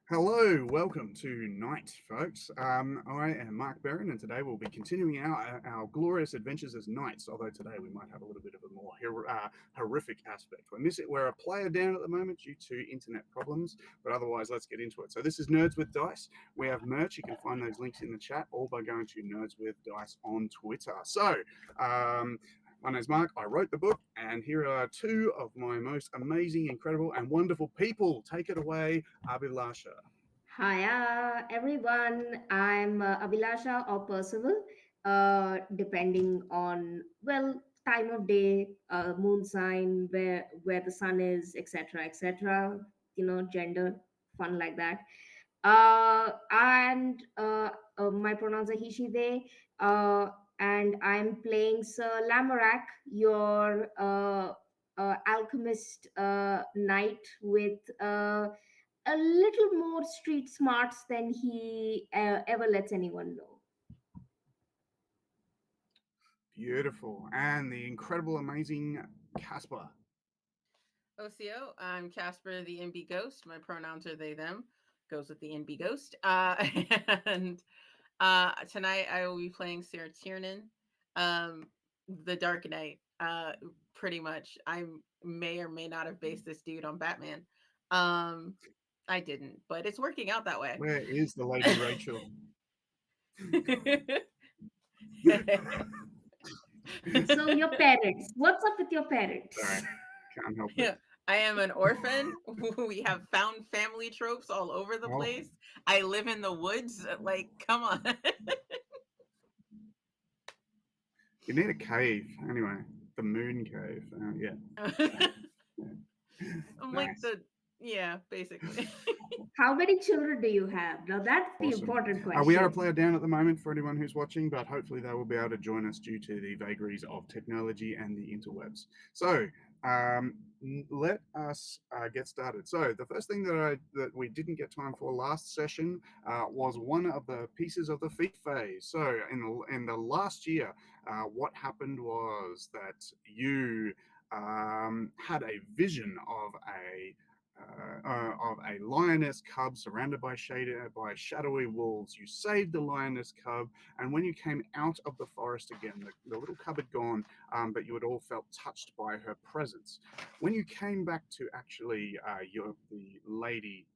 Hello, welcome to Night, folks. I am Mark Berrin, and today we'll be continuing our glorious adventures as knights. Although today we might have a little bit of a more horrific aspect. We're a player down at the moment due to internet problems, but otherwise, let's get into it. So this is Nerds with Dice. We have merch. You can find those links in the chat, or by going to Nerds with Dice on Twitter. Um, my name's Mark. I wrote the book, and here are two of my most amazing, incredible, and wonderful people. Take it away, Abhilasha. Hiya, everyone. I'm Abhilasha or Percival, depending on time of day, moon sign, where the sun is, etc., etc. Gender, fun like that. And My pronouns are he, she, they. And I'm playing Sir Lamorak, your alchemist knight with a little more street smarts than he ever lets anyone know. Beautiful. And the incredible, amazing Casper. OCO, I'm Casper the NB Ghost. My pronouns are they, them. Goes with the NB Ghost. And Tonight I will be playing Sarah Tiernan, um, the Dark Knight. Pretty much. I may or may not have based this dude on Batman. Um, I didn't, but it's working out that way. Where is the Lady Rachel? So your parents, what's up with your Sorry, parents? can't help it. Yeah, I am an orphan. We have found family tropes all over the Oh, place. I live in the woods. Like, come on. you need a cave. Anyway, the moon cave. Yeah, I'm like nice. the yeah, basically. How many children do you have? Now that's the Awesome. important We are a question. player down at the moment for anyone who's watching, but hopefully they will be able to join us due to the vagaries of technology and the interwebs. So um, let us get started. So the first thing that we didn't get time for last session was one of the pieces of the feat phase. So in the last year, what happened was that you had a vision of a lioness cub surrounded by shadowy wolves. You saved the lioness cub, and when you came out of the forest again, the little cub had gone, but you had all felt touched by her presence. When you came back to actually the lady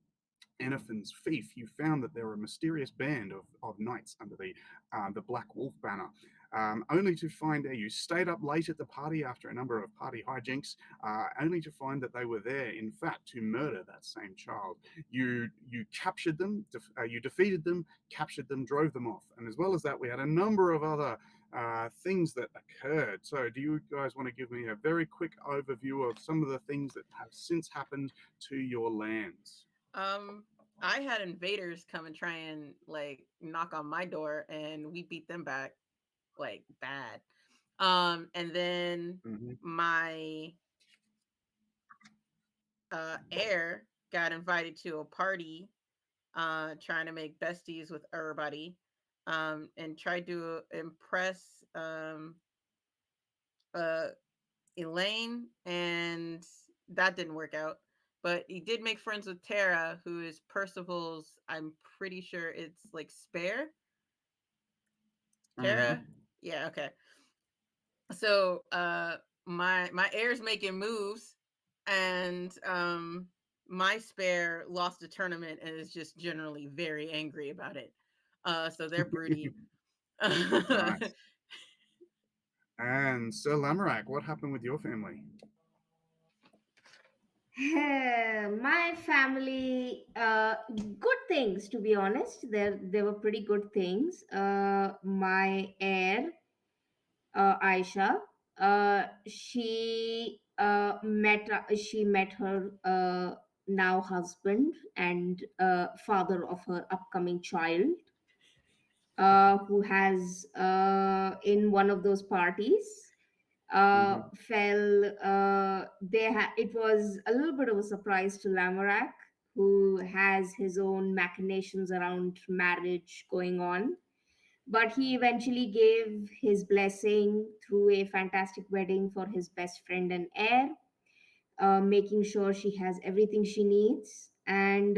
Anafin's fief, you found that there were a mysterious band of knights under the Black Wolf banner. Only to find you stayed up late at the party after a number of party hijinks, only to find that they were there, in fact, to murder that same child. You captured them, you defeated them, captured them, drove them off, and as well as that, we had a number of other things that occurred. So, do you guys want to give me a very quick overview of some of the things that have since happened to your lands? um, I had invaders come and try and like knock on my door, and we beat them back like bad. And then Mm-hmm. my heir got invited to a party, trying to make besties with everybody, and tried to impress uh Elaine, and that didn't work out. But he did make friends with Tara, who is Percival's. I'm pretty sure it's like spare Uh-huh. Tara. Yeah, okay. So my heir's making moves, and my spare lost a tournament and is just generally very angry about it. So they're broody. Nice. And Sir Lamorak, what happened with your family? My family, good things to be honest. There were pretty good things. My heir, Aisha, she met her now husband and father of her upcoming child, who has in one of those parties Mm-hmm. fell it was a little bit of a surprise to Lamorak, who has his own machinations around marriage going on, but he eventually gave his blessing through a fantastic wedding for his best friend and heir, making sure she has everything she needs. and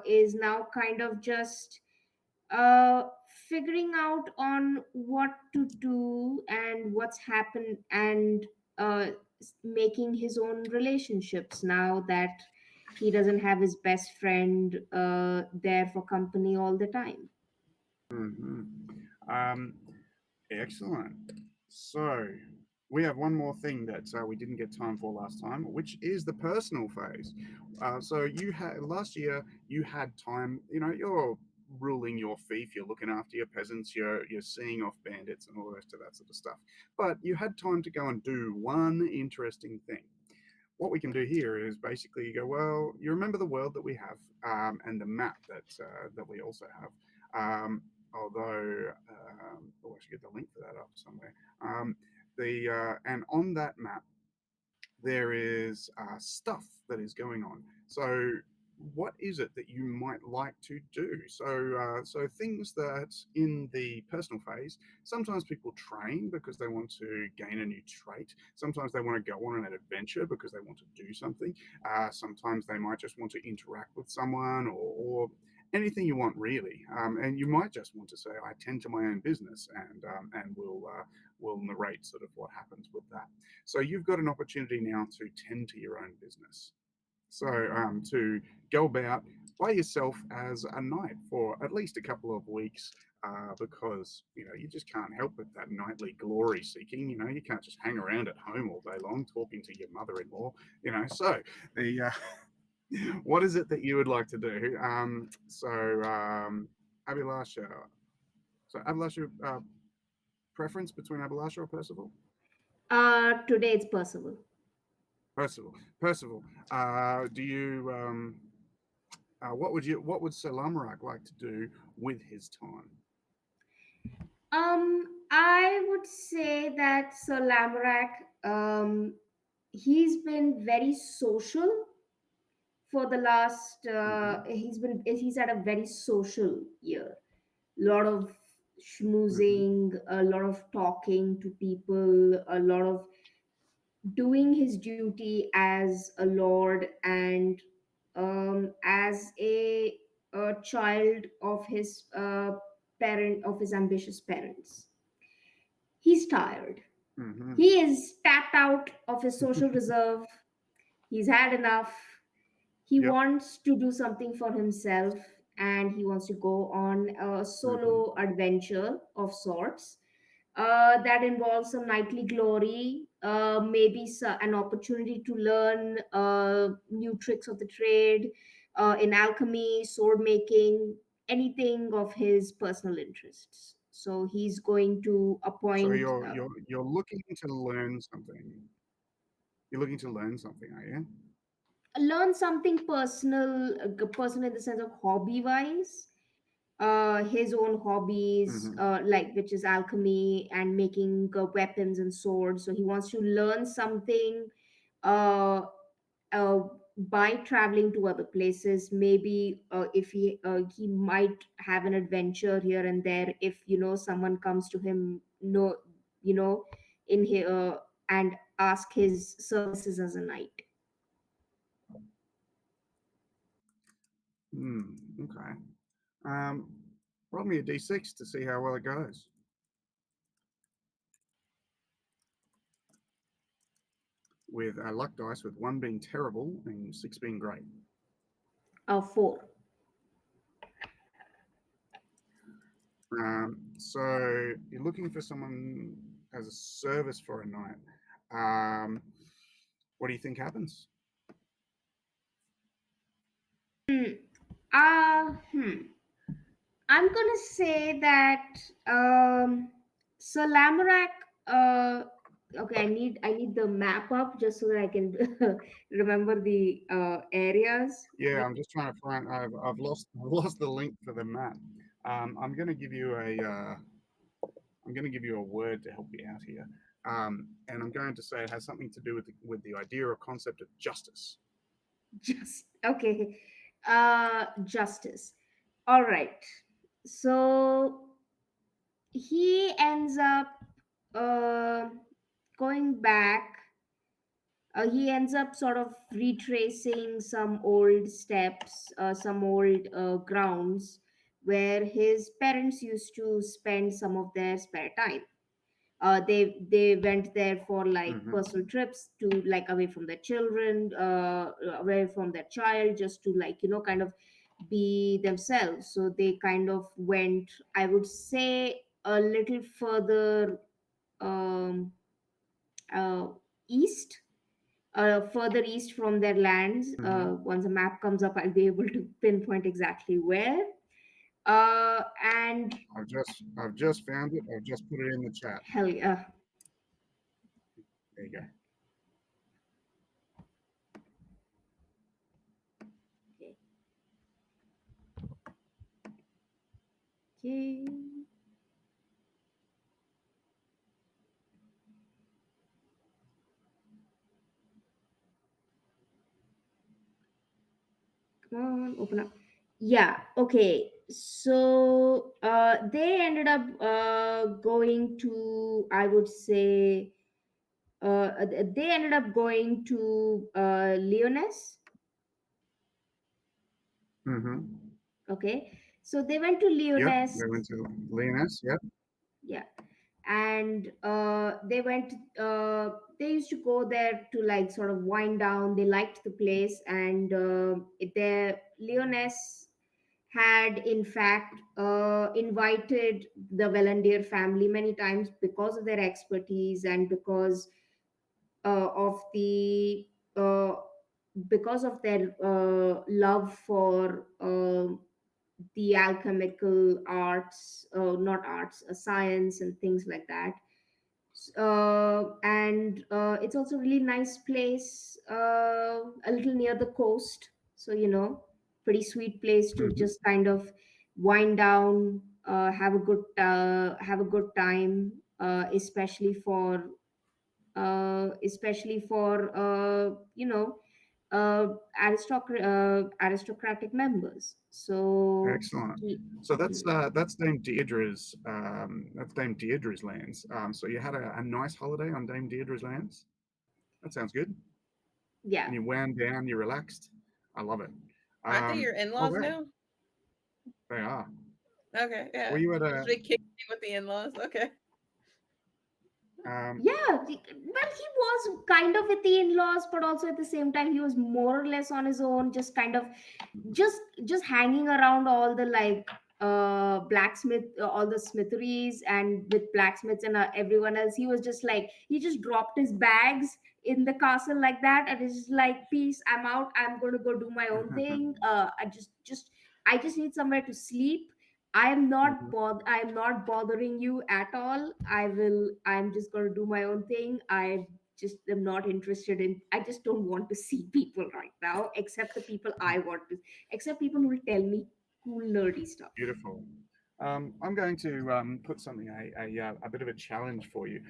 is now kind of just uh, figuring out on what to do and what's happened, and making his own relationships now that he doesn't have his best friend there for company all the time. Hmm. Um, Excellent. So we have one more thing that we didn't get time for last time, which is the personal phase. So you had last year. You had time. You know, you're ruling your fief. You're looking after your peasants. You're seeing off bandits and all the rest of that sort of stuff. But you had time to go and do one interesting thing. What we can do here is basically you go, well, you remember the world that we have, and the map that we also have. Although, oh, I should get the link for that up somewhere. The And on that map there is stuff that is going on. So, what is it that you might like to do? So things that in the personal phase, sometimes people train because they want to gain a new trait. Sometimes they want to go on an adventure because they want to do something. Sometimes they might just want to interact with someone, or anything you want really. And you might just want to say, "I tend to my own business," and will narrate sort of what happens with that. So you've got an opportunity now to tend to your own business. So to go about by yourself as a knight for at least a couple of weeks, because you know you just can't help with that nightly glory seeking. You know you can't just hang around at home all day long talking to your mother-in-law. You know, so the what is it that you would like to do? Abhilasha. So Abhilasha, preference between Abhilasha or Percival? Today it's Percival. Percival. Percival. Do you what would Sir Lamorak like to do with his time? I would say that Sir Lamorak, he's been very social for the last. Hmm. He's had a very social year. Lot of Hmm. schmoozing, a lot of talking to people, a lot of doing his duty as a lord and as a child of his of his ambitious parents. He's tired. Hmm. He is tapped out of his social reserve. He's had enough. He Yep. wants to do something for himself, and he wants to go on a Hmm. solo adventure of sorts that involves some knightly glory, maybe an opportunity to learn new tricks of the trade in alchemy, sword making, anything of his personal interests. So he's going to So appoint, you're looking to learn something. You're looking to learn something, are you? learn something personal, personal in the sense of hobby wise. His own hobbies, Hmm. like which is alchemy and making weapons and swords. So he wants to learn something uh, uh, by traveling to other places. Maybe if he might have an adventure here and there if someone comes to him, no, you know, in here and ask his services as a knight. Hmm. Okay. Um, Roll me a d6 to see how well it goes. With luck dice, with one being terrible and six being great. Four. So you're looking for someone as a service for a night. Um, what do you think happens? Hmm. Hmm. I'm gonna say that so Lamorak. Uh, okay, I need the map up just so that I can remember the areas. Yeah, I'm just trying to find. I've lost I've lost the link for the map. I'm going to give you I'm going to give you a word to help you out here, and I'm going to say it has something to do with the idea or concept of justice. Just okay. Justice. All right. So he ends up uh, going back. He ends up sort of retracing some old steps, some old grounds where his parents used to spend some of their spare time. They went there for like Hmm. personal trips to like away from their children, away from their child, just to like kind of be themselves. So they kind of went, I would say, a little further um, uh, east, further east from their lands. Hmm. Once a map comes up, I'll be able to pinpoint exactly where. And I've just found it. I've just put it in the chat. hell yeah. There you go. Okay. Okay. Come on, open up. Yeah, okay. So they ended up going to, I would say, they ended up going to Leoness. Hmm. Okay. So they went to Yep. Leoness. They went to Leoness. Yep. Yeah. And they used to go there to like sort of wind down. They liked the place, and their Leoness had in fact invited the Velandier family many times because of their expertise and of the uh, because of their love for the alchemical arts, not arts, science and things like that. And it's also a really nice place, a little near the coast. So, pretty sweet place to Hmm. just kind of wind down, have a good time, especially for aristocratic members. So, Excellent. he, So that's Dame Deirdre's lands. So you had a nice holiday on Dame Deirdre's lands. That sounds good. yeah, And you wound down. You relaxed. I love it. Aren't they your Oh, in-laws great. now? They are. Okay, yeah. Were you at Just a? vacationing with the in-laws. Okay. Um, yeah. Well, he was kind of with the in-laws, but also at the same time he was more or less on his own, just kind of just hanging around all the like blacksmith, all the smitheries, and with blacksmiths and everyone else. He was just like, he just dropped his bags in the castle like that, and it's just like, peace, I'm out, I'm going to go do my own thing. I just need somewhere to sleep. mhm. I am not bothering you at all. I'm just going to do my own thing. I just am not interested in, I just don't want to see people right now, except the people I want to, except people who will tell me cool nerdy stuff. Beautiful. I'm going to put something a bit of a challenge for you.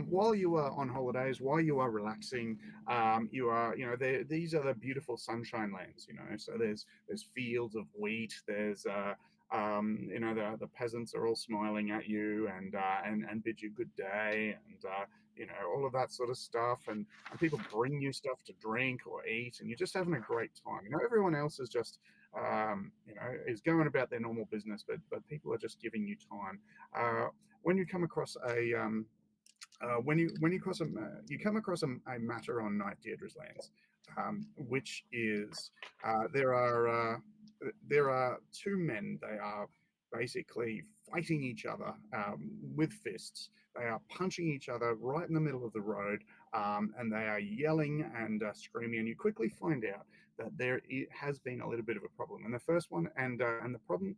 While you are on holidays, while you are relaxing, these are the beautiful sunshine lands. So there's fields of wheat. There's the peasants are all smiling at you and bid you good day and all of that sort of stuff. And people bring you stuff to drink or eat, and you're just having a great time. Everyone else is just is going about their normal business, but people are just giving you time. When you come across you come across a matter on Night Deirdre's lands, which is there are two men. They are basically fighting each other with fists. They are punching each other right in the middle of the road, and they are yelling and screaming. And you quickly find out that has been a little bit of a problem. And the first one, and the problem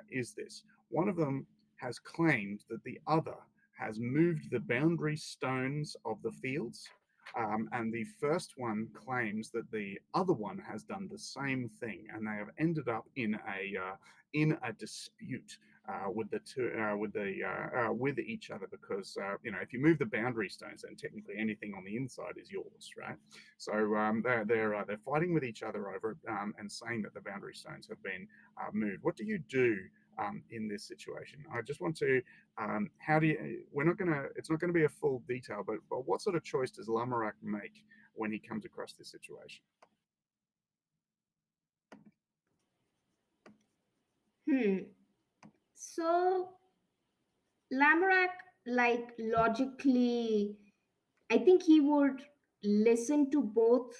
is this: one of them has claimed that the other has moved the boundary stones of the fields. And the first one claims that the other one has done the same thing, and they have ended up in a dispute with the two with each other because if you move the boundary stones, then technically anything on the inside is yours, right? So they're fighting with each other over it and saying that the boundary stones have been moved. What do you do in this situation? I just want to how do you? We're not gonna. It's not going to be a full detail, but what sort of choice does Lamarak make when he comes across this situation. Hmm. So Lamorak, like logically, I think he would listen to both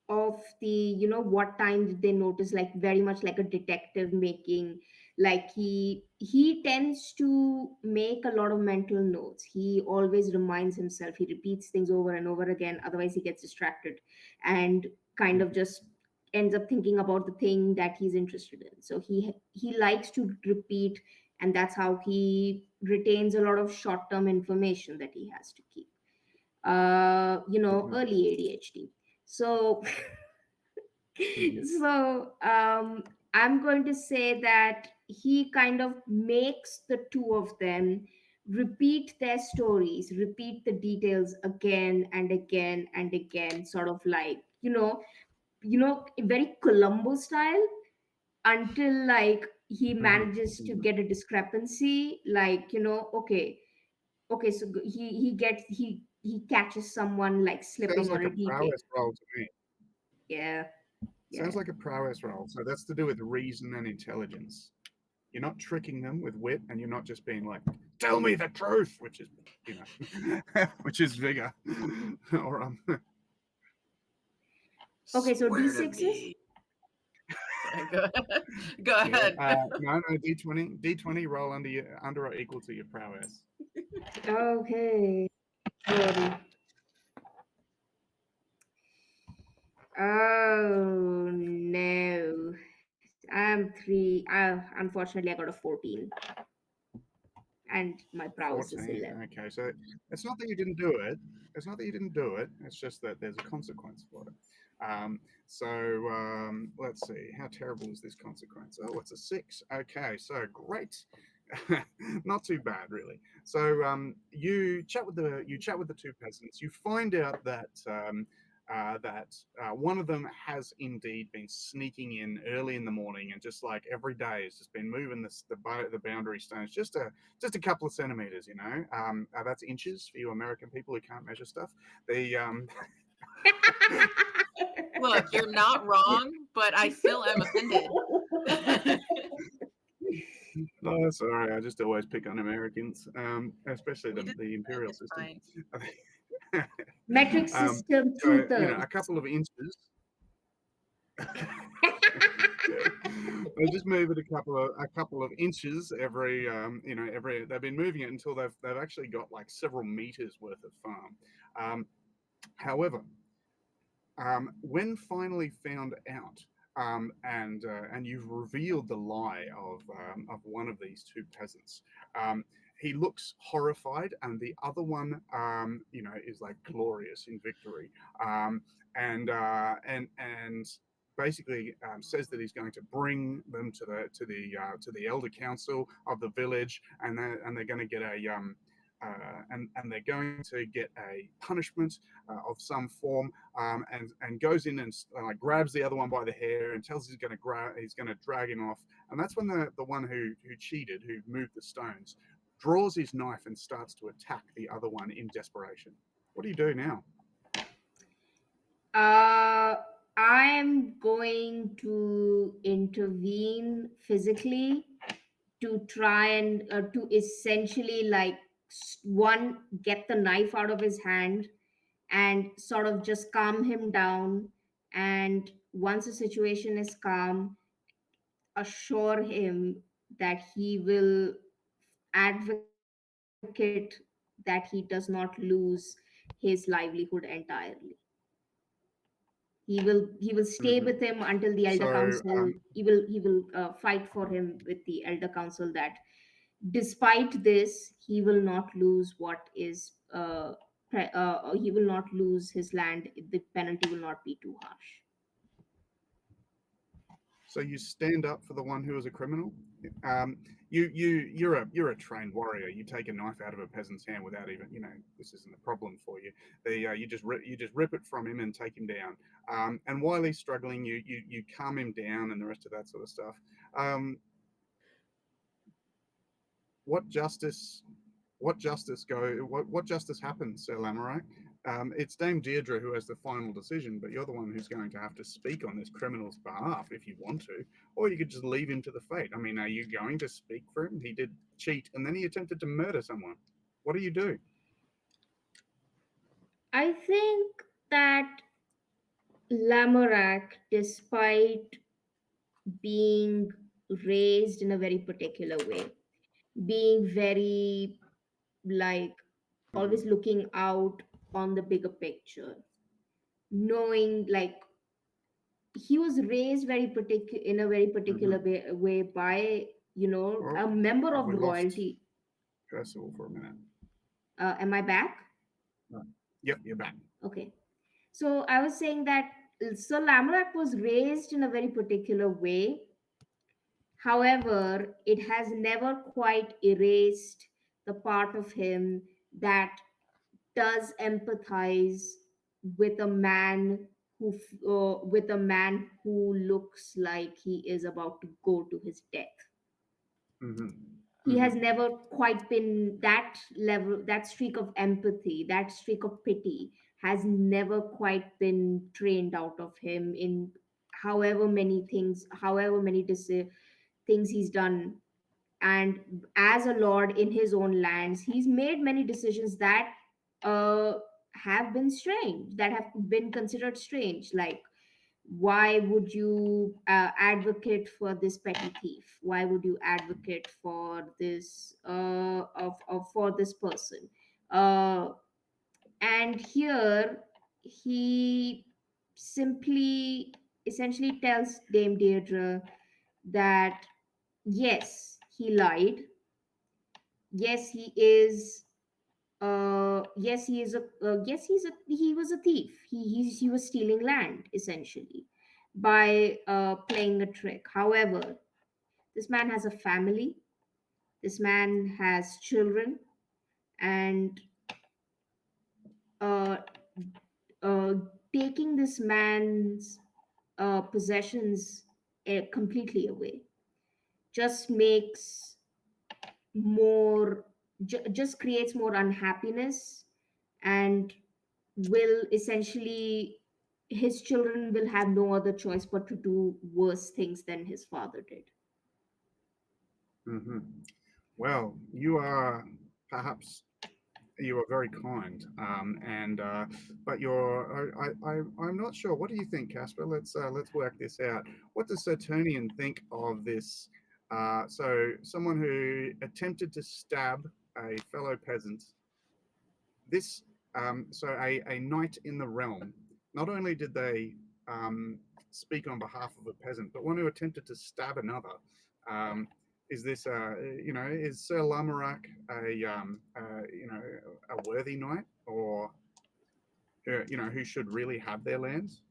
of the, what time did they notice, like very much like a detective making, like he tends to make a lot of mental notes. He always reminds himself, he repeats things over and over again, otherwise he gets distracted and kind of just ends up thinking about the thing that he's interested in. So he likes to repeat, and that's how he retains a lot of short term information that he has to keep. Mhm. Early ADHD. So Mhm. so I'm going to say that he kind of makes the two of them repeat their stories, repeat the details again and again and again, sort of like, very Columbo style, until like he Mhm. manages to Mhm. get a discrepancy, like, okay, so he catches someone like Sounds slipping on like a a detail. prowess role to me. Yeah, yeah. Sounds like a prowess role. So that's to do with reason and intelligence. You're not tricking them with wit, and you're not just being like, "Tell me the truth," which is, which is vigor, or Okay, so Swear to D6s. me. Sorry, go ahead. Go yeah. ahead. No, D20 roll under or equal to your prowess. Okay. Sorry. Oh no. I'm three. Unfortunately, I got a 14, and my prowess is 14. 11. Okay, so it's not that you didn't do it. It's not that you didn't do it. It's just that there's a consequence for it. Let's see. How terrible is this consequence? Oh, it's a 6. Okay, so great. Not too bad, really. So you chat with the two peasants. You find out that one of them has indeed been sneaking in early in the morning, and just like every day has just been moving the boundary stones just a couple of centimeters. That's inches for you American people who can't measure stuff. The Look, you're not wrong, but I still am offended. No, that's all right. I just always pick on Americans, especially We the disrespect, imperial it's system. fine. Metric system So truthers. a couple of inches. They just move it a couple of inches every. They've been moving it until they've actually got like several meters worth of farm. Um, However, when finally found out, and you've revealed the lie of one of these two peasants, he looks horrified, and the other one, is like glorious in victory, and basically says that he's going to bring them to the elder council of the village, and they're going to get and they're going to get a punishment of some form, and goes in and grabs the other one by the hair and tells he's going to drag him off. And that's when the one who cheated, who moved the stones, draws his knife and starts to attack the other one in desperation. What do you do now? Uh, I'm going to intervene physically to try and to essentially like one, get the knife out of his hand and sort of just calm him down, and once the situation is calm, assure him that he will advocate that he does not lose his livelihood entirely. He will stay with Hmm. him until the elder So, council. He will fight for him with the elder council that despite this he will not lose what is he will not lose his land. The penalty will not be too harsh. so you stand up for the one who is a criminal. Um, you're a trained warrior. You take a knife out of a peasant's hand without even, this isn't a problem for you. You just rip it from him and take him down. And while he's struggling, you calm him down and the rest of that sort of stuff. Um, what justice what justice happens, Sir Lamorak? it's Dame Deirdre who has the final decision, but you're the one who's going to have to speak on this criminal's behalf if you want to, or you could just leave him to the fate. I mean, are you going to speak for him? He did cheat, and then he attempted to murder someone. What do you do? I think that Lamorak, despite being raised in a very particular way, being very like always Mhm, looking out on the bigger picture, knowing like he was raised very particular in a very particular mhm. way by Oh, a member have of we lost royalty. Percival for a minute? Am I back? No. Yep, you're back. Okay. So I was saying that Sir Lamorak was raised in a very particular way. However, it has never quite erased the part of him that does empathize with a man with a man who looks like he is about to go to his death. Hmm. He Hmm. has never quite been that level, that streak of empathy, that streak of pity has never quite been trained out of him in however many things, things he's done. And as a lord in his own lands, he's made many decisions that uh, have been strange, that have been considered strange, like why would you advocate for this petty thief? Why would you advocate for this for this person? uh, and here he simply essentially tells Dame Deirdre that yes, he lied. Yes, he is. Yes, he is a. Yes, he was a thief. He was stealing land essentially by playing a trick. However, this man has a family. This man has children, and uh, uh, taking this man's possessions completely away just makes just creates more unhappiness, and will essentially his children will have no other choice but to do worse things than his father did. Hmm. Well, you are perhaps you are very kind, and but I'm not sure. What do you think, Casper? Let's work this out. What does Saturnian think of this? So, someone who attempted to stab a fellow peasant. This so a knight in the realm. Not only did they speak on behalf of a peasant, but one who attempted to stab another. Um, is this is Sir Lamorak a worthy knight, or who should really have their lands?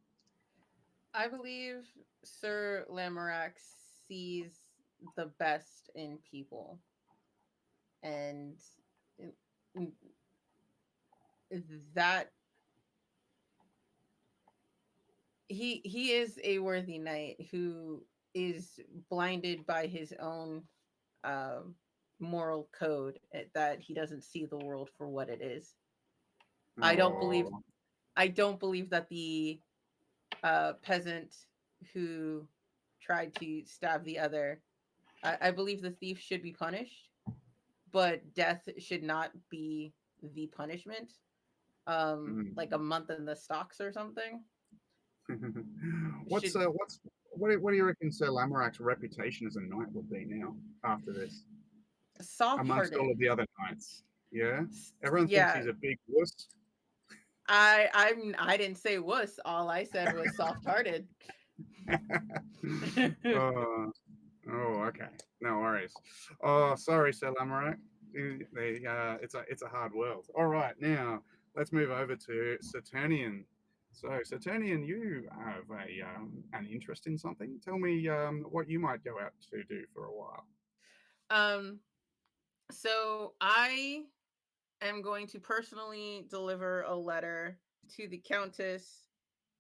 I believe Sir Lamorak sees the best in people, and mm, that he is a worthy knight who is blinded by his own um, moral code, that he doesn't see the world for what it is. I don't believe Oh. I don't believe that the peasant who tried to stab the other. I believe the thief should be punished, but death should not be the punishment. Like a Mm. month in the stocks or something what's should. uh, what's what do you reckon Sir Lamorak's reputation as a knight would be now after this, amongst all Soft-hearted. of the other knights? Yeah, everyone thinks Yeah, he's a big wuss. I didn't say wuss. All I said was soft-hearted. oh, oh, okay. No worries. Oh, sorry, Sir Lamorak. It's a hard world. All right, now let's move over to Saturnian. So, Saturnian, you have an interest in something. Tell me what you might go out to do for a while. um, so I am going to personally deliver a letter to the Countess,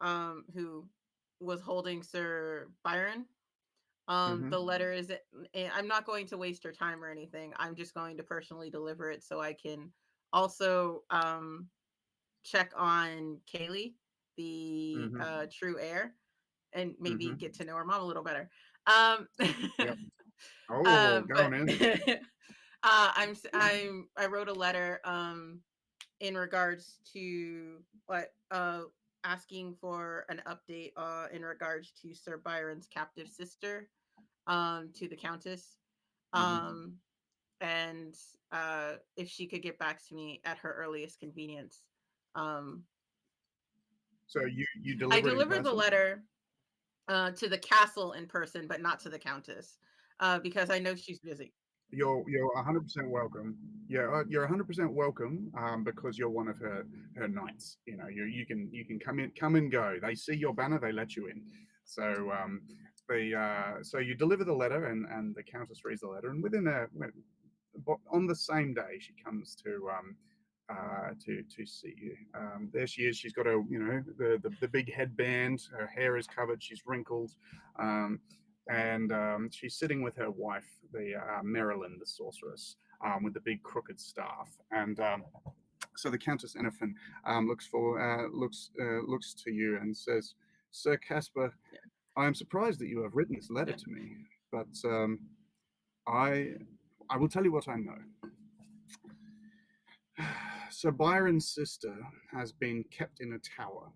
who was holding Sir Byron. Mm-hmm. The letter is, I'm not going to waste her time or anything. I'm just going to personally deliver it so I can also check on Kaylee, the Mm-hmm. true heir, and maybe Mm-hmm. get to know her mom a little better. Um, Yep. Oh, but going in. I wrote a letter in regards to what asking for an update in regards to Sir Byron's captive sister to the Countess. Mm-hmm. Um and if she could get back to me at her earliest convenience. Um So you I deliver it in delivered the person? letter to the castle in person, but not to the Countess, because I know she's busy. You're 100% welcome. Yeah, you're 100% welcome because you're one of her knights. You know, you can come and go. They see your banner, they let you in. So so you deliver the letter, and the countess reads the letter, and on the same day she comes to see you. There she is. She's got the big headband. Her hair is covered. She's wrinkled. Um, and she's sitting with her wife, the Marilyn, the sorceress, with the big crooked staff. And so the Countess Ennifin looks to you and says, "Sir Caspar, Yeah. I am surprised that you have written this letter Yeah. to me, but I I will tell you what I know. Sir Byron's sister has been kept in a tower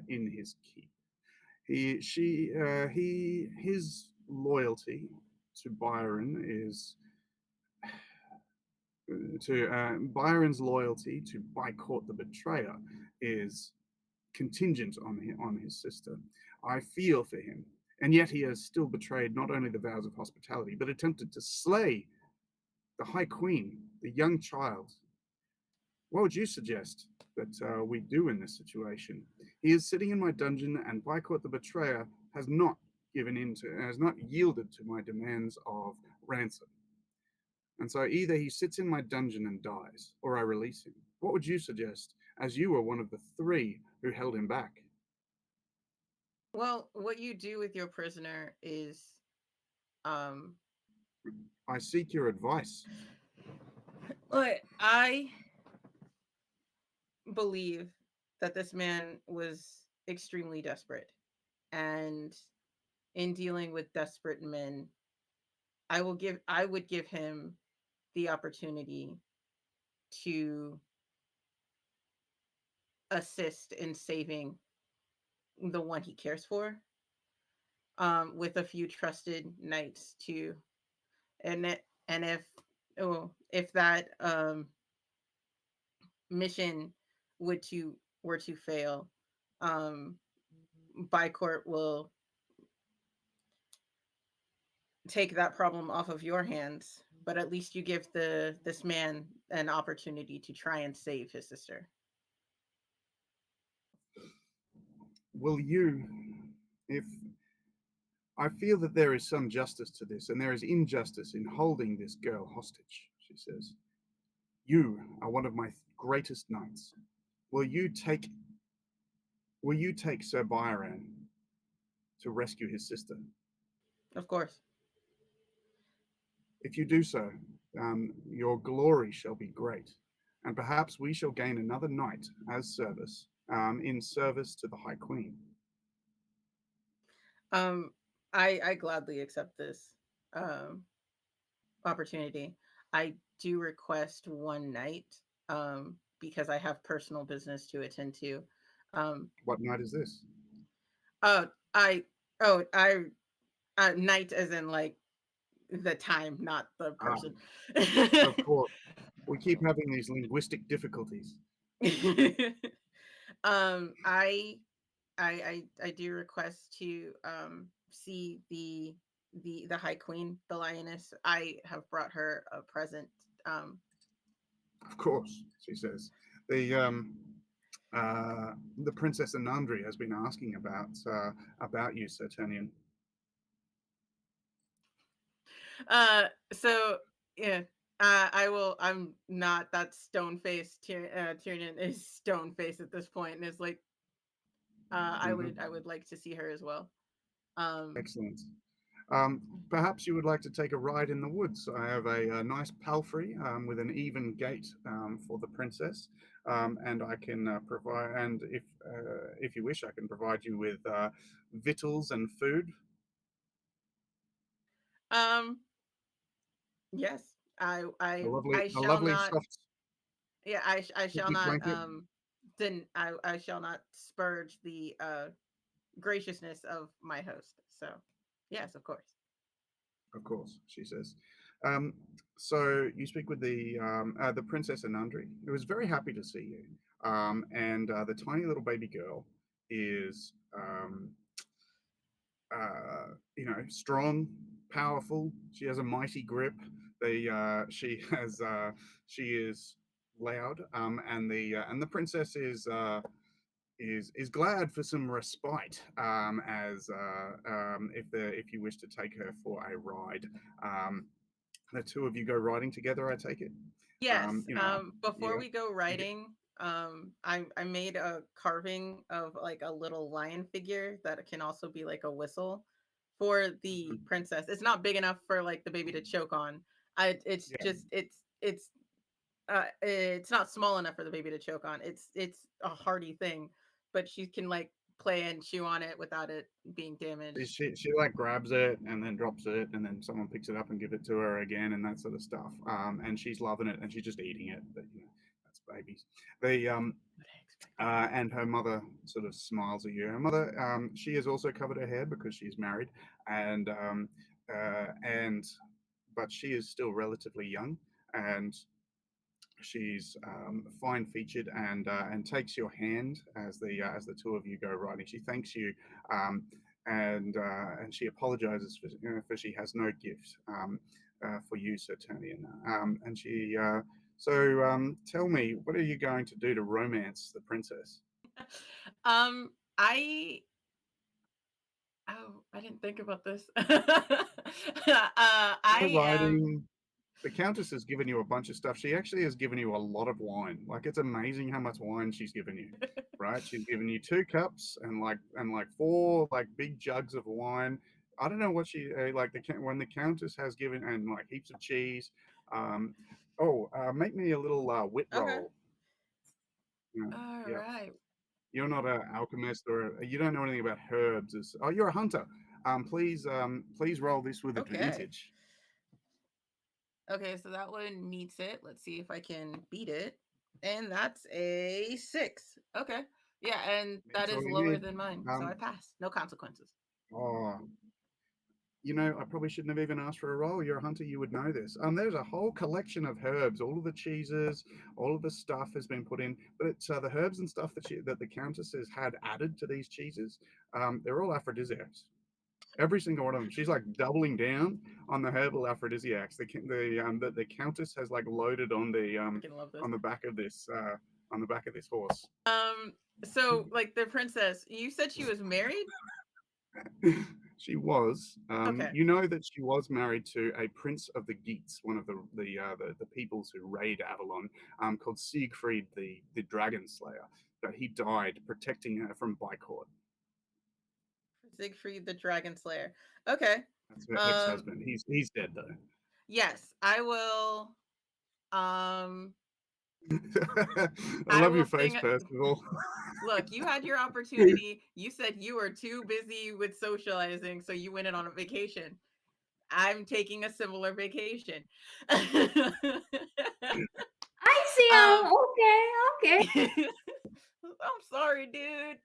in his keep. His loyalty to Byron is to Byron's loyalty to Bycourt the Betrayer is contingent on his sister. I feel for him, and yet he has still betrayed not only the vows of hospitality, but attempted to slay the High Queen, the young child. What would you suggest that we do in this situation? He is sitting in my dungeon, and Bycourt the Betrayer has not yielded to my demands of ransom. And so either he sits in my dungeon and dies, or I release him. What would you suggest, as you were one of the three who held him back? Well, what you do with your prisoner is um I seek your advice. I believe that this man was extremely desperate, and in dealing with desperate men, I would give him the opportunity to assist in saving the one he cares for, with a few trusted knights too. And if that mission would to were to fail, um Bycourt will take that problem off of your hands, but at least you give the this man an opportunity to try and save his sister. Will you, if I feel that there is some justice to this, and there is injustice in holding this girl hostage, she says. You are one of my greatest knights. Will you take will you take Sir Byron to rescue his sister? Of course. If you do so, your glory shall be great, and perhaps we shall gain another knight as service, in service to the High Queen. Um I gladly accept this um opportunity. I do request one night because I have personal business to attend to. Um What knight is this? oh I oh I night as in like the time, not the Ah, person. of course. We keep having these linguistic difficulties. um I I do request to see the High Queen, the lioness. I have brought her a present. Um Of course, she says. The um, the Princess Anandri has been asking about you, Saturnian. so yeah. I will. I'm not that stone faced. Tiernan is stone faced at this point, and is like, I Hmm. would like to see her as well. Um, Excellent. Perhaps you would like to take a ride in the woods. I have a nice palfrey with an even gait for the princess. and I can provide. And if you wish, I can provide you with victuals and food. Um, yes, I A shall lovely not. soft Yeah, I shall picnic not. blanket. Then I shall not spurge the graciousness of my host. So, yes, of course. Of course, she says. Um, so you speak with the Princess Anandri, who is very happy to see you. And the tiny little baby girl is, strong, powerful. She has a mighty grip. She has, she is loud. And the princess is glad for some respite, as if you wish to take her for a ride. Um, the two of you go riding together, I take it. Yes. You know, Before yeah, we go you get, writing, I made a carving of like a little lion figure that can also be like a whistle for the mhm, princess. It's not big enough for like the baby to choke on. It's yeah. just it's not small enough for the baby to choke on. It's a hardy thing, but she can like play and chew on it without it being damaged. She like grabs it and then drops it, and then someone picks it up and give it to her again, and that sort of stuff. And she's loving it, and she's just eating it. But that's babies. The What I expected. And her mother sort of smiles at you. Her mother, she has also covered her hair because she's married, and and but she is still relatively young, and she's fine featured, and takes your hand as the two of you go riding. She thanks you, um, and she apologizes for she has no gift for you, Saturnian. And she tell me, what are you going to do to romance the princess? um, I I didn't think about this. You're I am riding. The Countess has given you a bunch of stuff. She actually has given you a lot of wine. Like, it's amazing how much wine she's given you, right? She's given you 2 cups and like 4 like big jugs of wine. I don't know what she like when the Countess has given, and like heaps of cheese. Um, make me a little wit okay. roll. Yeah, All yeah. right. You're not an alchemist, or you don't know anything about herbs. Oh, you're a hunter. Please roll this with Okay. advantage. Okay, so that one meets it. Let's see if I can beat it. And that's a 6. Okay. Yeah, and that That's all is you lower need. than mine. So I Um, pass. No consequences. oh, I probably shouldn't have even asked for a roll. You're a hunter, you would know this. There's a whole collection of herbs. All of the cheeses, all of the stuff has been put in, but it's the herbs and stuff that the countess has had added to these cheeses. They're all aphrodisiacs. Every single one of them. She's like doubling down on the herbal aphrodisiacs. The countess has like loaded Freaking love this. on the back of this horse. Um, so like the princess, you said she was married? She was. Okay. You know that she was married to a prince of the Geats, one of the peoples who raid Avalon, called Siegfried the Dragon Slayer. But he died protecting her from Baicourt. Siegfried the Dragon Slayer. Okay. That's her Um, ex-husband. He's dead though. yes, I will um I I love will your face, sing. Percival. Look, you had your opportunity. You said you were too busy with socializing, so you went on a vacation. I'm taking a similar vacation. I see. um, Okay, okay. I'm sorry, dude.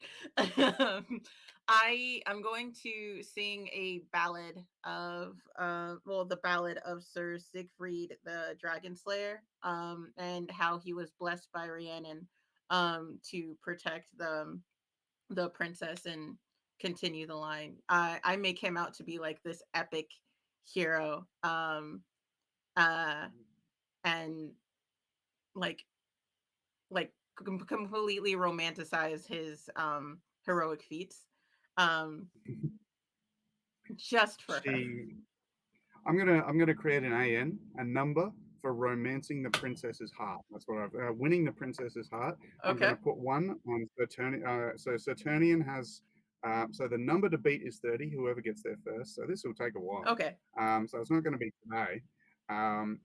I'm going to sing a ballad of the ballad of Sir Siegfried the Dragon Slayer, and how he was blessed by Rhiannon to protect the princess and continue the line. I make him out to be like this epic hero, uh and like completely romanticize his heroic feats, um just for her. she I'm gonna create an a number for romancing the princess's heart. That's what I've winning the princess's heart. I'm Okay. gonna put one on Saturnian. So Saturnian has so the number to beat is 30. Whoever gets there first. So this will take a while. Okay. So it's not going to be today. Um,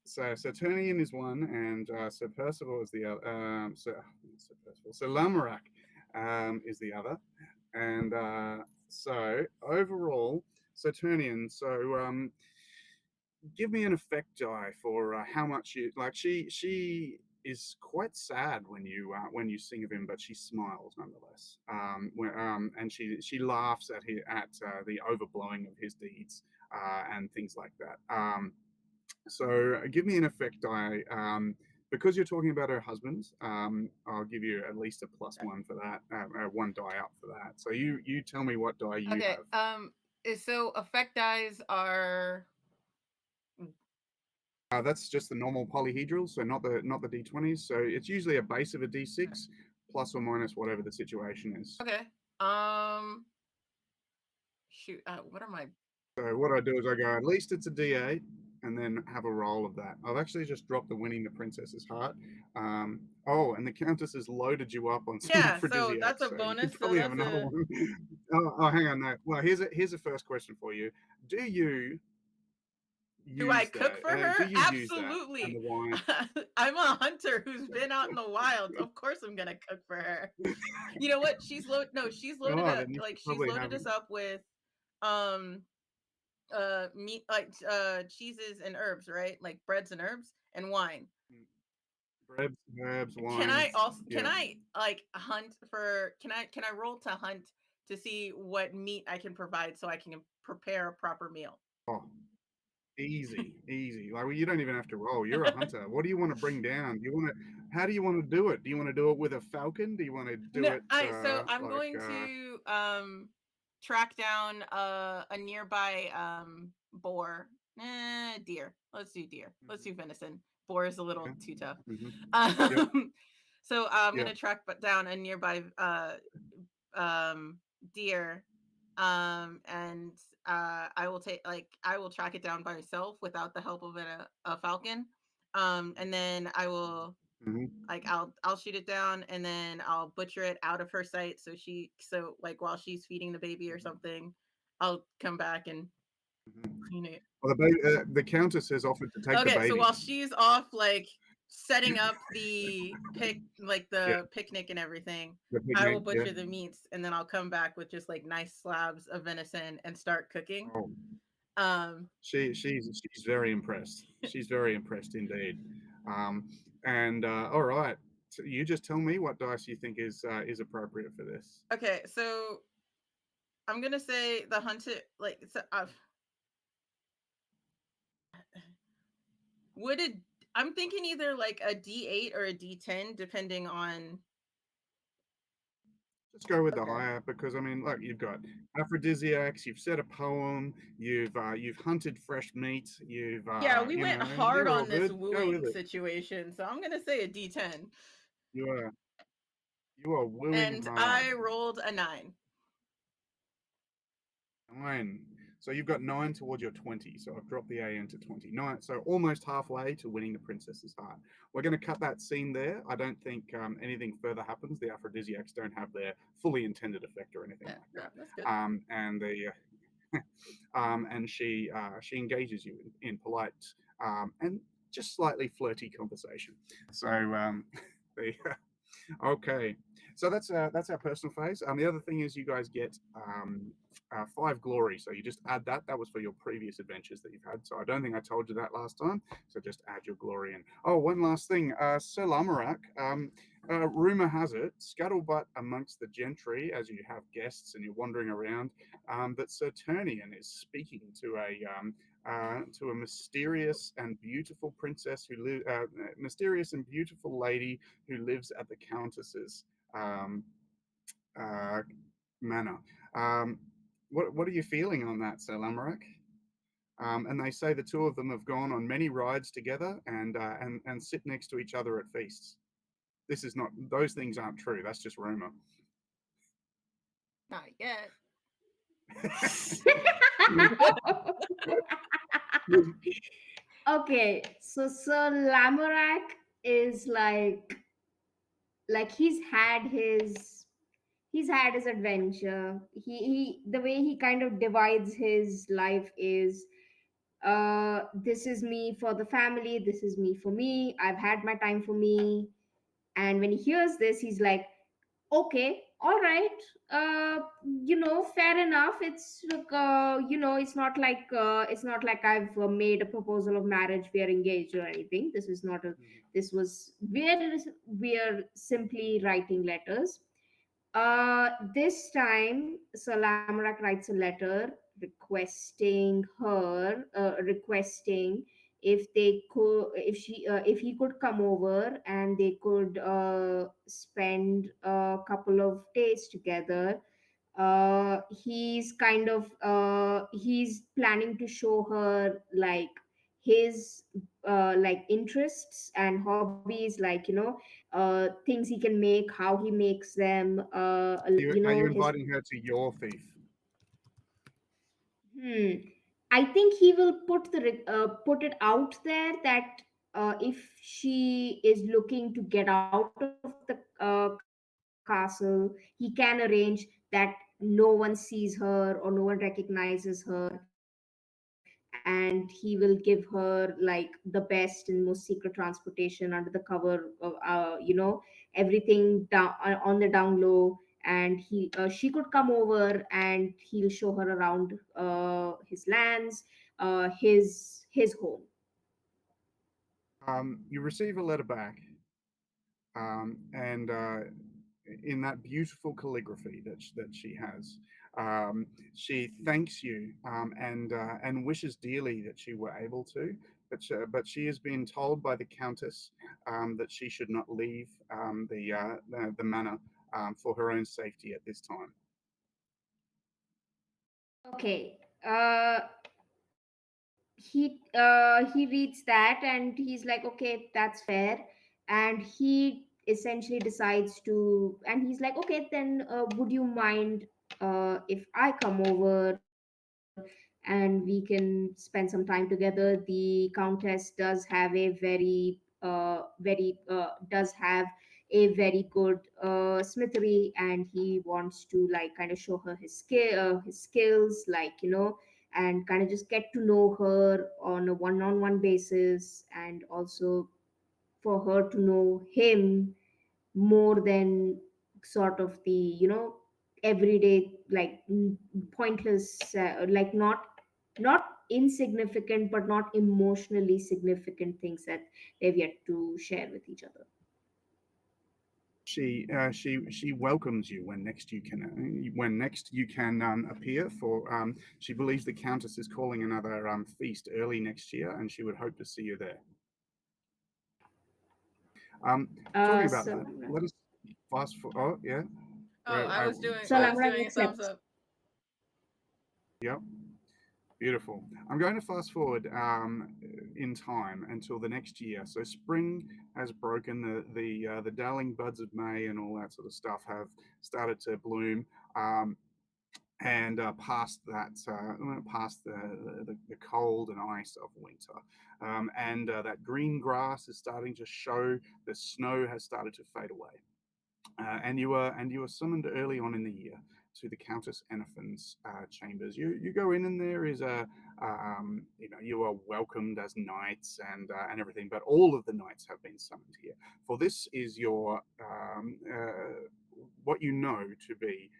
So Saturnian is one, and Sir Percival is the other. Sir Percival, Sir Lamorak is the other, and so overall, Saturnian. So give me an effect die for how much you like. She is quite sad when you sing of him, but she smiles nonetheless. And she laughs at the overblowing of his deeds and things like that. So give me an effect die. Because you're talking about her husband, I'll give you at least a +1 for that. One die up for that. So you tell me what die you Okay. have. So effect dies are That's just the normal polyhedral, so not the d20s. So it's usually a base of a d6 plus or minus whatever the situation is. okay. Shoot. What are my? So what I do is I go at least it's a d8 and then have a roll of that. I've actually just dropped the winning the princess's heart. Oh, and the countess has loaded you up on some Yeah. So that's aphrodisiacs, a so you bonus. could So probably have that's another a. one. Hang on, no. Well, here's a first question for you. Do you Do I use cook for that? her? Do you use that and Absolutely. the wine? I'm a hunter who's been out in the wild. Of course, I'm gonna cook for her. You know what? She's loaded Oh, up. then you Like should she's probably have loaded us up with um meat, like cheeses and herbs, right? Like breads and herbs and wine. breads, herbs, Can I wines. also can Yeah. I like hunt for can I roll to hunt to see what meat I can provide so I can prepare a proper meal? Oh, easy, easy. Like well, you don't even have to roll. You're a hunter. What do you want to bring down? Do you want to? How do you want to do it? Do you want to do it with a falcon? Do you want to do No, it I so I'm going to track down a nearby boar. Deer. Let's do deer. Let's do venison. Boar is a little okay. too tough. Yep. So I'm Yep. gonna track down a nearby deer, and I will track it down by myself without the help of a falcon, and then I will hmm like I'll shoot it down and then I'll butcher it out of her sight so like while she's feeding the baby or something, I'll come back and clean it. Well, the countess has offered to take the Okay, so baby. while she's off like setting up Yeah, the picnic and everything, the I picnic. will Yeah. butcher the meats and then I'll come back with just like nice slabs of venison and start cooking. Oh, Um she's very impressed. She's very impressed indeed. Um, and all right, so you just tell me what dice you think is appropriate for this. okay, so I'm gonna say the hunted like so, would it I'm thinking either like a D8 or a D10 depending on. Just go with the Okay. higher because I mean, look, you've got aphrodisiacs, you've said a poem, you've hunted fresh meat, you've Yeah, we went hard you're all on this good. Go with wooing it. situation, so I'm gonna say a D10. You are you are wooing And hard. I rolled a 9. 9. So you've got 9 towards your 20. So I've dropped the AN to 20. 9. So almost halfway to winning the princess's heart. We're going to cut that scene there. I don't think anything further happens. The aphrodisiacs don't have their fully intended effect or anything Yeah, like yeah, that. that's good. And she engages you in polite and just slightly flirty conversation. So the okay, so that's our personal phase. The other thing is you guys get 5 glory, so you just add that. That was for your previous adventures that you've had. So I don't think I told you that last time. So just add your glory in. Oh, one last thing, Sir Lamorak. Rumor has it, scuttlebutt amongst the gentry as you have guests and you're wandering around, that Saturnian is speaking to a mysterious and beautiful princess mysterious and beautiful lady who lives at the countess's uh, manor. Um, what are you feeling on that, Sir Lamorak? And they say the two of them have gone on many rides together and sit next to each other at feasts. This is not; those things aren't true. That's just rumor. Not yet. Okay, so Lamorak is like he's had his adventure. He the way he kind of divides his life is This is me for the family, this is me for me, I've had my time for me. And when he hears this, he's like, okay, all right, fair enough. It's like, it's not like I've made a proposal of marriage, we are engaged or anything. This is not a Mhm. this was we're simply writing letters. This time Salamarak writes a letter requesting if he could come over and they could spend a couple of days together. He's planning to show her like his interests and hobbies, things he can make, how he makes them, Are you his. inviting her to your thief? Hmm. I think he will put it out there that if she is looking to get out of the castle, he can arrange that no one sees her or no one recognizes her, and he will give her like the best and most secret transportation under the cover of everything down on the down low. And she could come over and he'll show her around his lands, his home. You receive a letter back, and in that beautiful calligraphy that she has, she thanks you, and wishes dearly that she were able to, but she has been told by the countess that she should not leave the manor for her own safety at this time. Okay. He reads that and he's like, okay, that's fair. And he essentially decides to, and he's like, okay, then would you mind if I come over and we can spend some time together? The countess does have a does have a very good smithery, and he wants to like kind of show her his skills, and kind of just get to know her on a one-on-one basis, and also for her to know him more than sort of the everyday pointless, not insignificant but not emotionally significant things that they've yet to share with each other. She welcomes you when next you can appear for. She believes the countess is calling another feast early next year, and she would hope to see you there. Um, Talking about that, Salamra. let us fast for. Oh yeah, Oh, I I oh was Salamra doing a thumbs accepts. up. yeah, beautiful. I'm going to fast forward in time until the next year. So spring has broken. The darling buds of May and all that sort of stuff have started to bloom. And past the cold and ice of winter. And that green grass is starting to show, the snow has started to fade away. And you were summoned early on in the year to the Countess Enophon's chambers. You go in, and there is you are welcomed as knights and everything, but all of the knights have been summoned here. For this is your what you know to be.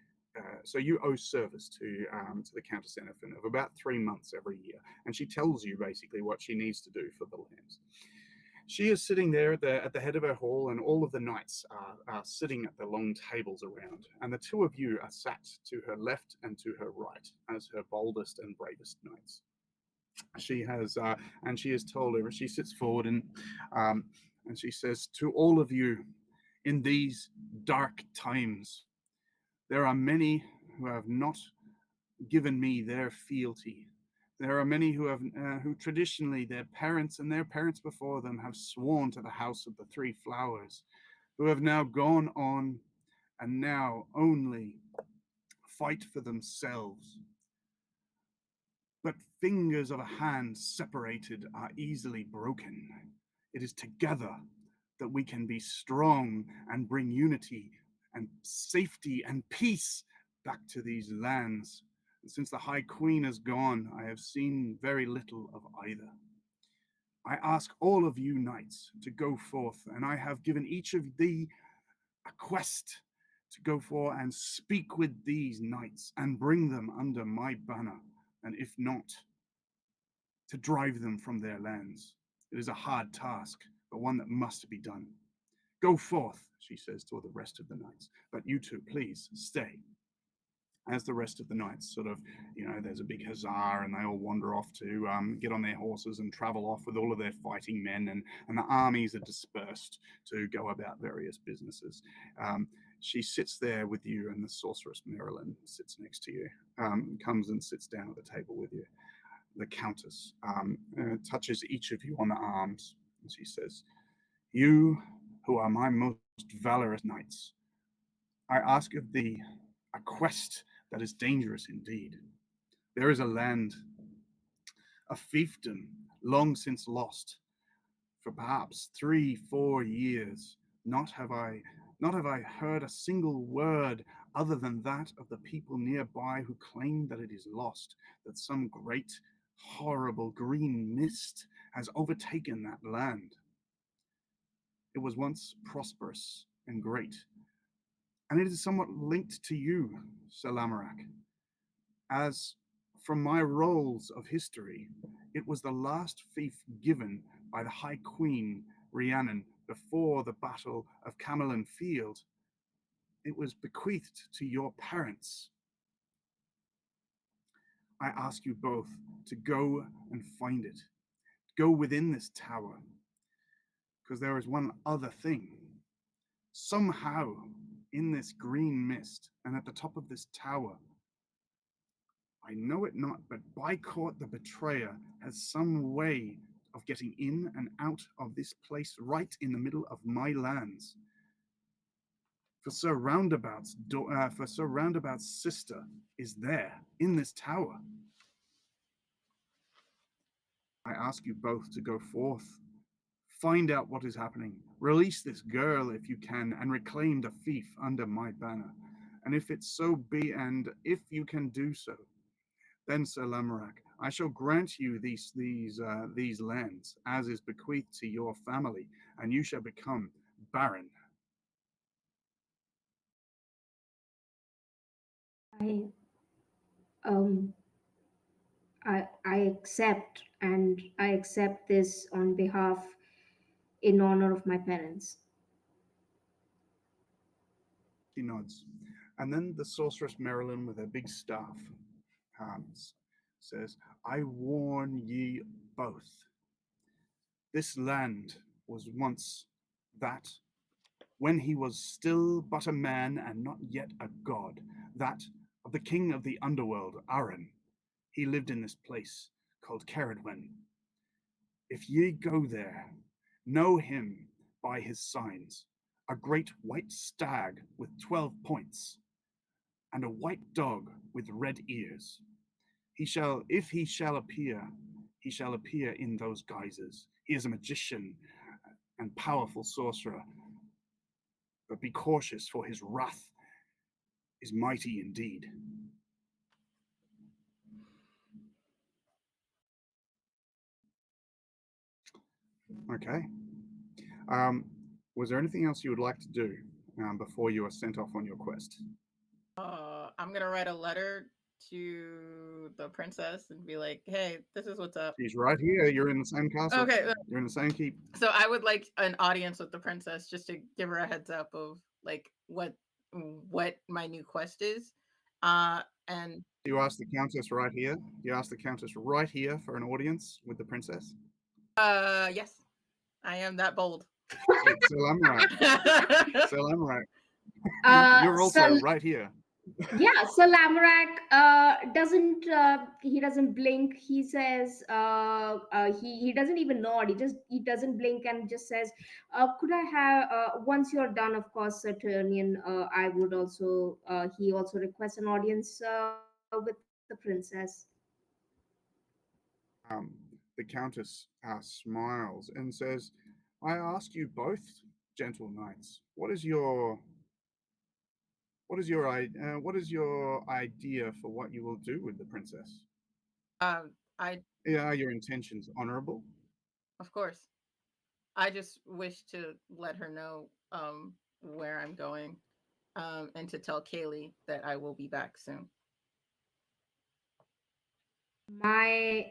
So you owe service to the Countess Enophon of about 3 months every year, and she tells you basically what she needs to do for the lands. She is sitting there at the head of her hall, and all of the knights are sitting at the long tables around. And the two of you are sat to her left and to her right as her boldest and bravest knights. She has, and she has told her, she sits forward um, and she says, to all of you, in these dark times, there are many who have not given me their fealty. There are many who traditionally their parents and their parents before them have sworn to the House of the Three Flowers, who have now gone on and now only fight for themselves. But fingers of a hand separated are easily broken. It is together that we can be strong and bring unity and safety and peace back to these lands. And since the High Queen has gone, I have seen very little of either. I ask all of you knights to go forth, and I have given each of thee a quest to go for and speak with these knights and bring them under my banner, and if not, to drive them from their lands. It is a hard task, but one that must be done. Go forth, she says to the rest of the knights, but you two, please stay. As the rest of the knights sort of, there's a big huzzah, and they all wander off to get on their horses and travel off with all of their fighting men, and the armies are dispersed to go about various businesses. She sits there with you, and the sorceress Marilyn sits next to you, comes and sits down at the table with you. The Countess touches each of you on the arms, and she says, "You who are my most valorous knights, I ask of thee a quest that is dangerous indeed. There is a land, a fiefdom, long since lost. For perhaps 3-4 years, not have I heard a single word other than that of the people nearby who claim that it is lost, that some great, horrible green mist has overtaken that land. It was once prosperous and great, and it is somewhat linked to you, Sir Lamorak, as from my rolls of history, it was the last fief given by the High Queen Rhiannon before the Battle of Camelon Field. It was bequeathed to your parents. I ask you both to go and find it. Go within this tower, because there is one other thing. Somehow, in this green mist and at the top of this tower, I know it not, but Bycourt the Betrayer has some way of getting in and out of this place right in the middle of my lands. For Sir Roundabout's sister is there in this tower. I ask you both to go forth, find out what is happening, release this girl if you can, and reclaim the fief under my banner. And if it so be, and if you can do so, then, Sir Lamorak, I shall grant you these lands, as is bequeathed to your family, and you shall become Baron." I um I accept, and I accept this on behalf, in honor of my parents. She nods. And then the sorceress Marilyn, with her big staff, says, "I warn ye both. This land was once that when he was still but a man and not yet a god, that of the king of the underworld, Aaron. He lived in this place called Caradwen. If ye go there, know him by his signs, a great white stag with 12 points, and a white dog with red ears. If he shall appear, he shall appear in those guises. He is a magician and powerful sorcerer, but be cautious, for his wrath is mighty indeed." Okay. Was there anything else you would like to do before you are sent off on your quest? I'm gonna write a letter to the princess and be like, "Hey, this is what's up." She's right here. You're in the same castle. Okay. You're in the same keep. So I would like an audience with the princess just to give her a heads up of like what my new quest is. And Do you ask the Countess right here? Do you ask the Countess right here for an audience with the princess? yes, I am that bold. So I'm right. You're also right here. Yeah, so Lamorak doesn't blink. He says he doesn't even nod. He doesn't blink and just says, "Could I have once you're done, of course, Saturnian, I would also." He also requests an audience with the princess. The Countess smiles and says, "I ask you both, gentle knights, what is your what is your idea for what you will do with the princess? I Yeah, are your intentions honorable? of course, I just wish to let her know where I'm going, and to tell Kaylee that I will be back soon. My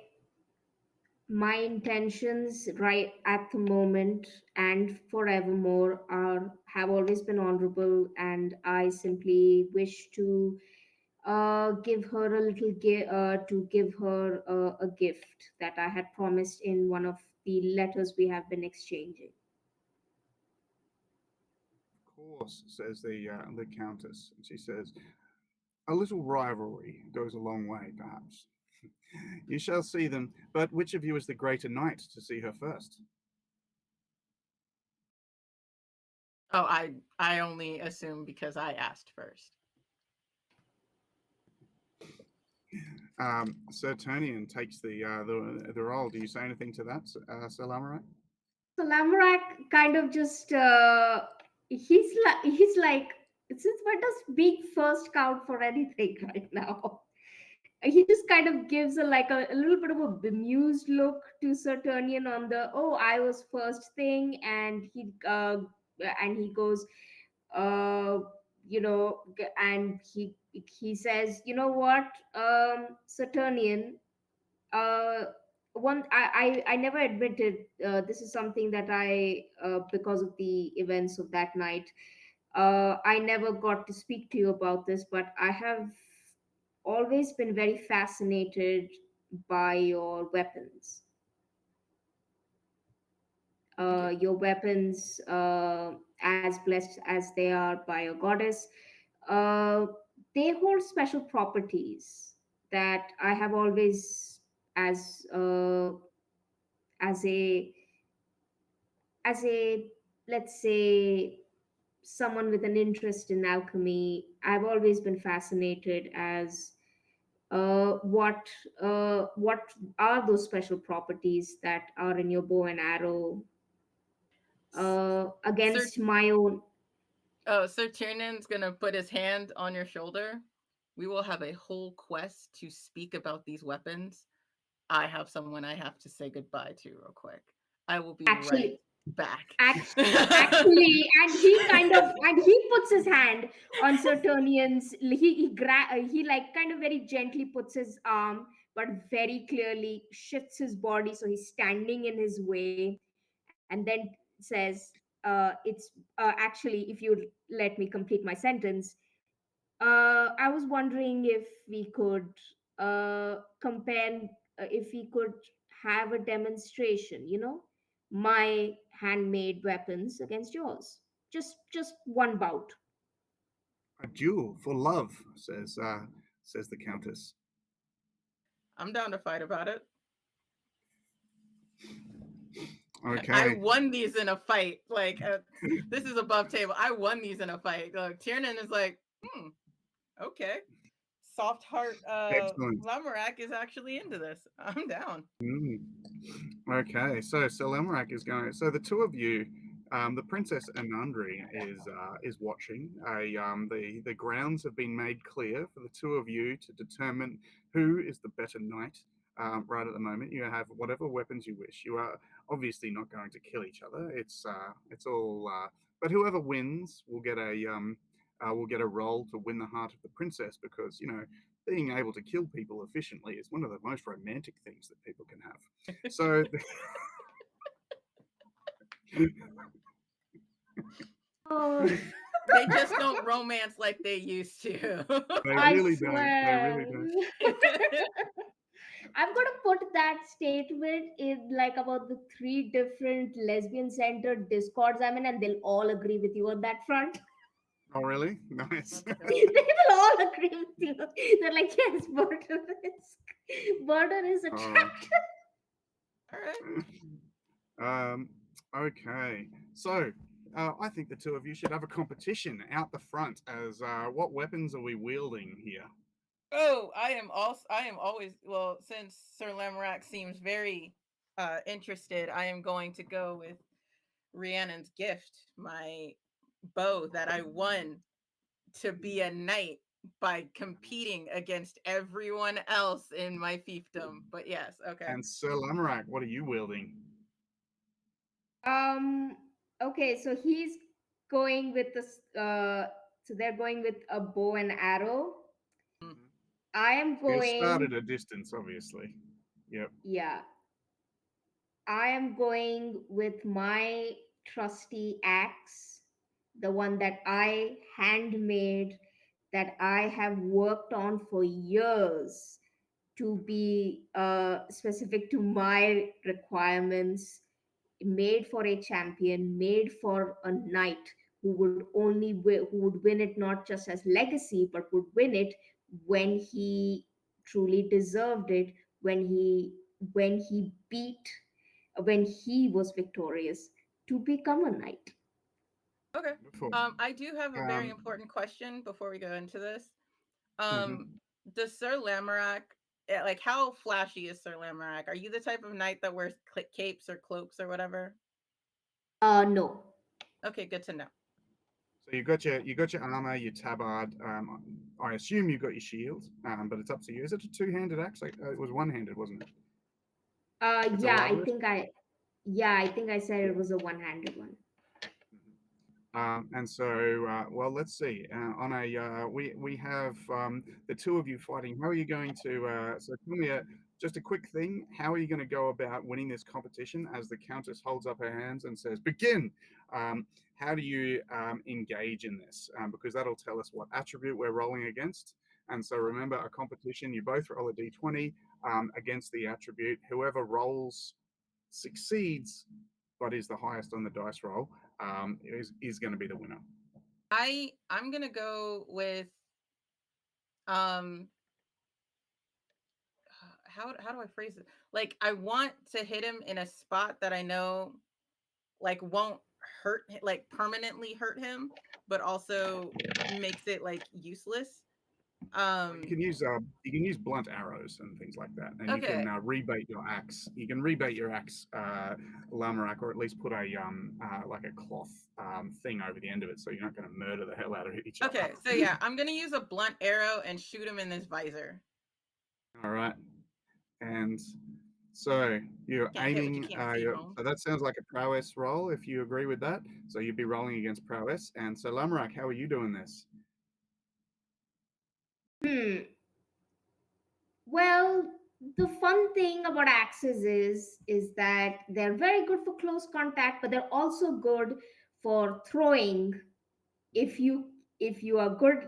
my intentions right at the moment and forevermore are have always been honorable, and I simply wish to give her a little to give her a gift that I had promised in one of the letters we have been exchanging. Of course, says the countess. And she says, a little rivalry goes a long way, perhaps. You shall see them, but which of you is the greater knight to see her first? Oh, I only assume because I asked first. Sir Turnian takes the role. Do you say anything to that, Sir Lamorak? So Lamorak kind of just he's like, since when does being first count for anything right now? He just kind of gives a little bit of a bemused look to Saturnian on the, oh, I was first thing, and he goes, uh and he says, you know what, Saturnian, uh one I never admitted, this is something that I because of the events of that night, I never got to speak to you about this, but I have always been very fascinated by Yeah. your weapons, as blessed as they are by a goddess. uh, they hold special properties that I have always, as as a as a let's say someone with an interest in alchemy, I've always been fascinated as what are those special properties that are in your bow and arrow Sir against my own. Sir Tiernan's gonna put his hand on your shoulder. We will have a whole quest to speak about these weapons. I have someone I have to say goodbye to real quick. I will be right Actually, back. actually, and he kind of, and he puts his hand on Saturnian's, he like kind of very gently puts his arm, but very clearly shifts his body so he's standing in his way, and then says, it's actually, if you let me complete my sentence, I was wondering if we could compare, if we could have a demonstration, my handmade weapons against yours. Just one bout. A duel for love, says the countess. I'm down to fight about it. I Okay. won these in a fight. Like, this is above table. I won these in a fight. Tiernan is like, okay. Soft heart Excellent. Lamorak is actually into this. I'm down. Mm. Okay, so Selemarak is going. So the two of you, the Princess Anandri is watching. The grounds have been made clear for the two of you to determine who is the better knight. Right at the moment, you have whatever weapons you wish. You are obviously not going to kill each other. It's all. But whoever wins will get a role to win the heart of the princess, because being able to kill people efficiently is one of the most romantic things that people can have. So Oh, They just don't romance like they used to. they I really don't. They swear. really don't. I'm gonna put that statement in like about the three different lesbian centered discords I'm in, and they'll all agree with you on that front. Oh, really? Nice. Let's They go. will all agree with you. They're like, yes, murder is Oh. attractive. All right. Um, okay. So I think the two of you should have a competition out the front as what weapons are we wielding here? Oh, I am always, well, since Sir Lamorak seems very interested, I am going to go with Rhiannon's gift, my bow that I won to be a knight by competing against everyone else in my fiefdom. But yes, okay. And Sir Lamorak, what are you wielding? Um. Okay, so he's going with this. So they're going with a bow and arrow. Mm. I am You'll start going. at a distance, obviously. Yep. Yeah, I am going with my trusty axe, the one that I handmade, that I have worked on for years to be specific to my requirements, made for a champion, made for a knight who would who would win it not just as legacy, but would win it when he truly deserved it, when he beat when he was victorious to become a knight. Okay. Wonderful. I do have a very Um, important question before we go into this. mhm. Does Sir Lamorak, like, how flashy is Sir Lamorak? Are you the type of knight that wears capes or cloaks or whatever? No. Okay, good to know. So you got your armor, your tabard. I assume you've got your shield, but it's up to you. Is it a two-handed axe? It was one-handed, wasn't it? It's a Yeah, large. I think I said it was a one-handed one. And so, well, let's see. On a we have the two of you fighting. How are you going to? So tell me just a quick thing. How are you going to go about winning this competition? As the Countess holds up her hands and says, "Begin." How do you engage in this? Because that'll tell us what attribute we're rolling against. And so remember, a competition. You both roll a d20 against the attribute. Whoever rolls succeeds, but is the highest on the dice roll, is going to be the winner. I'm gonna go with um how do I phrase it? Like, I want to hit him in a spot that I know like won't like permanently hurt him, but also makes it like useless. Well, Um you can use blunt arrows and things like that, and you can okay. rebate your axe. You can rebate your axe, Lamarak, or at least put a like a cloth thing over the end of it, so you're not going to murder the hell out of each other. Okay, so yeah, I'm gonna use a blunt arrow and shoot him in this visor. All right, and so you're Can't hit what you aiming. can't see, home. So that sounds like a prowess roll, if you agree with that. So you'd be rolling against prowess. And so Lamarak, how are you doing this? Hmm. Well, the fun thing about axes is that they're very good for close contact, but they're also good for throwing. If you're real good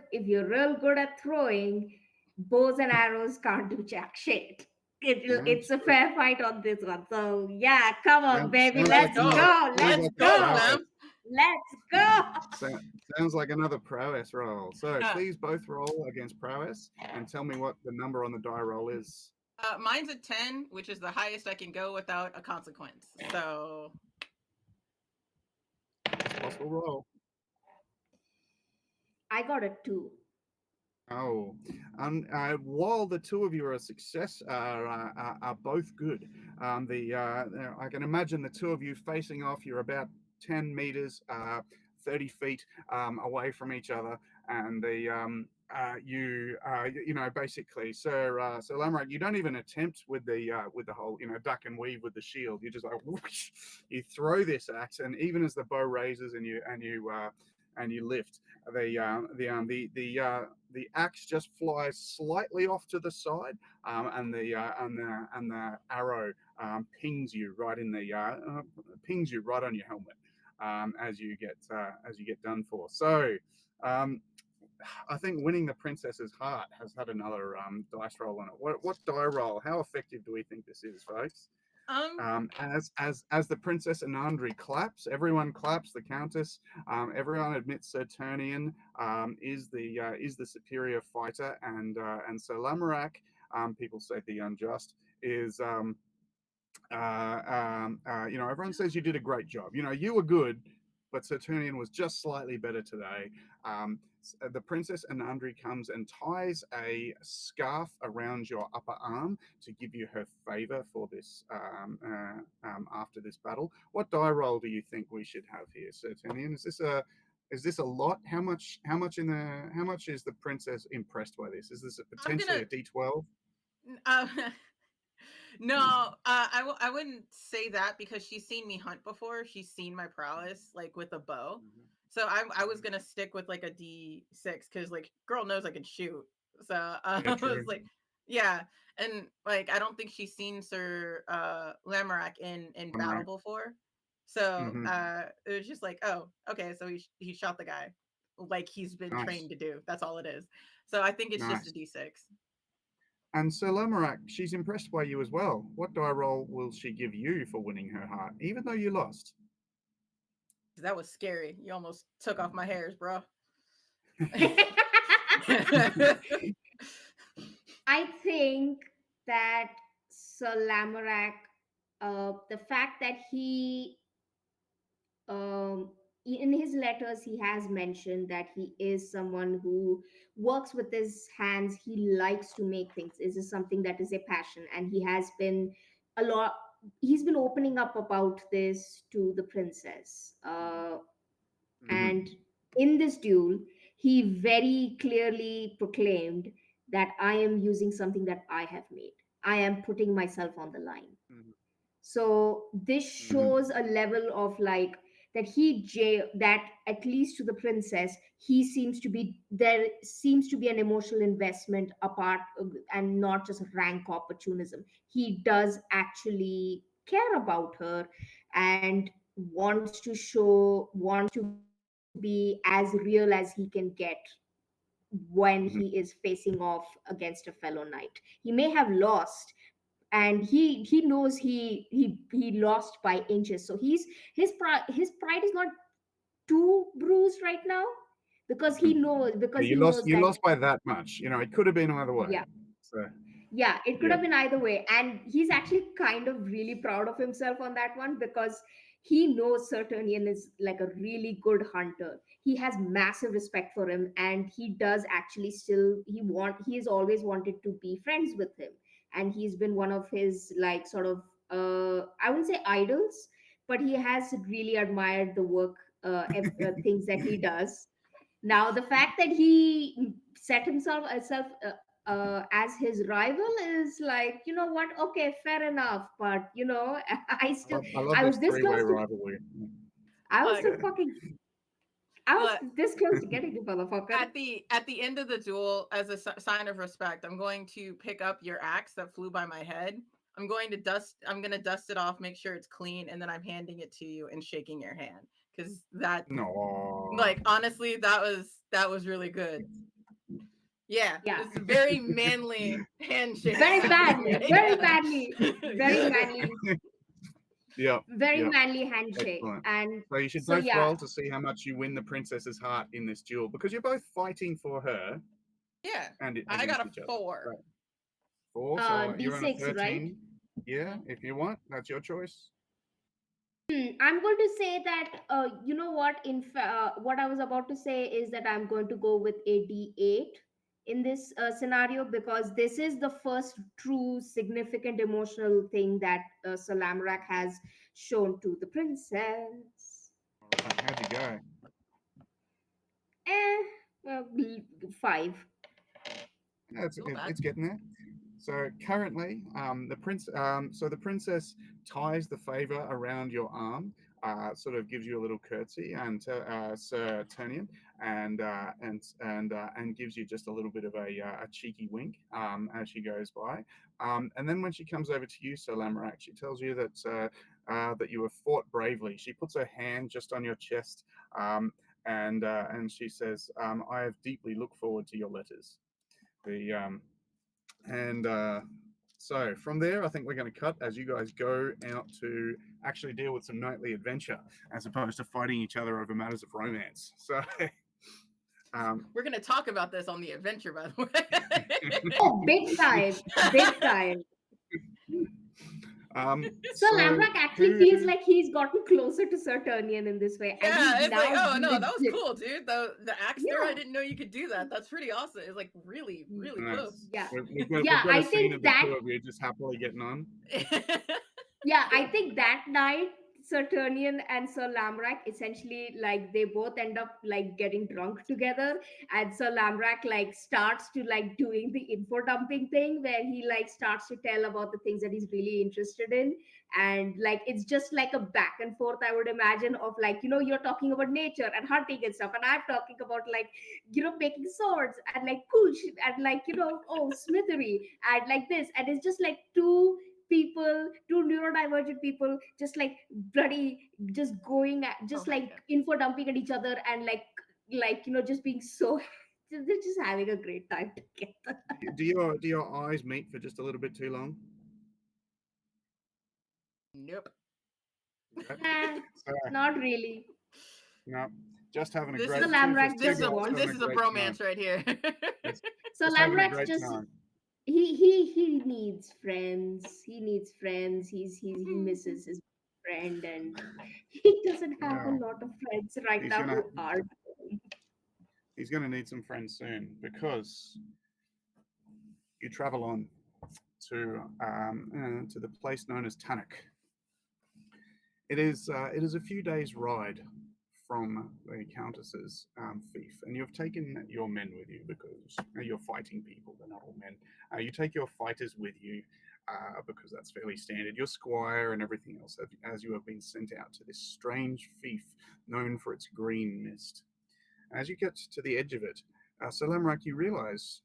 at throwing, bows and arrows can't do jack shit. That's It's a true. fair fight on this one. So yeah, come on, baby, Sounds like Let's let's another. go. go, Sounds let's Let's like a go, go, prowess. fam. let's go. So, sounds like another prowess roll. So please both roll against prowess and tell me what the number on the die roll is. Mine's a 10, which is the highest I can go without a consequence. So Best possible roll. I got a 2. Oh, while the two of you are a success, are both good. I can imagine the two of you facing off. You're about 10 meters, 30 feet away from each other, and you know, basically, Sir Lamrak, you don't even attempt with the whole, you know, duck and weave with the shield. You just like whoosh, you throw this axe, and even as the bow raises and you lift the axe just flies slightly off to the side, and the arrow pings you right in the pings you right on your helmet as you get done for. So. Um, I think winning the princess's heart has had another dice roll on it. What die roll? How effective do we think this is, folks? um As the Princess Anandri claps, everyone claps. The Countess, everyone admits Saturnian is the superior fighter, and Sir Lamorak, people say the unjust, is you know, everyone says you did a great job. You know, you were good, but Saturnian was just slightly better today. The Princess Anandri comes and ties a scarf around your upper arm to give you her favor for this after this battle. What die roll do you think we should have here, Saturnian? Is this a lot? How much? How much is the princess impressed by this? Is this I'm potentially gonna a D12? uh, no, I wouldn't say that because she's seen me hunt before. She's seen my prowess like with a bow. Mhm. So I was gonna stick with like a D6 because like girl knows I can shoot. So Yeah, I was true. like, yeah, and like I don't think she's seen Sir Lamorak in I'm battle right. before. So Hmm. it was just like, oh, okay, so he shot the guy like he's been Nice, trained to do. That's all it is. So I think it's just a nice. D6. And Sir Lamorak, she's impressed by you as well. What die roll will she give you for winning her heart, even though you lost? That was scary. You almost took off my hairs, bro. I think that Sir Lamorak, the fact that he um, in his letters he has mentioned that he is someone who works with his hands. He likes to make things. This is something that is a passion, and he has been a lot he's been opening up about this to the princess, Hmm. and in this duel he very clearly proclaimed that I am using something that I have made. I am putting myself on the line. Hmm. So this Hmm. shows a level of like that that at least to the princess he seems to be there seems to be an emotional investment apart, and not just rank opportunism. He does actually care about her and wants to be as real as he can get when he Hmm. is facing off against a fellow knight. He may have lost, and he knows he lost by inches, so his pride is not too bruised right now, because Hmm. Yeah, he knows you that, lost by that much. It could have been either way. yeah, So, yeah, it could yeah. have been either way, and he's actually kind of really proud of himself on that one, because he knows Sir Turnian is like a really good hunter. He has massive respect for him, and he does actually still he has always wanted to be friends with him, and he's been one of his like sort of, I wouldn't say idols, but he has really admired the work, things that he does. Now, the fact that he set himself as his rival is like, you know what? Okay, fair enough. But I still, I love I this was this three-way close to, rivalry. I was Look, still Yeah. fucking, I was look. this close to getting the motherfucker. At the end of the duel, as a sign of respect, I'm going to pick up your axe that flew by my head. I'm gonna dust it off, make sure it's clean, and then I'm handing it to you and shaking your hand because that, No. like, honestly, that was really good. Yeah, Yeah, it's a very manly handshake. very Yeah. badly, very manly, Yeah. very Yeah. manly handshake, Excellent. and So you should so both yeah. roll to see how much you win the princess's heart in this duel, because you're both fighting for her Yeah, and I got against a each other. 4. Right. Four. So you're on a D6, right? 13. Yeah, Mhm. if you want, that's your choice. I'm going to say that, you know what? What I was about to say is that I'm going to go with a D8 in this scenario, because this is the first true significant emotional thing that Salamrak has shown to the princess. All right. How'd you go? Well, 5. Yeah, Not bad. it's getting there. So currently, the princess ties the favor around your arm, sort of gives you a little curtsy, and Sir Turnian, and gives you just a little bit of a cheeky wink as she goes by. And then when she comes over to you, Sir Lamorak, she tells you that you have fought bravely. She puts her hand just on your chest, and she says, "I have deeply looked forward to your letters." The and So from there, I think we're going to cut as you guys go out to actually deal with some nightly adventure, as opposed to fighting each other over matters of romance. So, um, We're gonna talk about this on the adventure, by the way. Oh, big time, big time. So so Lamrak actually who? feels like he's gotten closer to Sir Turnian in this way, and he's Yeah, it's like, now oh no, that was legit. cool, dude. The axe there, I Yeah, didn't know you could do that. That's pretty awesome. It's like really, really close. Nice. yeah, We've yeah. got a I scene think of the that two of you just happily getting on. Yeah, I think that night Sir Turnian and Sir Lamrak essentially like they both end up like getting drunk together, and Sir Lamrak like starts to like doing the info dumping thing where he like starts to tell about the things that he's really interested in, and like it's just like a back and forth, I would imagine, of like, you know, you're talking about nature and hunting and stuff, and I'm talking about like, you know, making swords and like cool shit and like, you know, oh, smithery and like this, and it's just like people, two neurodivergent people, just like bloody, just going at, Oh just heck like yeah. info dumping at each other, and like, you know, just being so, they're just having a great time together. Do your eyes meet for just a little bit too long? Nope. Okay. Eh, So not really. no, just having a This So great is two, Lamrak just two this is just a guys wants. having this a is a great time. bromance right here. Yes, So just having a Lamrak's great just time. he needs friends. He needs friends. He misses his friend, and he doesn't have a Yeah, lot of friends right he's now gonna who are home. he's gonna need some friends soon because you travel on to the place known as Tannock. It is a few days' ride from the Countess's fief, and you've taken your men with you because you're fighting people. They're not all men. You take your fighters with you because that's fairly standard. Your squire and everything else, as you have been sent out to this strange fief known for its green mist. As you get to the edge of it, Salamrak, you realize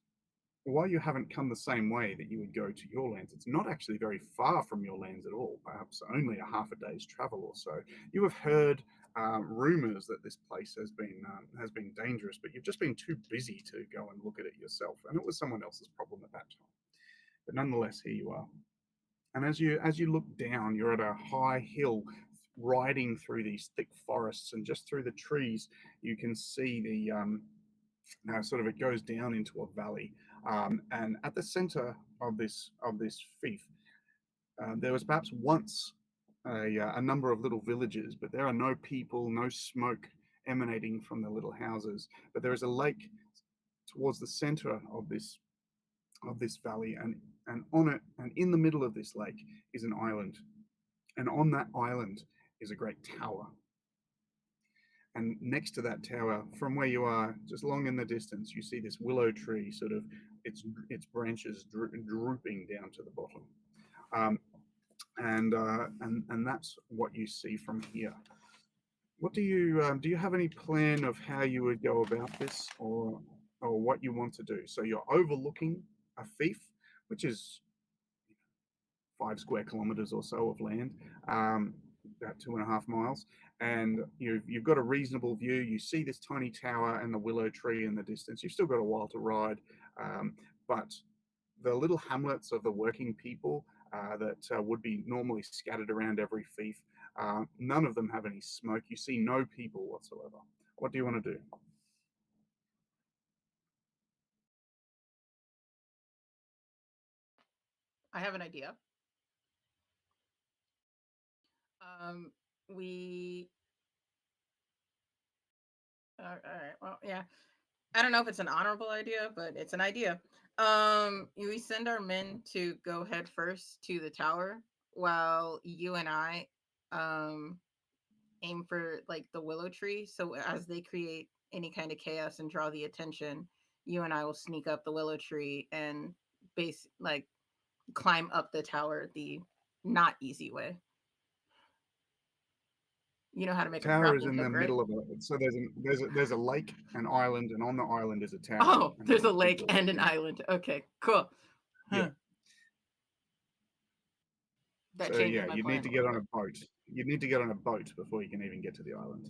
while you haven't come the same way that you would go to your lands, it's not actually very far from your lands at all, perhaps only a half a day's travel or so. You have heard rumors that this place has been dangerous, but you've just been too busy to go and look at it yourself, and it was someone else's problem at that time. But nonetheless, here you are. And as you look down, you're at a high hill riding through these thick forests, and just through the trees, you can see sort of it goes down into a valley. And at the center of this fief, there was perhaps once a number of little villages, but there are no people, no smoke emanating from the little houses. But there is a lake towards the center of this valley, and on it, and in the middle of this lake is an island, and on that island is a great tower. And next to that tower, from where you are, just long in the distance, you see this willow tree, sort of its branches drooping down to the bottom. Um, and that's what you see from here. What do you have any plan of how you would go about this, or what you want to do? So you're overlooking a fief, which is 5 square kilometers or so of land, about 2.5 miles, and you've got a reasonable view. You see this tiny tower and the willow tree in the distance. You've still got a while to ride, but the little hamlets of the working people that would be normally scattered around every fief, none of them have any smoke. You see no people whatsoever. What do you want to do? I have an idea. Um, we. All right. Well, yeah. I don't know if it's an honorable idea, but it's an idea. We send our men to go head first to the tower, while you and I, um, aim for like the willow tree. So as they create any kind of chaos and draw the attention, you and I will sneak up the willow tree and climb up the tower the not easy way. You know how to make a Tower is grappling in the hook, right? middle of it. So there's a lake, an island, and on the island is a tower, Oh, and there's there's a a big lake willow and an tree. island. Okay, cool. Yeah. Huh. That So changes yeah, my you'd need plan to a get little on a bit. boat. You'd need to get on a boat before you can even get to the island.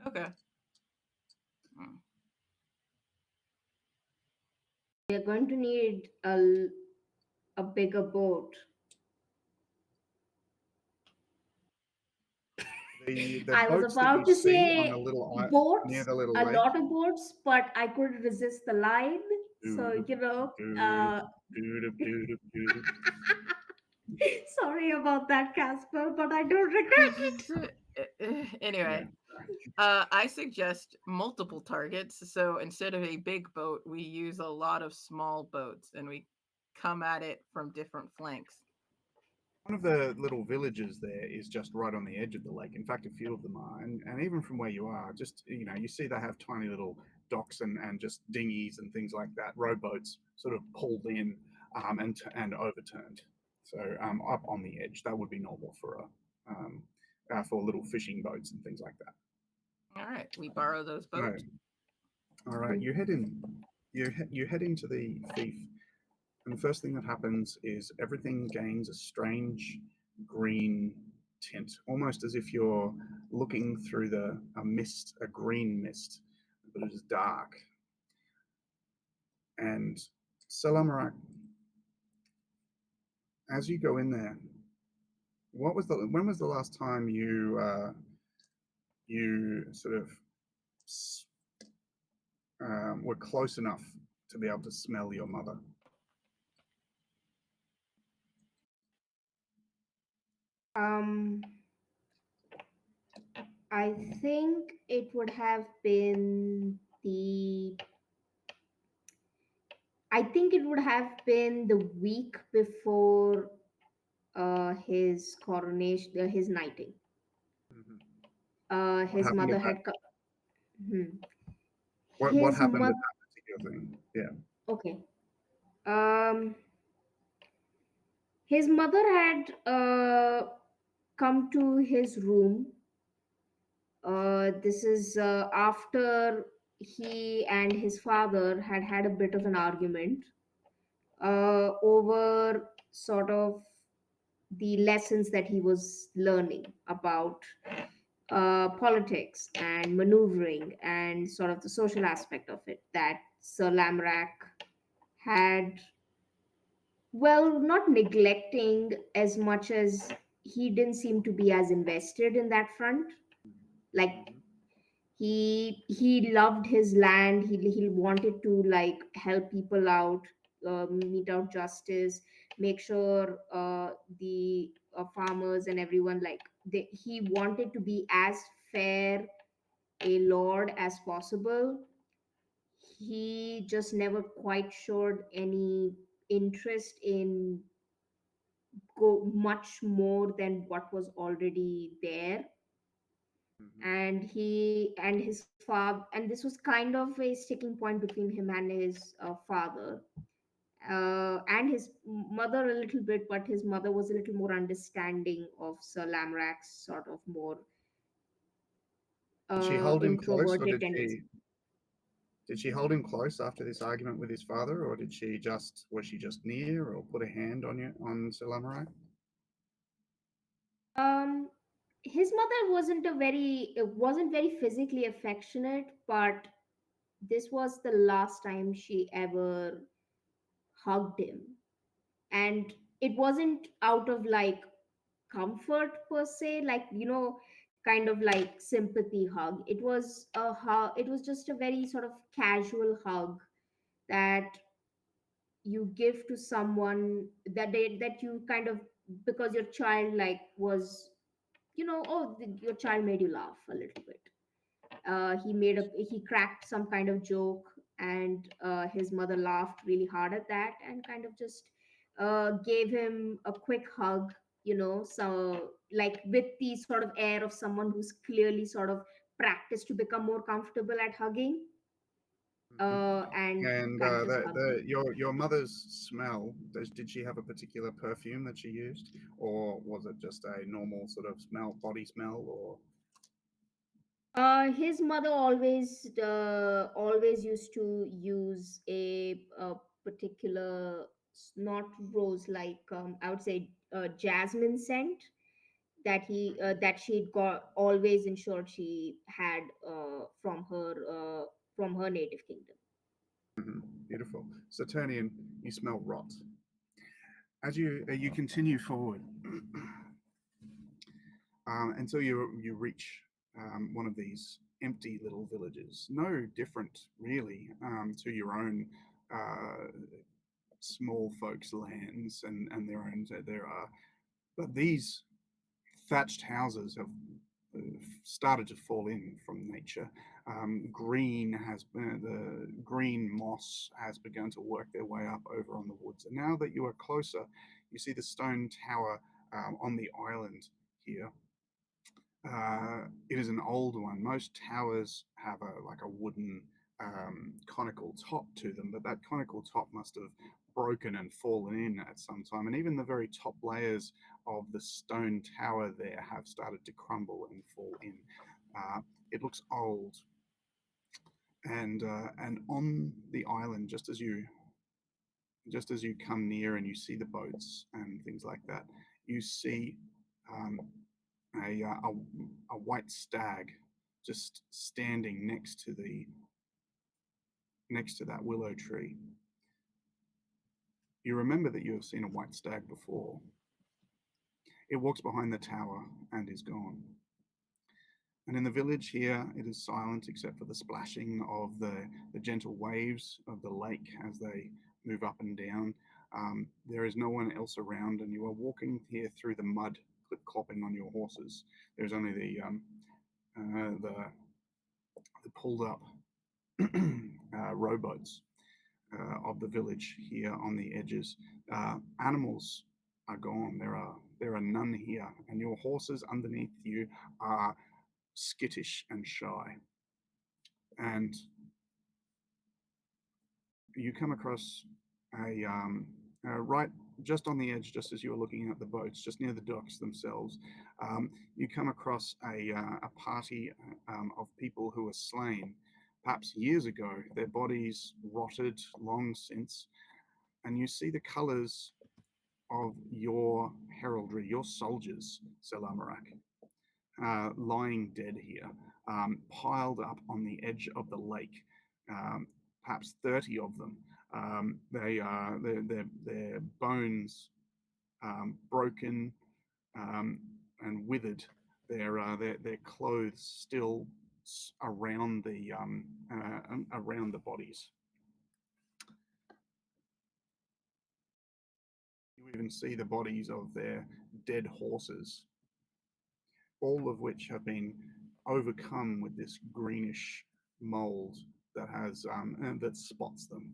Okay. Mm. We're going to need a bigger boat. The I was boats that you about to see on the say little near boats, the little a lake. lot of boats, but I couldn't resist the line. So, Doo-doo, you know, doo-doo, doo-doo, doo-doo, doo-doo. sorry about that, Casper, but I don't regret it. Yeah. Anyway, I suggest multiple targets. So instead of a big boat, we use a lot of small boats and we come at it from different flanks. One of the little villages there is just right on the edge of the lake. In fact, a few of them are, and even from where you are, just you see they have tiny little docks and just dinghies and things like that, rowboats sort of pulled in and overturned. So up on the edge, that would be normal for little fishing boats and things like that. All right, we borrow those So, boats. all right, you head in. You head into the thief. And the first thing that happens is everything gains a strange green tint, almost as if you're looking through a green mist, but it is dark. And Salamarak, as you go in there, when was the last time you sort of were close enough to be able to smell your mother? Um, I think it would have been the. I think it would have been the week before his coronation, his knighting. Mhm. What His happened mother at that? had. Hmm. What His happened at mother. that particular thing? Yeah. Okay. Um, his mother had come to his room. This is after he and his father had had a bit of an argument over sort of the lessons that he was learning about politics and maneuvering and sort of the social aspect of it that Sir Lamrack had, well, not neglecting as much as he didn't seem to be as invested in that front. Like Mhm. he loved his land. He wanted to like help people out, mete out justice, make sure the farmers and everyone he wanted to be as fair a lord as possible. He just never quite showed any interest in go much more than what was already there. Mhm. And he and his father, and this was kind of a sticking point between him and his father, and his mother a little bit, but his mother was a little more understanding of Sir Lamrack's sort of more Did she hold him close, or introverted tendency. did she hold him close after this argument with his father, or was she just near, or put a hand on Silamarai? um his mother wasn't very physically affectionate, but this was the last time she ever hugged him. And it wasn't out of like comfort per se, like kind of like sympathy hug. It was just a very sort of casual hug that you give to someone that you kind of, because your child like was, your child made you laugh a little bit. He cracked some kind of joke, and his mother laughed really hard at that and kind of just gave him a quick hug, so like with the sort of air of someone who's clearly sort of practiced to become more comfortable at hugging, Mhm. and And kind of just hugged him. your mother's smell, did she have a particular perfume that she used, or was it just a normal sort of body smell, or? His mother always used to use a particular, not rose, like I would say jasmine scent that she'd got always ensured she had from her native kingdom. Mhm. Beautiful. Saturnian, you smell rot. As you continue forward, until you reach one of these empty little villages, no different really to your own uh, small folks' lands and their own. There are, but these thatched houses have started to fall in from nature. The green moss has begun to work their way up over on the woods, and now that you are closer, you see the stone tower on the island here. It is an old one. Most towers have a wooden conical top to them, but that conical top must have broken and fallen in at some time. And even the very top layers of the stone tower there have started to crumble and fall in. Uh, it looks old, and on the island, just as you come near and you see the boats and things like that, you see um, a white stag just standing next to that willow tree. You remember that you have seen a white stag before. It walks behind the tower and is gone. And in the village here, it is silent except for the splashing of the gentle waves of the lake as they move up and down. There is no one else around, and you are walking here through the mud, clip clopping on your horses. There's only the pulled up rowboats of the village here on the edges. Animals are gone. There are none here, and your horses underneath you are skittish and shy. And you come across right just on the edge, just as you are looking at the boats, just near the docks themselves. You come across a party of people who were slain, perhaps years ago. Their bodies rotted long since, and you see the colours of your heraldry, your soldiers, Selamarak, lying dead here, piled up on the edge of the lake, perhaps 30 of them. Their bones broken and withered, their clothes still around the bodies. You even see the bodies of their dead horses, all of which have been overcome with this greenish mold that spots them.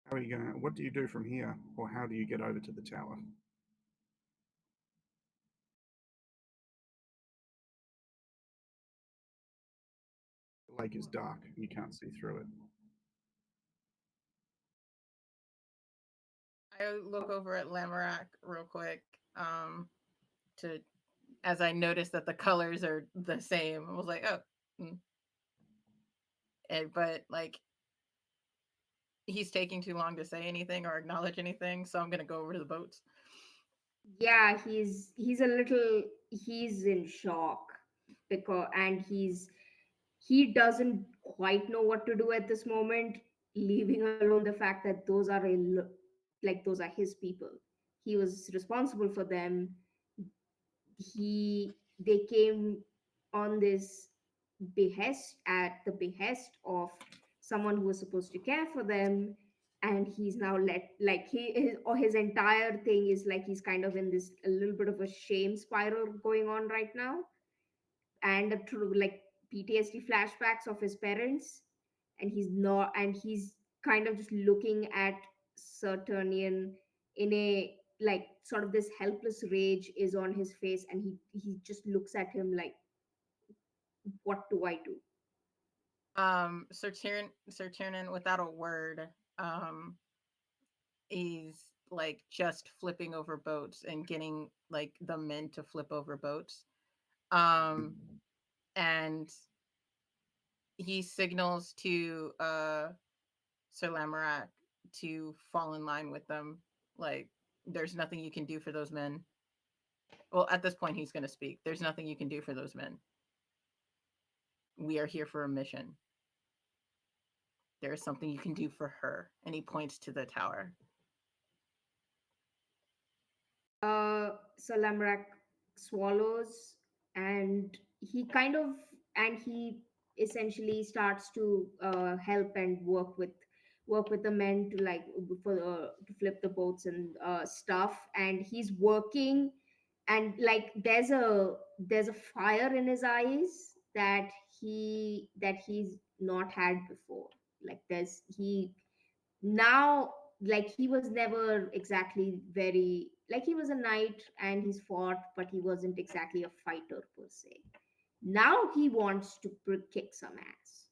How are you going? What do you do from here, or how do you get over to the tower? The lake is dark; you can't see through it. I look over at Lamorak real quick, to as I notice that the colors are the same. I was like, oh, but like he's taking too long to say anything or acknowledge anything, so I'm gonna go over to the boats. Yeah, he's a little, he's in shock, because and he doesn't quite know what to do at this moment, leaving alone the fact that those are his people. He was responsible for them. They came on this behest, at the behest of someone who was supposed to care for them, and he's now let, like, his entire thing is like he's kind of in this a little bit of a shame spiral going on right now, and through like PTSD flashbacks of his parents, and he's kind of just looking at Saturnian in a, like, sort of this helpless rage is on his face, and he just looks at him like, what do I do? Sir Tiernan, without a word, um, he's like just flipping over boats and getting like the men to flip over boats. Um, and he signals to Sir Lamorak to fall in line with them. Like, there's nothing you can do for those men. Well, at this point, he's going to speak. There's nothing you can do for those men. We are here for a mission. There is something you can do for her. And he points to the tower. Salamrak swallows, and he essentially starts to help and work with the men to, like, to flip the boats and stuff, and he's working, and like there's a fire in his eyes that he's not had before. Like there's he now, like he was never exactly very, like he was a knight and he's fought, but he wasn't exactly a fighter per se. Now he wants to kick some ass.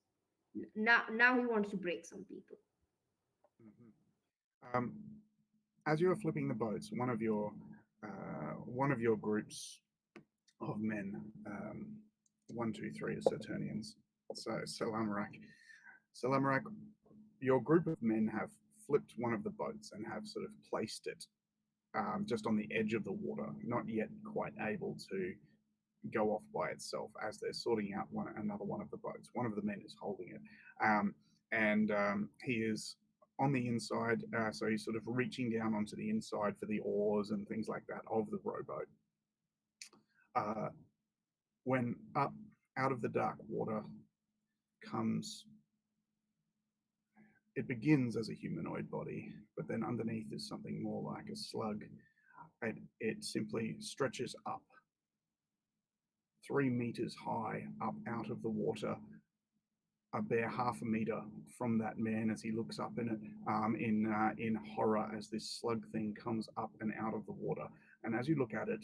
Now he wants to break some people. Mhm. Um, as you are flipping the boats, one of your groups of men, 1, 2, 3 are Saturnians. So Salamarak, your group of men have flipped one of the boats and have sort of placed it just on the edge of the water, not yet quite able to go off by itself as they're sorting out another one of the boats. One of the men is holding it, and he is on the inside, so he's sort of reaching down onto the inside for the oars and things like that of the rowboat. Uh, when up out of the dark water comes, it begins as a humanoid body, but then underneath is something more like a slug. It simply stretches up 3 meters high up out of the water, a bare half a meter from that man as he looks up in it, in horror as this slug thing comes up and out of the water. And as you look at it,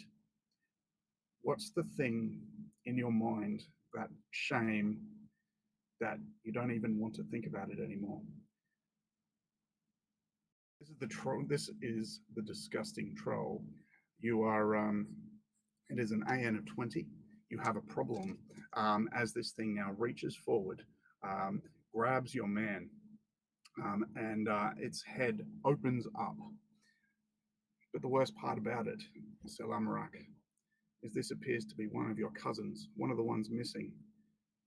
what's the thing in your mind, that shame, that you don't even want to think about it anymore? This is the troll. This is the disgusting troll. You are. It is an AN of 20. You have a problem as this thing now reaches forward, um, grabs your man, and its head opens up. But the worst part about it, Selamarak, is this appears to be one of your cousins, one of the ones missing.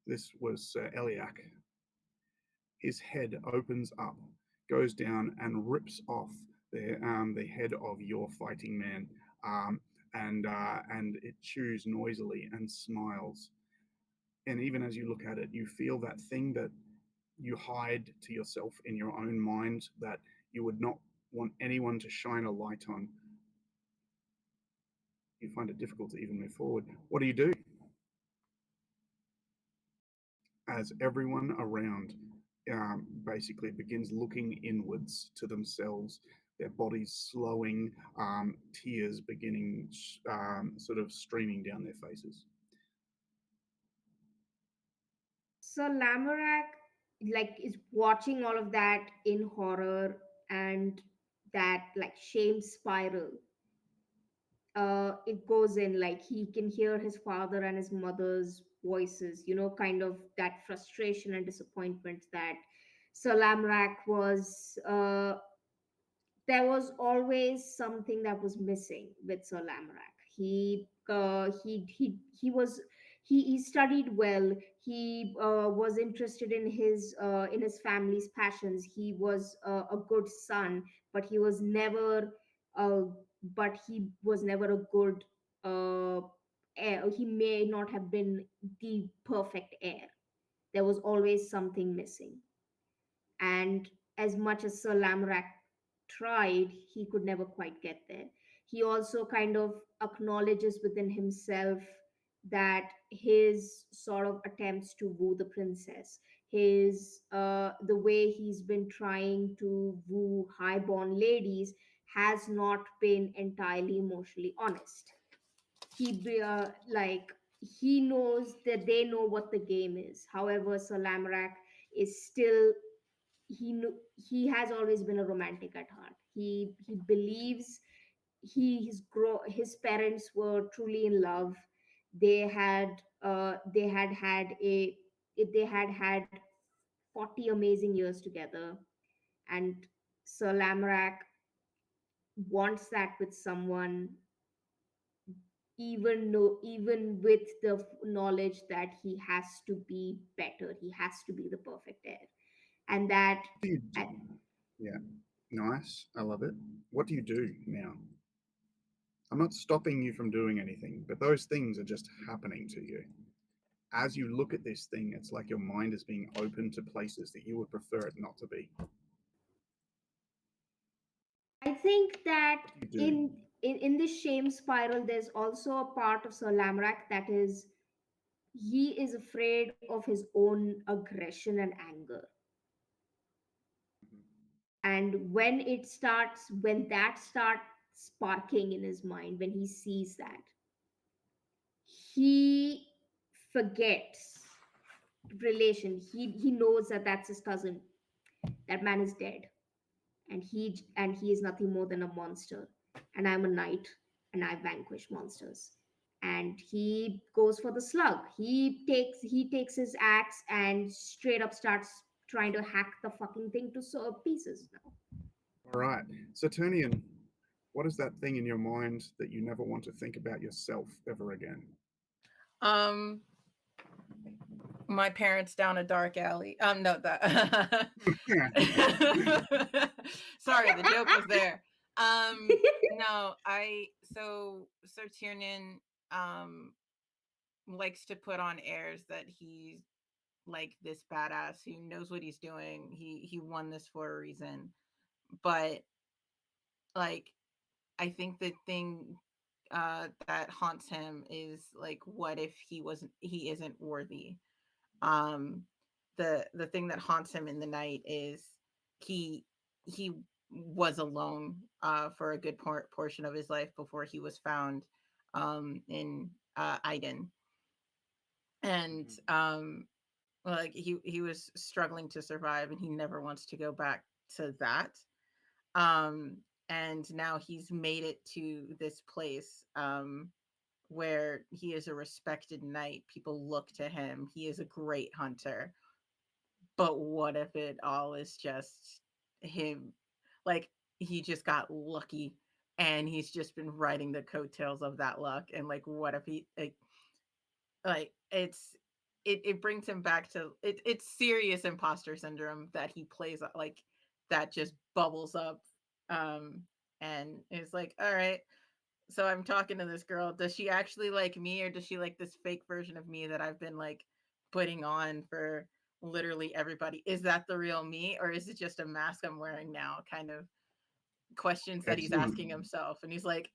This was Sir Eliak. His head opens up, goes down, and rips off the head of your fighting man, um, and it chews noisily and smiles. And even as you look at it, you feel that thing that you hide to yourself in your own mind that you would not want anyone to shine a light on. You find it difficult to even move forward. What do you do? As everyone around basically begins looking inwards to themselves, their bodies slowing, tears beginning sort of streaming down their faces. So Lamorak like is watching all of that in horror, and that like shame spiral, it goes in, like he can hear his father and his mother's voices, kind of that frustration and disappointment that Salamrak was, there was always something that was missing with Sir Lamorak. He studied well. He was interested in his family's passions. He was a good son, but uh, he was never a good uh, heir. He may not have been the perfect heir. There was always something missing, and as much as Sir Lamorak tried, he could never quite get there. He also kind of acknowledges within himself that his sort of attempts to woo the princess, his the way he's been trying to woo highborn ladies, has not been entirely emotionally honest. Like he knows that they know what the game is. However, Sir Lamorak is still, he has always been a romantic at heart. He believes his parents were truly in love. They had had 40 amazing years together, and Sir Lamorak wants that with someone, even with the knowledge that he has to be better, he has to be the perfect heir, and that What do you do? Yeah, nice. I love it. What do you do now? I'm not stopping you from doing anything, but those things are just happening to you. As you look at this thing, it's like your mind is being opened to places that you would prefer it not to be. I think that What do you do? in this shame spiral, there's also a part of Sir Lamrak that is, he is afraid of his own aggression and anger. And when that starts sparking in his mind, when he sees that, he forgets relation. He knows that that's his cousin. That man is dead, and he is nothing more than a monster. And I'm a knight, and I vanquish monsters. And he goes for the slug. He takes his axe and straight up starts trying to hack the fucking thing to pieces now. All right. Saturnian, what is that thing in your mind that you never want to think about yourself ever again? Um, my parents down a dark alley. No, that. Sorry, the joke was there. No, so Tiernan um likes to put on airs that he's like this badass who knows what he's doing. He won this for a reason. But like I think the thing that haunts him is like what if he isn't worthy. Um the thing that haunts him in the night is he he was alone for a good portion of his life before he was found in Iden. And Mhm. like he was struggling to survive and he never wants to go back to that. um and now he's made it to this place where he is a respected knight. People look to him. He is a great hunter. But what if it all is just him? Like he just got lucky and he's just been riding the coattails of that luck. And like what if he like it brings him back to it's serious imposter syndrome that he plays like that just bubbles up. um and it's like, all right, so I'm talking to this girl. Does she actually like me, or does she like this fake version of me that I've been like putting on for literally everybody? Is that the real me, or is it just a mask I'm wearing now? Kind of questions that he's Excellent. asking himself. And he's like,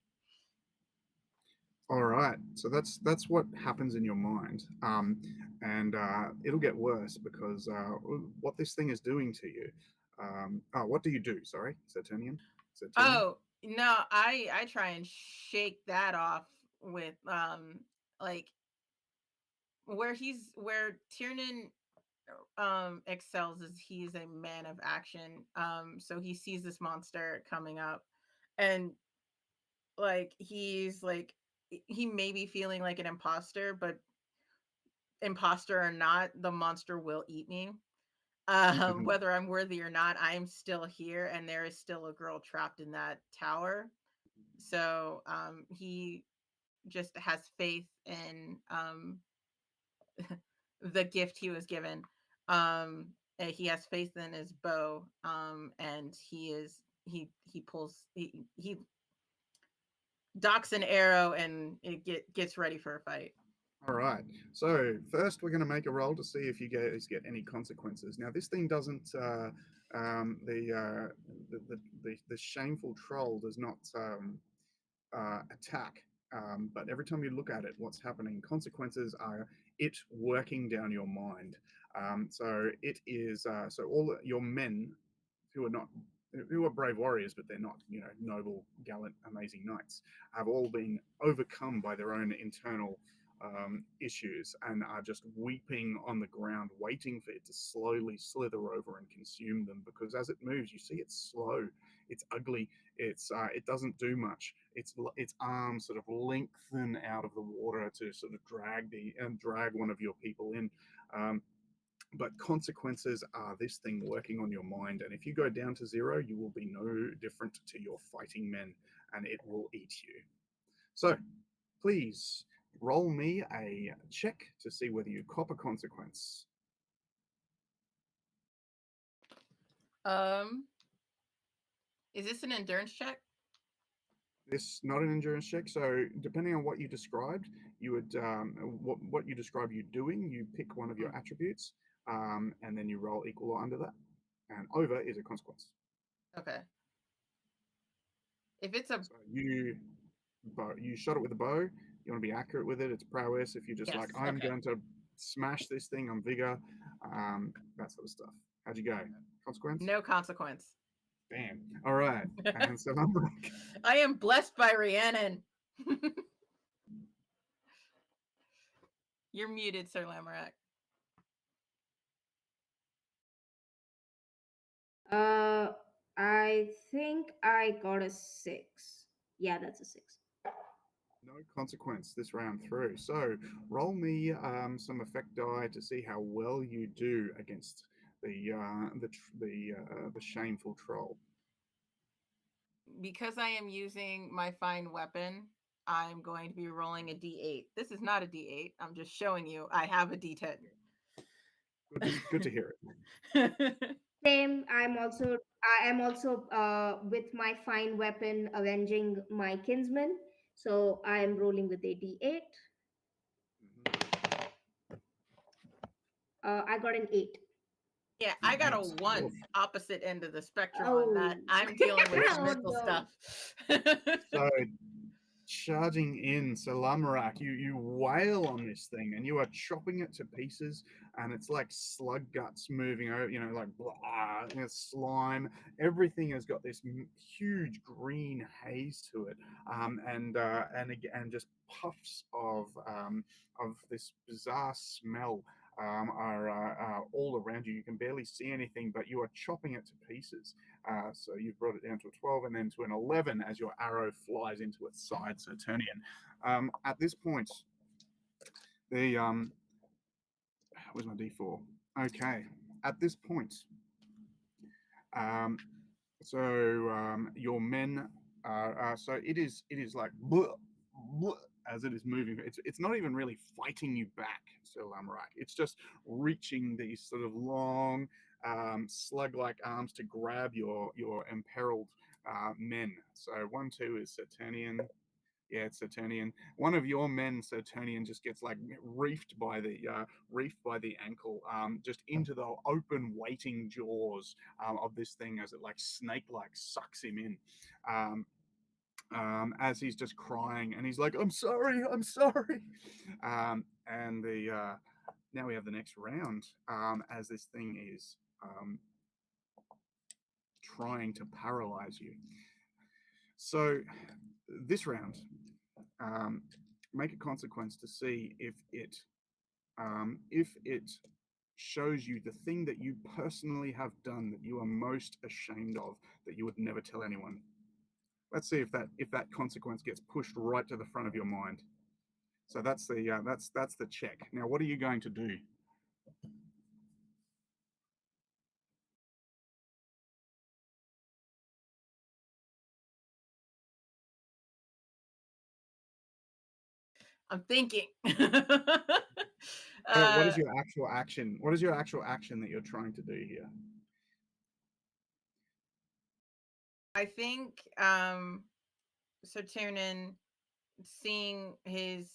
All right. So that's what happens in your mind, and it'll get worse because what this thing is doing to you. What do you do? Sorry, Saturnian. Saturnian. oh no, I try and shake that off with like where Tiernan excels is he's a man of action. So he sees this monster coming up, and like he's like he may be feeling like an imposter, but imposter or not, the monster will eat me. Mhm. Whether I'm worthy or not, I'm still here, and there is still a girl trapped in that tower. So he just has faith in the gift he was given. He has faith in his bow, and he pulls he docks an arrow, and gets ready for a fight. All right. So first, we're going to make a roll to see if you guys get any consequences. Now, this thing doesn't. The shameful troll does not attack. But every time you look at it, what's happening? Consequences are it working down your mind. So it is. So all your men who are not who are brave warriors, but they're not, noble, gallant, amazing knights, have all been overcome by their own internal issues and are just weeping on the ground, waiting for it to slowly slither over and consume them. Because as it moves, you see it's slow, it's ugly, it doesn't do much. Its arms sort of lengthen out of the water to sort of drag one of your people in. Um, but consequences are this thing working on your mind, and if you go down to zero, you will be no different to your fighting men, and it will eat you. So please roll me a check to see whether you cop a consequence. Um, is this an endurance check? This not an endurance check, so depending on what you described, you would what you describe you doing, you pick one of your Mm, attributes, and then you roll equal or under that, and over is a consequence. okay. If it's a So you shot it with a bow. You want to be accurate with it. It's prowess. If you're just yes, like, I'm okay. going to smash this thing on vigor, that sort of stuff. How'd you go? Consequence? No consequence. Bam. All right. And so I'm like, I am blessed by Rhiannon. You're muted, Sir Lamorak. Uh, I think I got a 6. Yeah, that's a 6. no consequence this round through. So roll me some effect die to see how well you do against the shameful troll. Because I am using my fine weapon, I'm going to be rolling a d8. This is not a d8. I'm just showing you I have a d10. Good to hear it. Same. I am also with my fine weapon avenging my kinsman. So I am rolling with a d8. it. I got an 8. Yeah, I got a Nice. 1, opposite end of the spectrum on that. Oh. I'm dealing with the Oh mental no. stuff. So charging in, Salamarak, you wail on this thing and you are chopping it to pieces, and it's like slug guts moving over, like blah, slime. Everything has got this huge green haze to it, and just puffs of this bizarre smell are all around you. You can barely see anything, but you are chopping it to pieces. So you've brought it down to a 12 and then to an 11 as your arrow flies into its side, Saturnian. At this point, the where's my D4? Okay. At this point, um, your men are so it is like bleh, bleh, as it is moving. It's not even really fighting you back, so I'm right. It's just reaching these sort of long slug-like arms to grab your imperiled men. So 1-2 is Saturnian. Yeah, it's Saturnian. One of your men, Saturnian, just gets like reefed by the ankle, just into the open waiting jaws of this thing as it like snake-like sucks him in. Um, as he's just crying and he's like, "I'm sorry, I'm sorry," and the now we have the next round as this thing is trying to paralyze you. So this round, um, make a consequence to see if it shows you the thing that you personally have done that you are most ashamed of that you would never tell anyone. Let's see if that consequence gets pushed right to the front of your mind. So that's the check. Now, what are you going to do? I'm thinking. What uh, is your actual action? What is your actual action that you're trying to do here? I think Sir Tiernan, seeing his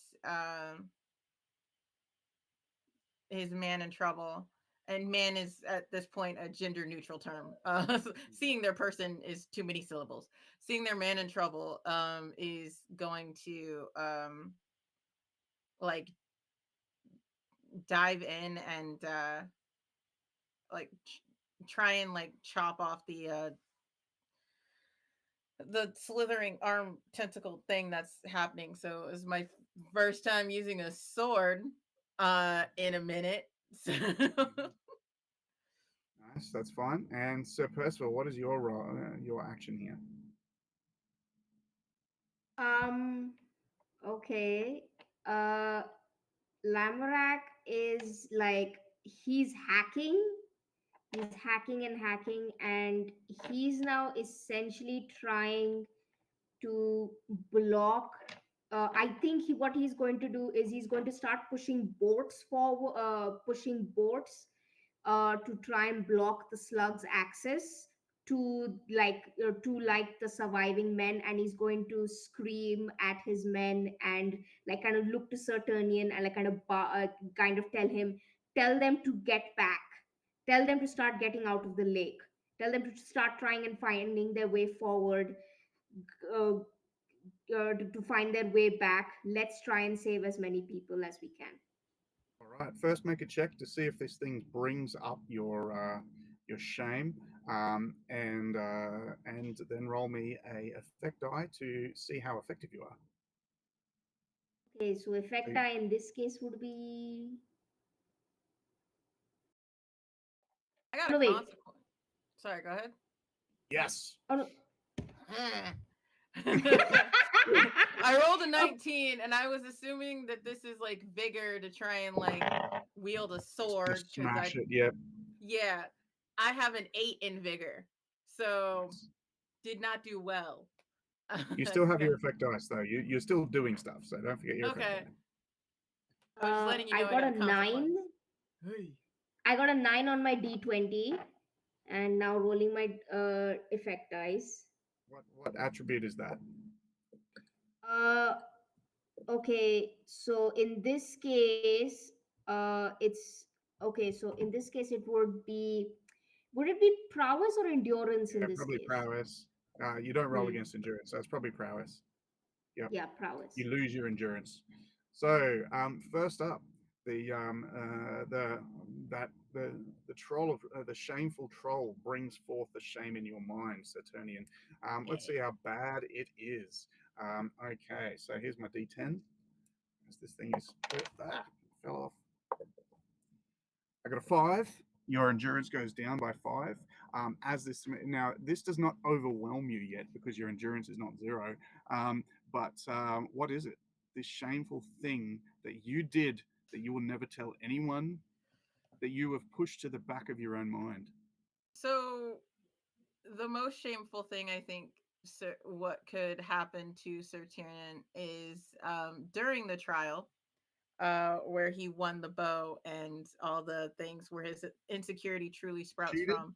man in trouble, and man is at this point a gender neutral term. Seeing their person is too many syllables. Seeing their man in trouble is going to like dive in and like try and like chop off the slithering arm tentacle thing that's happening. So it was my first time using a sword in a minute. So Nice, that's fine. And Sir Percival, what is your action here? Um. Okay. Uh. Lamorak is like he's hacking. He's hacking and hacking, and he's now essentially trying to block. I think what he's going to do is he's going to start pushing boats forward, pushing boats to try and block the slug's access to the surviving men, and he's going to scream at his men and like kind of look to Saturnian and like kind of tell them to get back, tell them to start getting out of the lake, tell them to start trying and finding their way forward, uh, to find their way back. Let's try and save as many people as we can. All right. First, make a check to see if this thing brings up your shame. and then roll me a effect die to see how effective you are. Okay, so So, effect die in this case would be. I Oh got a no, wait. consequence. Sorry, go ahead. yes. Oh no. I rolled a Oh, 19 and I was assuming that this is like vigor to try and like wield a sword Just because smash I it. Yep. yeah, I have an 8 in vigor. So Nice. did not do well. You still have your effect dice though. You're still doing stuff, so don't forget your effect Okay. die. I was just letting you I know I got got a a nine. consequence. Hey. I got a 9 on my D20, and now rolling my effect dice. What attribute is that? Uh, okay, so in this case, it's okay. So in this case, it would it be prowess or endurance in Yeah, this probably case? prowess. You don't roll Hmm. against endurance, so it's probably prowess. Yep. Yeah, prowess. You lose your endurance. So first up, the that the troll of the shameful troll brings forth the shame in your mind, Saturnian. Let's see how bad it is. Okay, so here's my D10. As this thing is fell off. I got a 5. Your endurance goes down by 5. As this now, this does not overwhelm you yet because your endurance is not 0. But what is it? This shameful thing that you did that you will never tell anyone, that you have pushed to the back of your own mind. So the most shameful thing I think Sir, what could happen to Sir Tyrion is during the trial where he won the bow and all the things where his insecurity truly sprouts Cheated. from.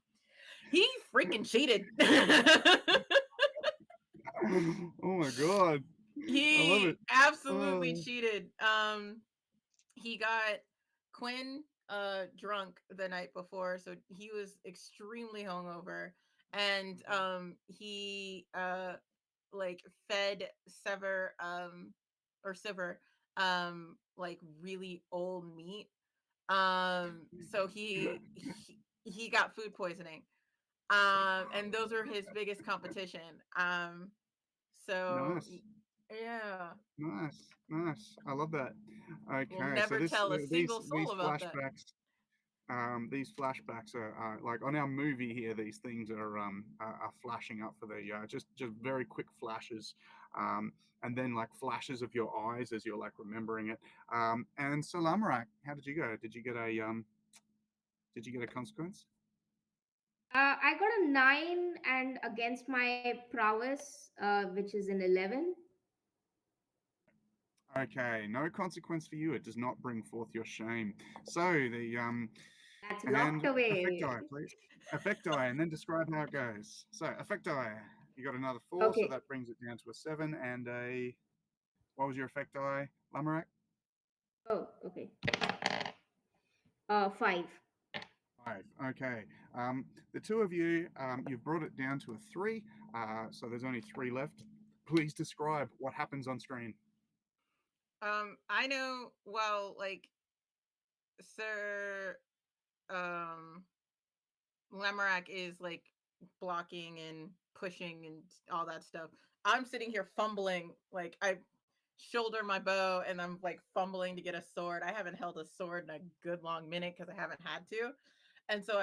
He freaking cheated. Oh my god, I love He it. absolutely Oh. cheated. He got Quinn drunk the night before, so he was extremely hungover, and he like fed Sever like really old meat. So he got food poisoning. And those are his biggest competition. So Nice. yeah, Nice. I love that. we'll Okay, so never tell a single soul about that. these flashbacks are like on our movie here. These things are flashing up for the just very quick flashes, um, and then like flashes of your eyes as you're like remembering it. And so Lamarak, how did you go? Did you get a consequence? I got a 9, and against my prowess, which is an 11. Okay, no consequence for you. It does not bring forth your shame. So the That's locked and effect away. die, please. Effect die, and then describe how it goes. So effect die, you got another 4, so Okay. that brings it down to a 7 and a. What was your effect die, Lamarak? Oh, okay. 5. 5. Okay. The two of you, you've brought it down to a 3. So there's only 3 left. Please describe what happens on screen. I know. Well, like Sir um Lamorak is like blocking and pushing and all that stuff. I'm sitting here fumbling, like I shoulder my bow and I'm like fumbling to get a sword. I haven't held a sword in a good long minute because I haven't had to. And so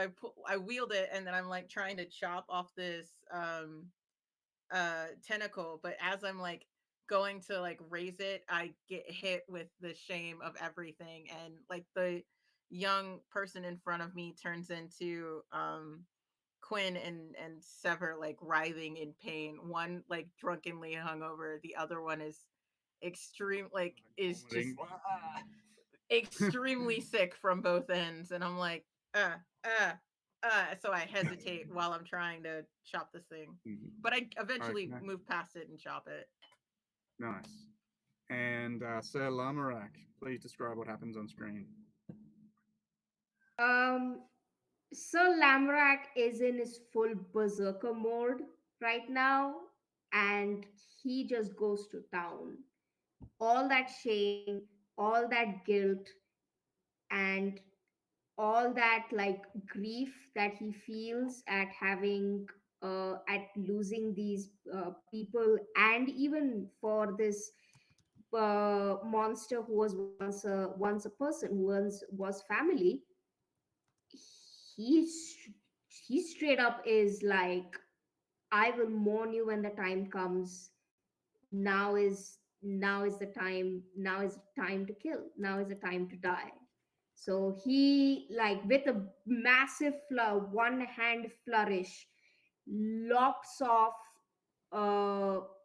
I wield it and then I'm like trying to chop off this tentacle, but as I'm like going to like raise it, I get hit with the shame of everything, and like the young person in front of me turns into Quinn and Sever, like writhing in pain, one like drunkenly hungover, the other one is extreme, like is just Vomiting. extremely sick from both ends, and I'm like uh uh so I hesitate while I'm trying to chop this thing, but I eventually Okay. move past it and chop it. Nice. And Sir Lamarak, please describe what happens on screen. Um, Sir Lamrak is in his full berserker mode right now, and he just goes to town. All that shame, all that guilt, and all that like grief that he feels at having at losing these people, and even for this monster who was once a person, who once was family. He straight up is like, I will mourn you when the time comes. Now is the time. Now is the time to kill. Now is the time to die. So he, like, with a massive one hand flourish, lops off.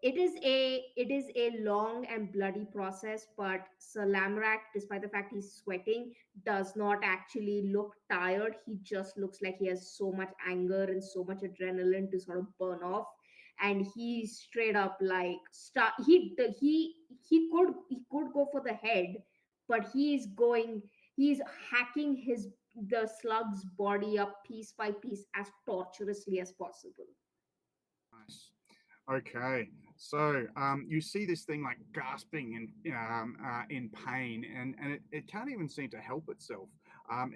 It is a long and bloody process, but Sir Lamrak, despite the fact he's sweating, does not actually look tired. He just looks like he has so much anger and so much adrenaline to sort of burn off, and he straight up like start. He could go for the head, but he's hacking the slug's body up piece by piece as torturously as possible. Nice. Okay, so you see this thing like gasping in pain, and it can't even seem to help itself.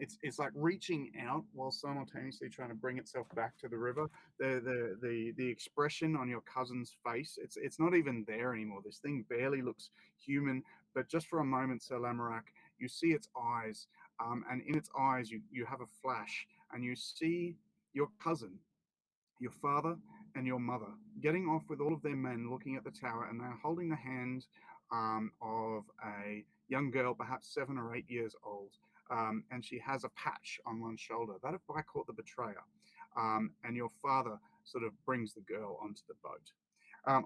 It's like reaching out while simultaneously trying to bring itself back to the river. The expression on your cousin's face, it's not even there anymore. This thing barely looks human, but just for a moment, Sir Lamorak, you see its eyes, and in its eyes you have a flash, and you see your cousin, your father, and your mother getting off with all of their men, looking at the tower, and they're holding the hand of a young girl, perhaps 7 or 8 years old, and she has a patch on one shoulder, that of Bycourt the Betrayer. And your father sort of brings the girl onto the boat.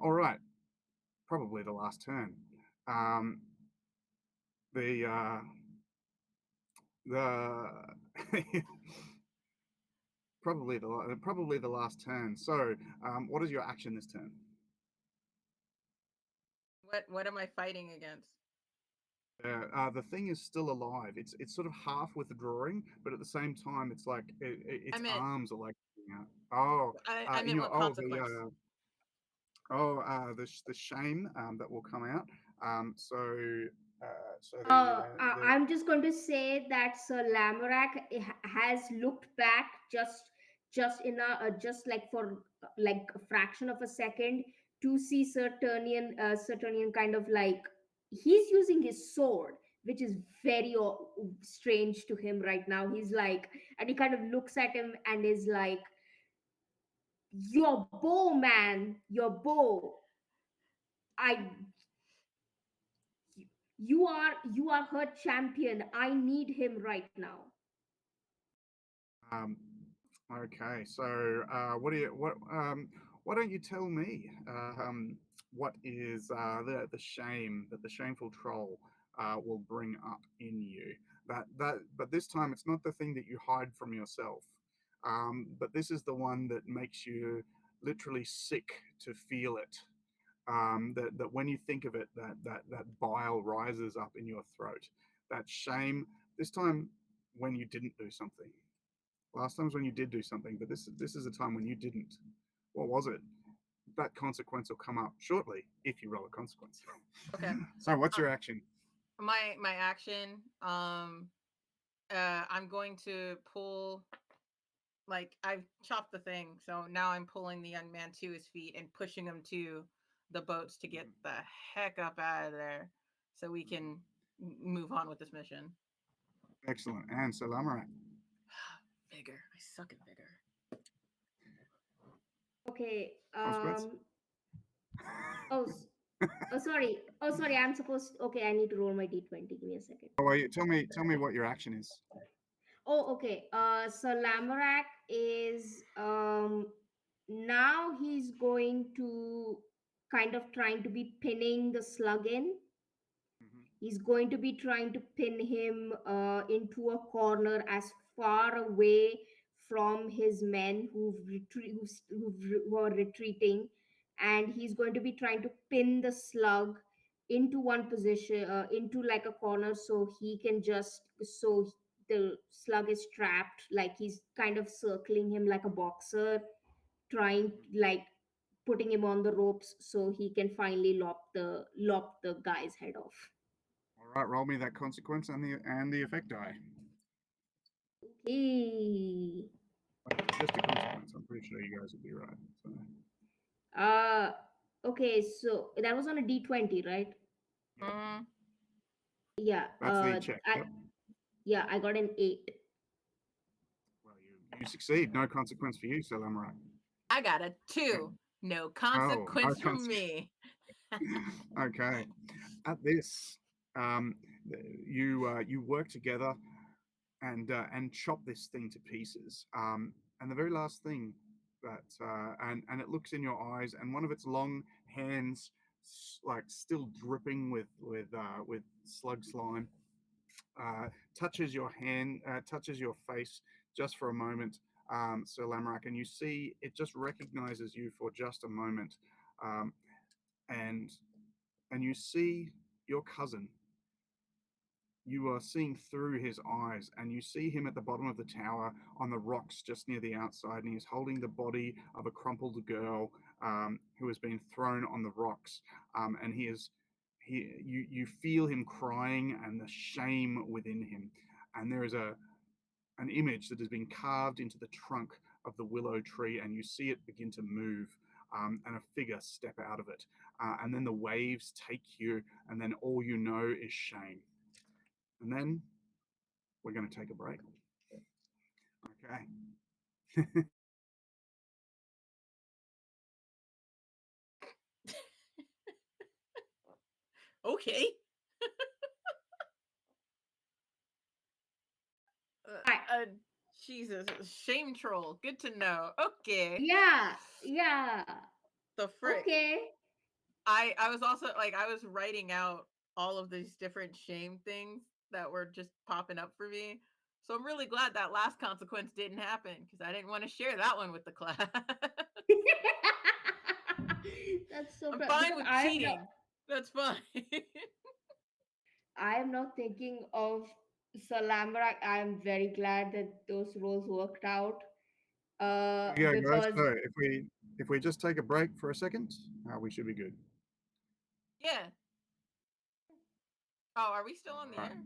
All right, probably the last turn. Um, the the probably the last turn. So, what is your action this turn? What am I fighting against? The thing is still alive. It's sort of half withdrawing, but at the same time, it's like I its meant arms are like coming out. Oh, I in meant your what consequence? the shame that will come out. So the I'm just going to say that Sir Lamorak has looked back just like for like a fraction of a second to see Saturnian kind of like he's using his sword, which is very strange to him right now. He's like, and he kind of looks at him and is like, "Your bow, man, your bow. I you are her champion. I need him right now." um, okay. So why don't you tell me what is the shame that the shameful troll will bring up in you? But this time it's not the thing that you hide from yourself. But this is the one that makes you literally sick to feel it. That when you think of it, that bile rises up in your throat. That shame. This time, when you didn't do something. Last time's when you did do something, but this is a time when you didn't. What was it? That consequence will come up shortly if you roll a consequence. Okay. So, what's Uh, your action? my action. I'm going to pull. Like, I've chopped the thing, so now I'm pulling the young man to his feet and pushing him to the boats to get Mhm, the heck up out of there, so we mhm. can move on with this mission. Excellent. And Salamarak. Vigor. I suck at vigor. Okay. Consequence? Oh, sorry. Oh, sorry. I'm supposed. Okay, I need to roll my d20. Give me a second. Oh, wait, tell me what your action is. Oh, okay. So Lamorak is now he's going to kind of trying to be pinning the slug in. Mhm. He's going to be trying to pin him into a corner as far away from his men who are retreating, and he's going to be trying to pin the slug into one position, into like a corner, so he can just so the slug is trapped, like he's kind of circling him like a boxer, trying like putting him on the ropes so he can finally lop the guy's head off. All right, roll me that consequence and the effect die. E. Just a consequence. I'm pretty sure you guys would be right. So, Uh, okay, so that was on a D20, right? yep, Mm, Yeah. that's the check. Yep. I got an 8. Well, you succeed. No consequence for you, Salamrak. I got a 2. No Oh, no consequence for consequence. me. Okay. At this, um, you work together and chop this thing to pieces. And the very last thing that and it looks in your eyes, and one of its long hands, like still dripping with slug slime, touches your hand, touches your face just for a moment, Sir Lamorak, and you see it just recognizes you for just a moment, um, and you see your cousin. You are seeing through his eyes, and you see him at the bottom of the tower on the rocks just near the outside, and he's holding the body of a crumpled girl who has been thrown on the rocks, and you feel him crying and the shame within him, and there is an image that has been carved into the trunk of the willow tree, and you see it begin to move. And a figure step out of it, and then the waves take you, and then all you know is shame. And then we're going to take a break. Okay. Okay. Hi. Jesus, shame troll. Good to know. Okay. Yeah. The frick. Okay. I was also like I was writing out all of these different shame things that were just popping up for me. So I'm really glad that last consequence didn't happen because I didn't want to share that one with the class. That's so I'm fun fine because with cheating. That's fine. I am not thinking of Salamrak. I am very glad that those roles worked out. Here we go, guys. Because So if we just take a break for a second, we should be good. Yeah. Oh, are we still on the Right. air?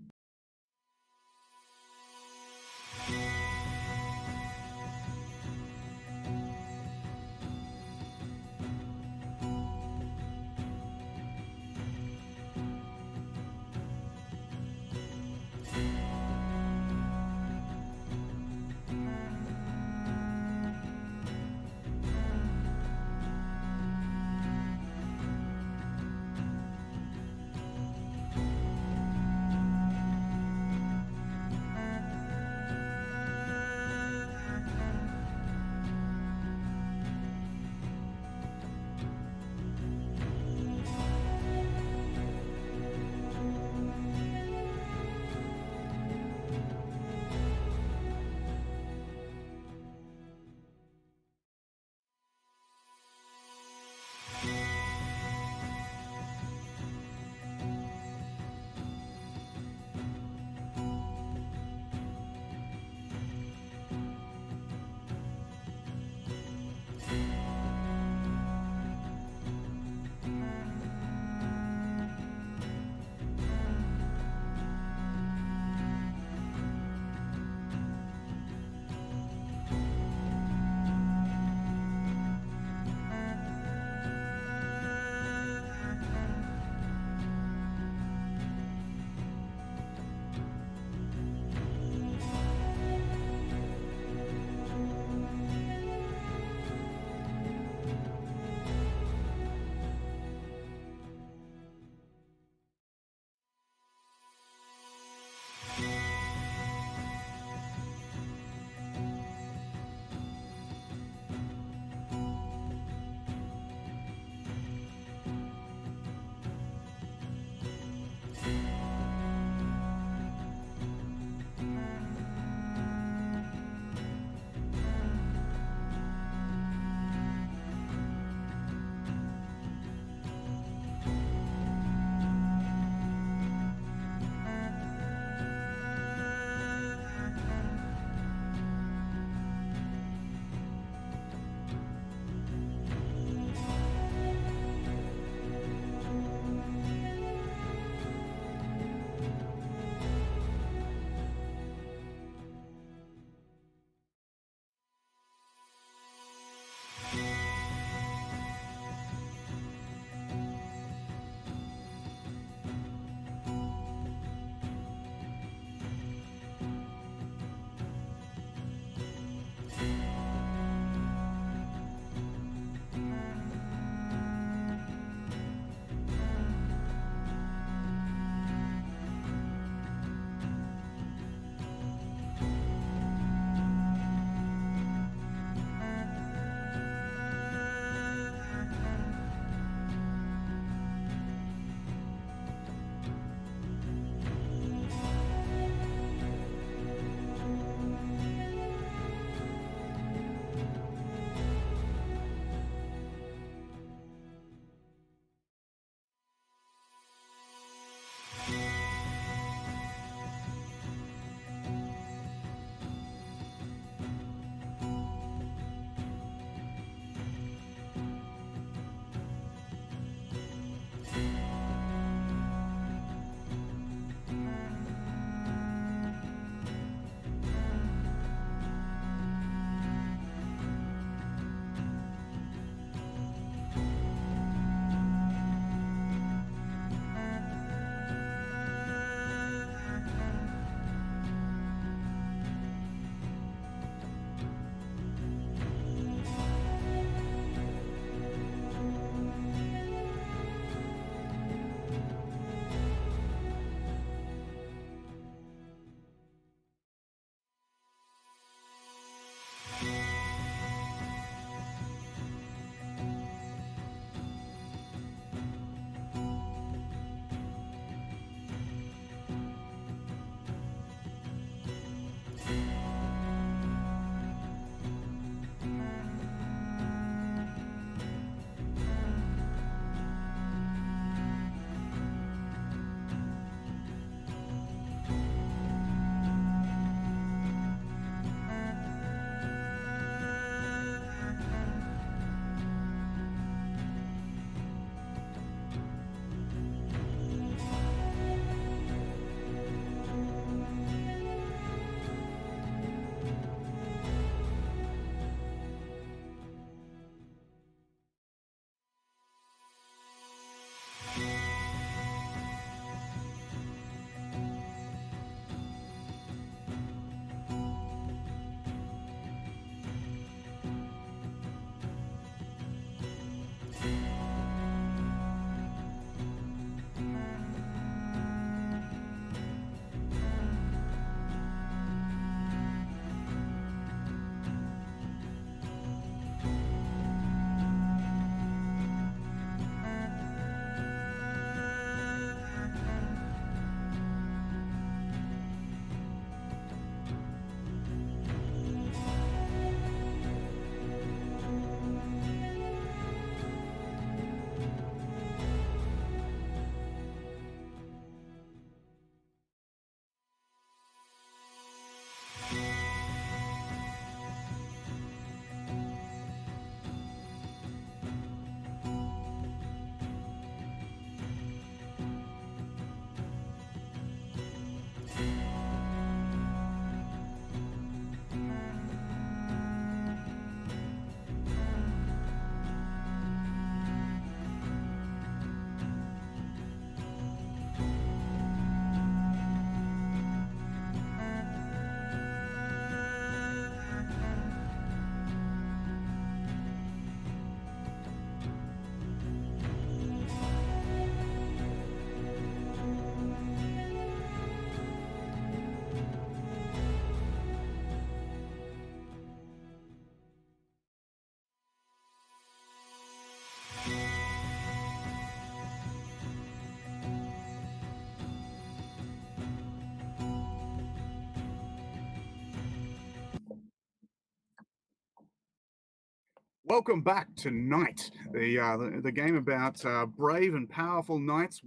Welcome back to Knight, the game about brave and powerful knights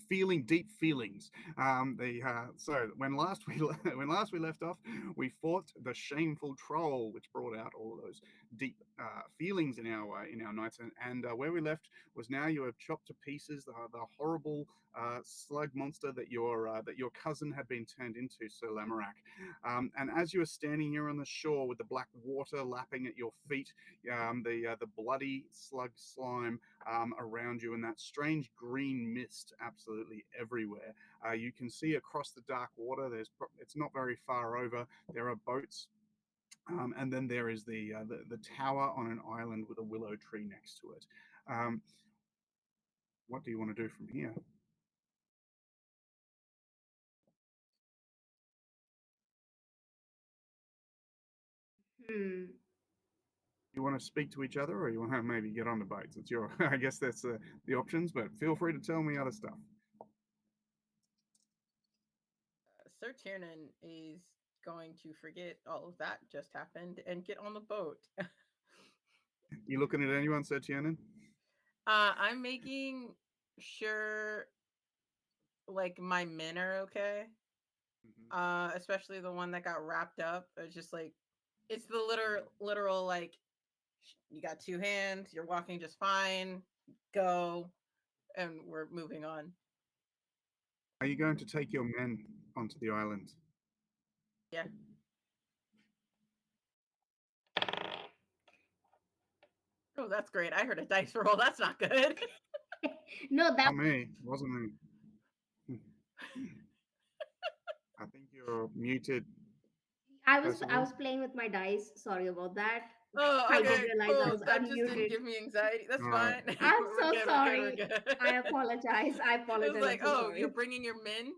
feeling deep feelings. So when last we when last we left off, we fought the shameful troll, which brought out all of those deep feelings in our knights, and where we left was now you have chopped to pieces the horrible slug monster that your cousin had been turned into, Sir Lamorak. And as you are standing here on the shore with the black water lapping at your feet, the bloody slug slime around you, and that strange green mist absolutely everywhere. You can see across the dark water. It's not very far over. There are boats. And then there is the tower on an island with a willow tree next to it. What do you want to do from here? Hmm. You want to speak to each other, or you want to maybe get on the boats? It's your. I guess that's the options, but feel free to tell me other stuff. Sir Tiernan is going to forget all of that just happened and get on the boat. You looking at anyone, Sir Tiernan? I'm making sure like my men are okay. Especially the one that got wrapped up. It's just like it's the literal like you got two hands, you're walking just fine, go, and we're moving on. Are you going to take your men onto the island? Yeah. Oh, that's great. I heard a dice roll. That's not good. No, that Not me. Wasn't me. I think you're muted, I Percival. was playing with my dice. Sorry about that. Oh, I didn't okay, realize I cool. was That just didn't unmuted. give me anxiety. That's All right. fine. I'm we're so good. We're good. We're sorry. good. I apologize. I It was apologize. I'm like, so oh, you're sorry. bringing your men.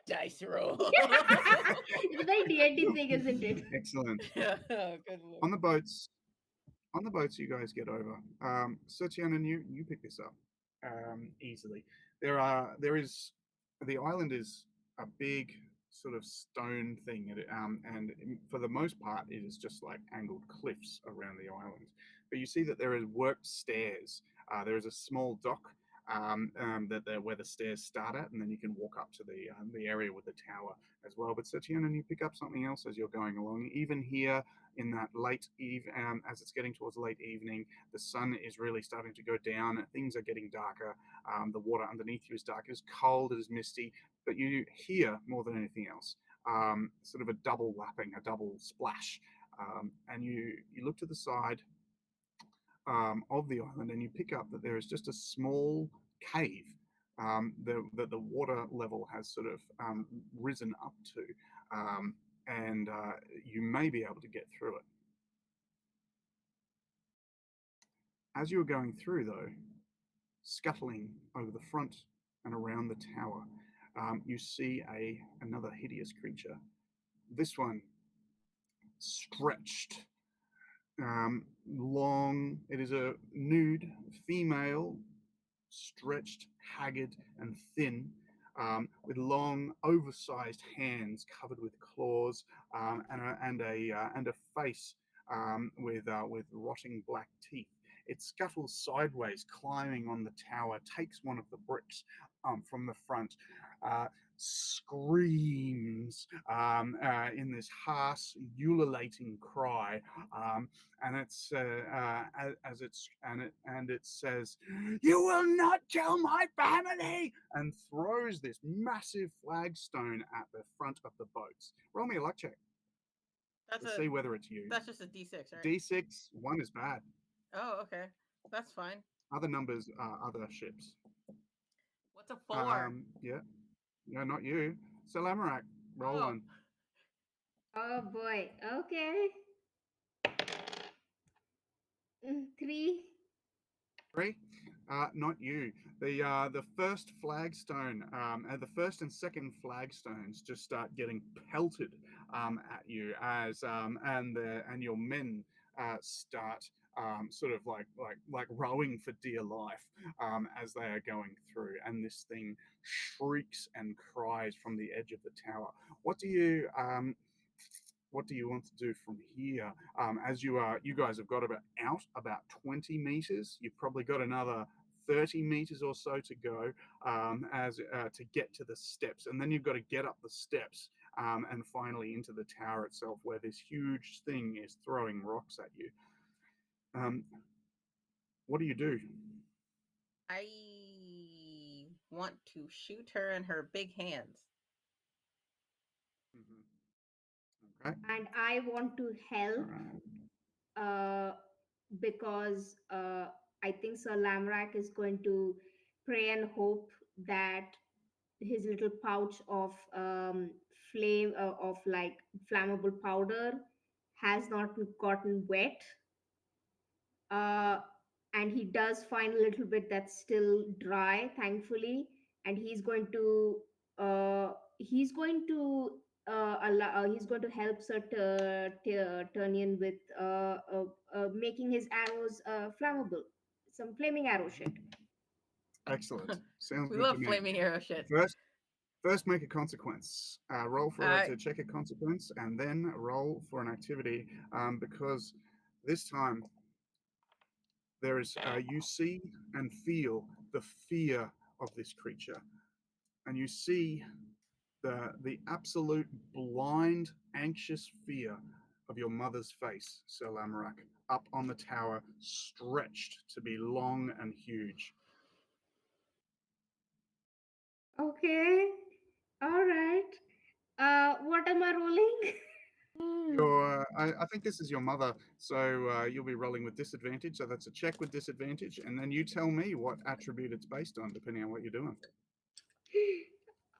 Dice roll. It's a very D&D thing, isn't it? Excellent. Yeah, good lord. On the boats, you guys get over. Setian, and you pick this up easily. There is the island is a big sort of stone thing, and for the most part, it is just like angled cliffs around the island. But you see that there is worked stairs. There is a small dock where the stairs start at, and then you can walk up to the area with the tower as well. But Setian, and you pick up something else as you're going along. Even here, in that as it's getting towards late evening, the sun is really starting to go down, and things are getting darker. The water underneath you is dark, it is cold, it is misty, but you hear more than anything else sort of a double lapping, a double splash. And you look to the side of the island, and you pick up that there is just a small cave that the water level has sort of risen up to, and you may be able to get through it. As you are going through, though, scuttling over the front and around the tower, you see another hideous creature. This one stretched, long. It is a nude female, stretched, haggard, and thin, with long, oversized hands covered with claws, and a face with rotting black teeth. It scuttles sideways, climbing on the tower, takes one of the bricks from the front, uh, screams in this harsh, ululating cry, and it's as it's and it says, "You will not kill my family!" and throws this massive flagstone at the front of the boats. Roll me a luck check That's to a see whether it's you. that's just a D6, right? D6, one is bad. Oh, okay. That's fine. Other numbers are other ships. What's a 4? Yeah, no, not you. So Lamorak, roll Oh, one. Oh boy. Okay. 3. Three, not you. The first flagstone, the first and second flagstones just start getting pelted at you and your men start sort of like rowing for dear life as they are going through, and this thing shrieks and cries from the edge of the tower. What do you what do you want to do from here? As you guys have got about 20 meters. You've probably got another 30 meters or so to go as to get to the steps, and then you've got to get up the steps and finally into the tower itself, where this huge thing is throwing rocks at you. Um, what do you do? I want to shoot her in her big hands. Okay. And I want to help uh, because I think Sir Lamrak is going to pray and hope that his little pouch of flame of like flammable powder has not gotten wet, uh, and he does find a little bit that's still dry, thankfully, and he's going to he's going to help Sir Turnian with making his arrows flammable, some flaming arrow shit. Excellent. Sounds We good to love me. flaming arrow shit. First, make a consequence. Roll for Uh, to check a consequence, and then roll for an activity. Because this time there is you see and feel the fear of this creature, and you see the absolute blind, anxious fear of your mother's face, Sir Lamorak, up on the tower, stretched to be long and huge. Okay, all right. What am I rolling? I think this is your mother, so you'll be rolling with disadvantage. So that's a check with disadvantage, and then you tell me what attribute it's based on, depending on what you're doing.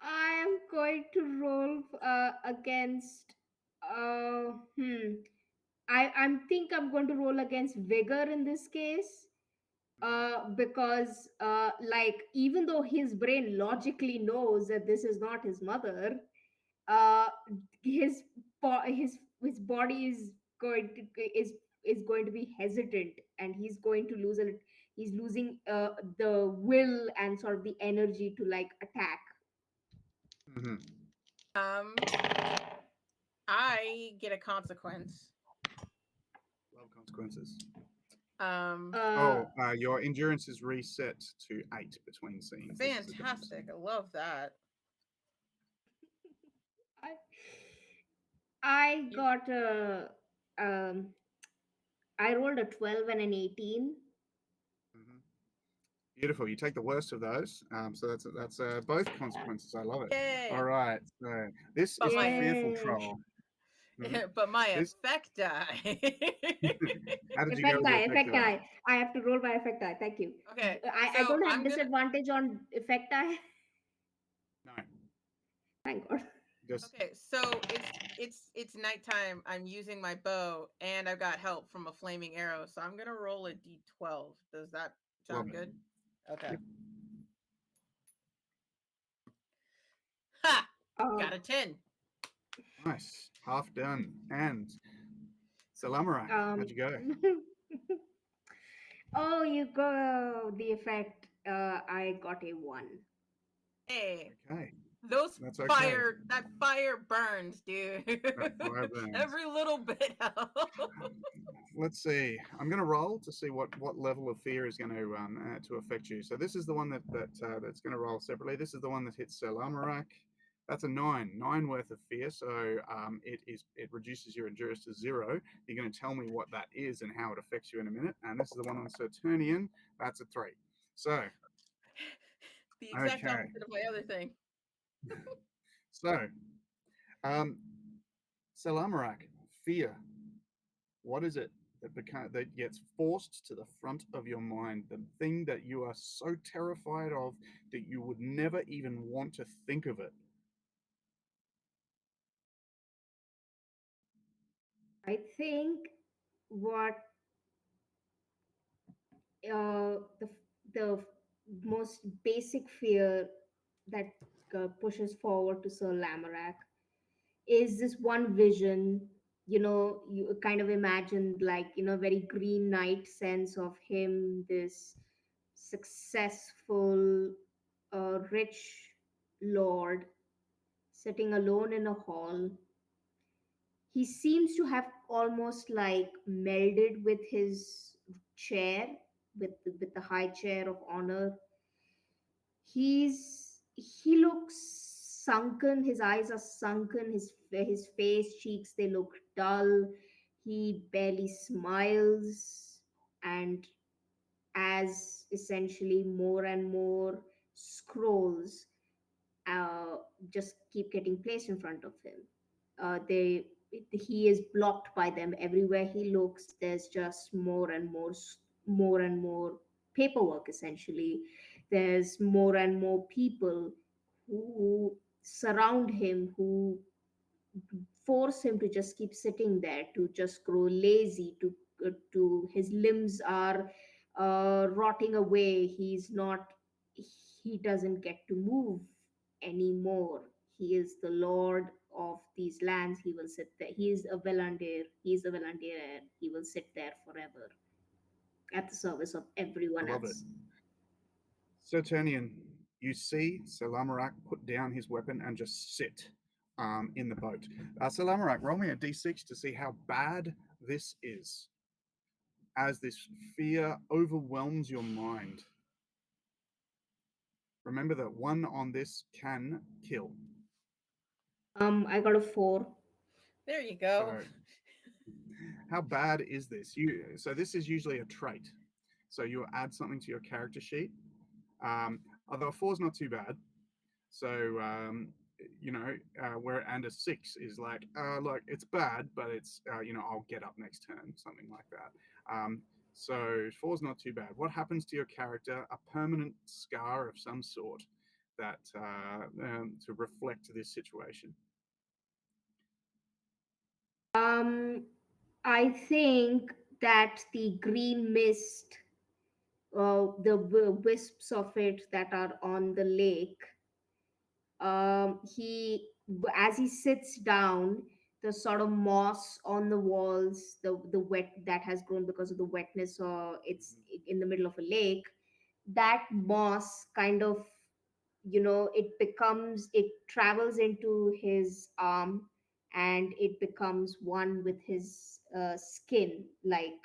I am going to roll against. Uh, hmm. I think I'm going to roll against vigor in this case. Because like even though his brain logically knows that this is not his mother, uh, his his body is going to is going to be hesitant, and he's going to he's losing the will and sort of the energy to like attack. Hmm. um, I get a consequence. Love consequences. Um, Uh, Oh, your endurance is reset to 8 between scenes. This is the difference. fantastic. I love that. I I You got um I rolled a 12 and an 18. Mhm. Beautiful. You take the worst of those. So that's both consequences. I love it. All yay! right. So this But is the my fearful Yay! troll. Mhm. but my This. effect die. How did you go Effect with your die, effect effect die? die. I have to roll my effect die. Thank you. Okay, I so don't have I'm gonna. disadvantage on effect die. No. Thank God. Just Okay, so it's nighttime. I'm using my bow, and I've got help from a flaming arrow. So I'm gonna roll a d12. Does that love sound it. good? Okay. Yep. Ha! Uh, Got a 10. Nice. Half done. And Salamarak, how'd um. you go? Oh, you go the effect. I got a 1. Hey, Okay. those That's okay. that fire burns, dude. That fire burns. Every little bit helps. Let's see. I'm going to roll to see what level of fear is going to affect you. So this is the one that's going to roll separately. This is the one that hits Salamarak. That's a 9 worth of fear. So it reduces your endurance to 0. You're going to tell me what that is and how it affects you in a minute. And this is the one on Saturnian. That's a 3. So The exact okay. opposite of my other thing. So um, Salamarak, fear. What is it that gets forced to the front of your mind? The thing that you are so terrified of that you would never even want to think of it. I think what the most basic fear that pushes forward to Sir Lamorak is this one vision. You know, you kind of imagined like, you know, very Green Knight sense of him, this successful, rich lord sitting alone in a hall, He seems to have almost like melded with his chair, with the high chair of honor. He looks sunken. His eyes are sunken. His face, cheeks, they look dull. He barely smiles, and as essentially more and more scrolls uh, just keep getting placed in front of him. They He is blocked by them everywhere he looks. There's just more and more paperwork. Essentially, there's more and more people who surround him, who force him to just keep sitting there, to just grow lazy, to his limbs are rotting away. He doesn't get to move anymore. He is the lord of these lands. He will sit there. He is a Velandir. He will sit there forever at the service of I everyone love it. else. Serturnian, you see Salamarak put down his weapon and just sit in the boat. Salamarak, roll me a d6 to see how bad this is as this fear overwhelms your mind. Remember that one on this can kill. I got a 4. There you So, go. how bad is this? So this is usually a trait. So you add something to your character sheet. Although a 4 is not too bad. So where and a 6 is like it's bad, but it's I'll get up next turn, something like that. So 4 is not too bad. What happens to your character? A permanent scar of some sort that to reflect this situation. um I think that the green mist, wisps of it that are on the lake, as he sits down, the sort of moss on the walls, the wet that has grown because of the wetness, or it's in the middle of a lake, that moss kind of, it travels into his arm, and it becomes one with his skin, like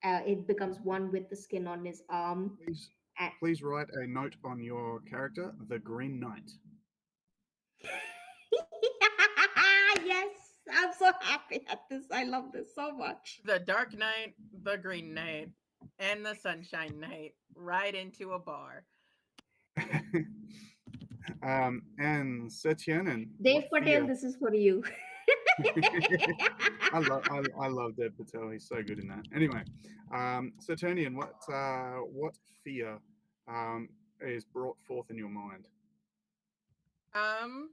it becomes one with the skin on his arm. Please, And please write a note on your character, the Green Knight. yes, I'm so happy at this. I love this so much. The Dark Knight, the Green Knight, and the Sunshine Knight ride into a bar. And Setyanen, Dave what Patel, fear? this is for you. I love Dev Patel. He's so good in that. Anyway, Saturnian, what fear is brought forth in your mind? Um.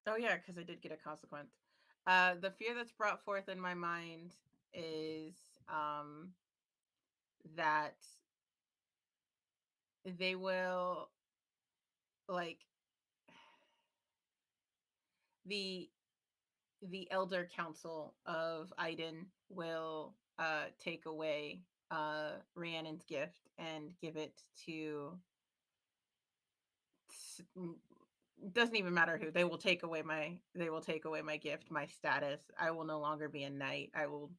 Oh yeah, because I did get a consequence. The fear that's brought forth in my mind is um that they will like the the elder council of Iden will take away Rhiannon's gift and give it to doesn't even matter who. They will take away my gift, my status. I will no longer be a knight. I will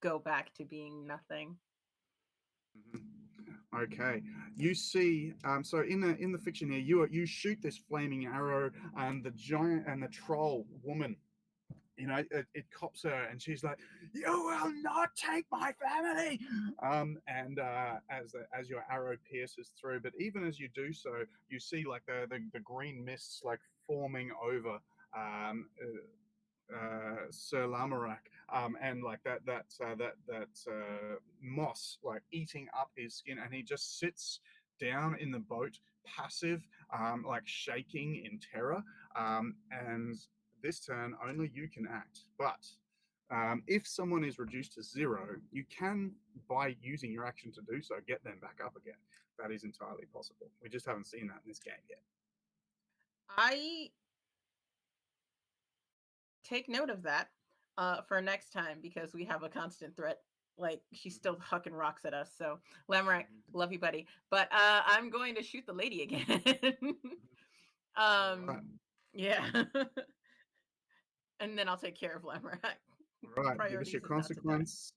go back to being nothing. Mhm. Okay, you see, so in the fiction here, you shoot this flaming arrow, and the giant and the troll woman, it cops her, and she's like, "You will not take my family!" And as your arrow pierces through, but even as you do so, you see like the green mists like forming over Sir Lamarak, and like that moss like eating up his skin, and he just sits down in the boat, passive, like shaking in terror. And this turn, only you can act. But if someone is reduced to 0, you can, by using your action to do so, get them back up again. That is entirely possible. We just haven't seen that in this game yet. I take note of that for next time because we have a constant threat. Like she's still hucking rocks at us. So Lamrak, love you, buddy. But I'm going to shoot the lady again. All right. um, yeah. and then I'll take care of Lamorak. All right, give us Priorities your is not to die. consequence.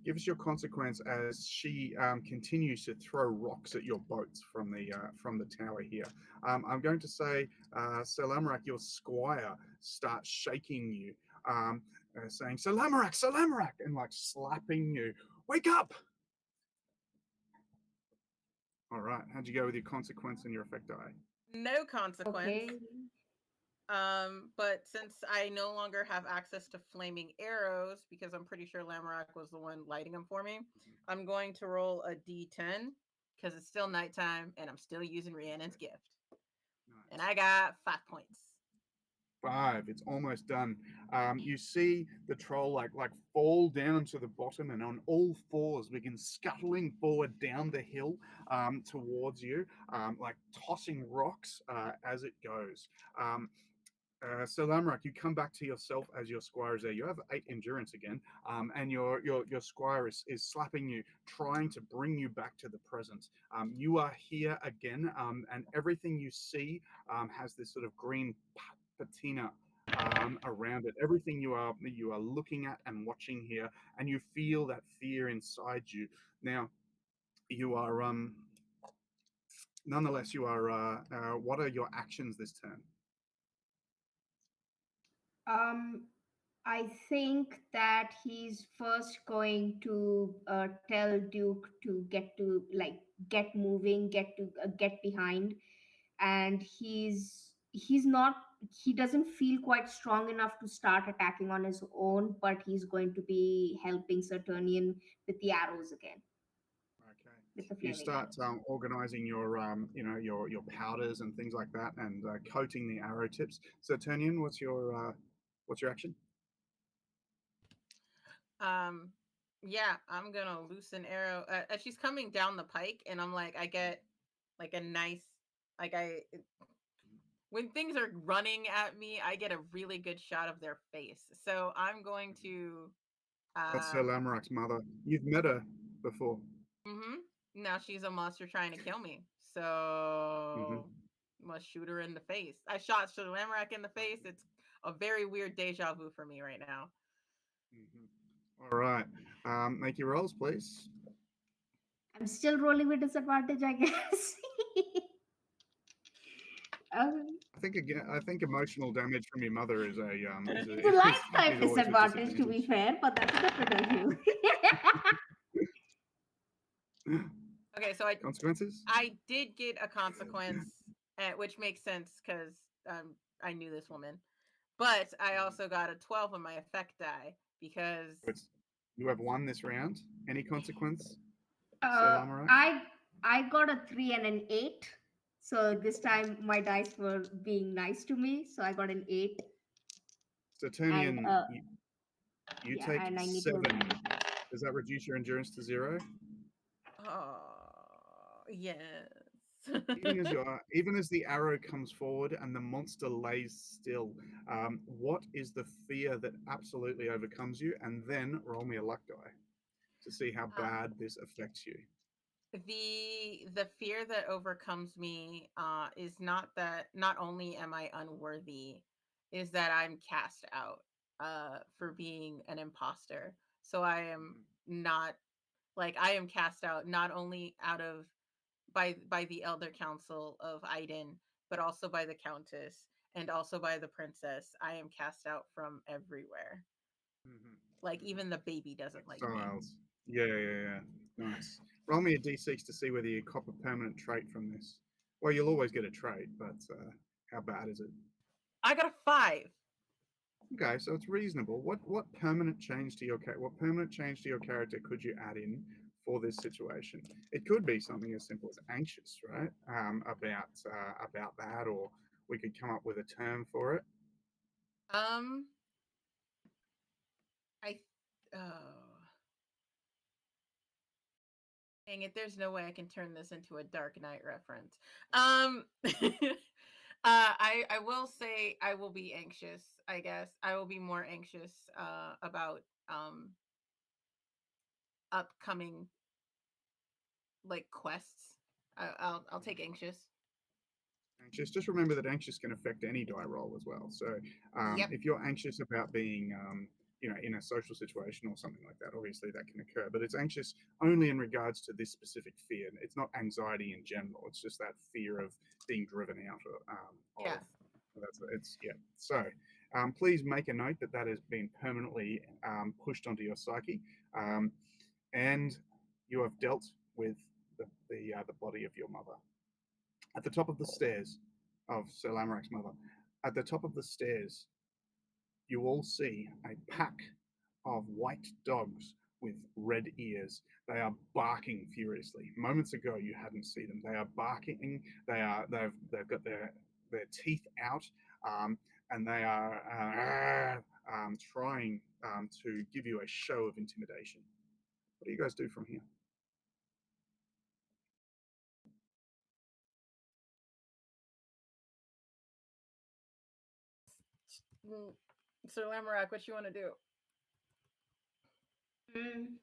Give us your consequence as she continues to throw rocks at your boats from the tower here. I'm going to say, Sir Lamorak, your squire starts shaking you, saying, Sir Lamorak, and like slapping you. Wake up! All right, how'd you go with your consequence and your effect die? No consequence. Okay. But since I no longer have access to flaming arrows, because I'm pretty sure Lamorak was the one lighting them for me, I'm going to roll a d10 because it's still nighttime and I'm still using Rhiannon's gift. And I got 5 points. 5. It's almost done. You see the troll like fall down to the bottom and on all fours begin scuttling forward down the hill towards you, like tossing rocks as it goes. So Lamrak, you come back to yourself as your squire is there. You have 8 endurance again, and your squire is slapping you, trying to bring you back to the present. You are here again, and everything you see has this sort of green patina around it. Everything you are looking at and watching here, and you feel that fear inside you. Now, you are nonetheless you are. What are your actions this turn? Um, I think that he's first going to tell Duke to get moving, get behind, and he's not he doesn't feel quite strong enough to start attacking on his own, but he's going to be helping Saturnian with the arrows again, Okay. with the You flaming start arrows. organizing your your powders and things like that, and coating the arrow tips. So Turnian, what's your action? Yeah, I'm gonna loose an arrow as she's coming down the pike, and I'm like, I get like a nice, like when things are running at me, I get a really good shot of their face. So I'm going to, That's Sir Lamorak's mother. You've met her before. mm-hmm, now she's a monster trying to kill me. Hmm. So must shoot her in the face. I shot Sir Lamorak in the face. It's a very weird deja vu for me right now. All right. Make your rolls, please. I'm still rolling with disadvantage, I guess. um, I think emotional damage from your mother is a it's a lifetime is always with disadvantage, to be fair, but that's a different issue. Okay, so Consequences. I did get a consequence, which makes sense because I knew this woman. But I also got a 12 on my effect die because You have 1 this round. Any consequence, Sir uh, Lamorak? I got a 3 and an 8. So this time my dice were being nice to me. So I got an 8. And Saturnian, you yeah, take and I need 7. to. Does that reduce your endurance to 0? oh yes. Even as the arrow comes forward and the monster lays still, what is the fear that absolutely overcomes you? And then roll me a luck die to see how bad this affects you. The fear that overcomes me is not only am I unworthy, is that I'm cast out for being an imposter. So I am not, like, I am cast out not only out of by the elder council of Iden, but also by the countess and also by the princess. I am cast out from everywhere. Mhm. Like even the baby doesn't like me. Exiles. Yeah. Nice. Roll me a d6 to see whether you cop a permanent trait from this. Well, you'll always get a trait, but how bad is it? I got a 5. Okay, so it's reasonable. What permanent change to your what permanent change to your character could you add in for this situation? It could be something as simple as anxious, right? About that, or we could come up with a term for it. Um, I oh dang it! There's no way I can turn this into a Dark Knight reference. I will say I will be anxious. I guess I will be more anxious about upcoming like quests. I'll take anxious. Anxious. Just remember that anxious can affect any die roll as well. So Yep. if you're anxious about being, in a social situation or something like that, obviously that can occur. But it's anxious only in regards to this specific fear. It's not anxiety in general. It's just that fear of being driven out Yeah. of. That's it's yeah. So please make a note that that has been permanently pushed onto your psyche, um, and you have dealt with the body of your mother. At the top of the stairs of Sir Lamorak's mother, at the top of the stairs, you all see a pack of white dogs with red ears. They are barking furiously. Moments ago, you hadn't seen them. They are barking. They've got their teeth out, and they are trying to give you a show of intimidation. What do you guys do from here? Mm, Sir Lamorak, what you want to do? Mm,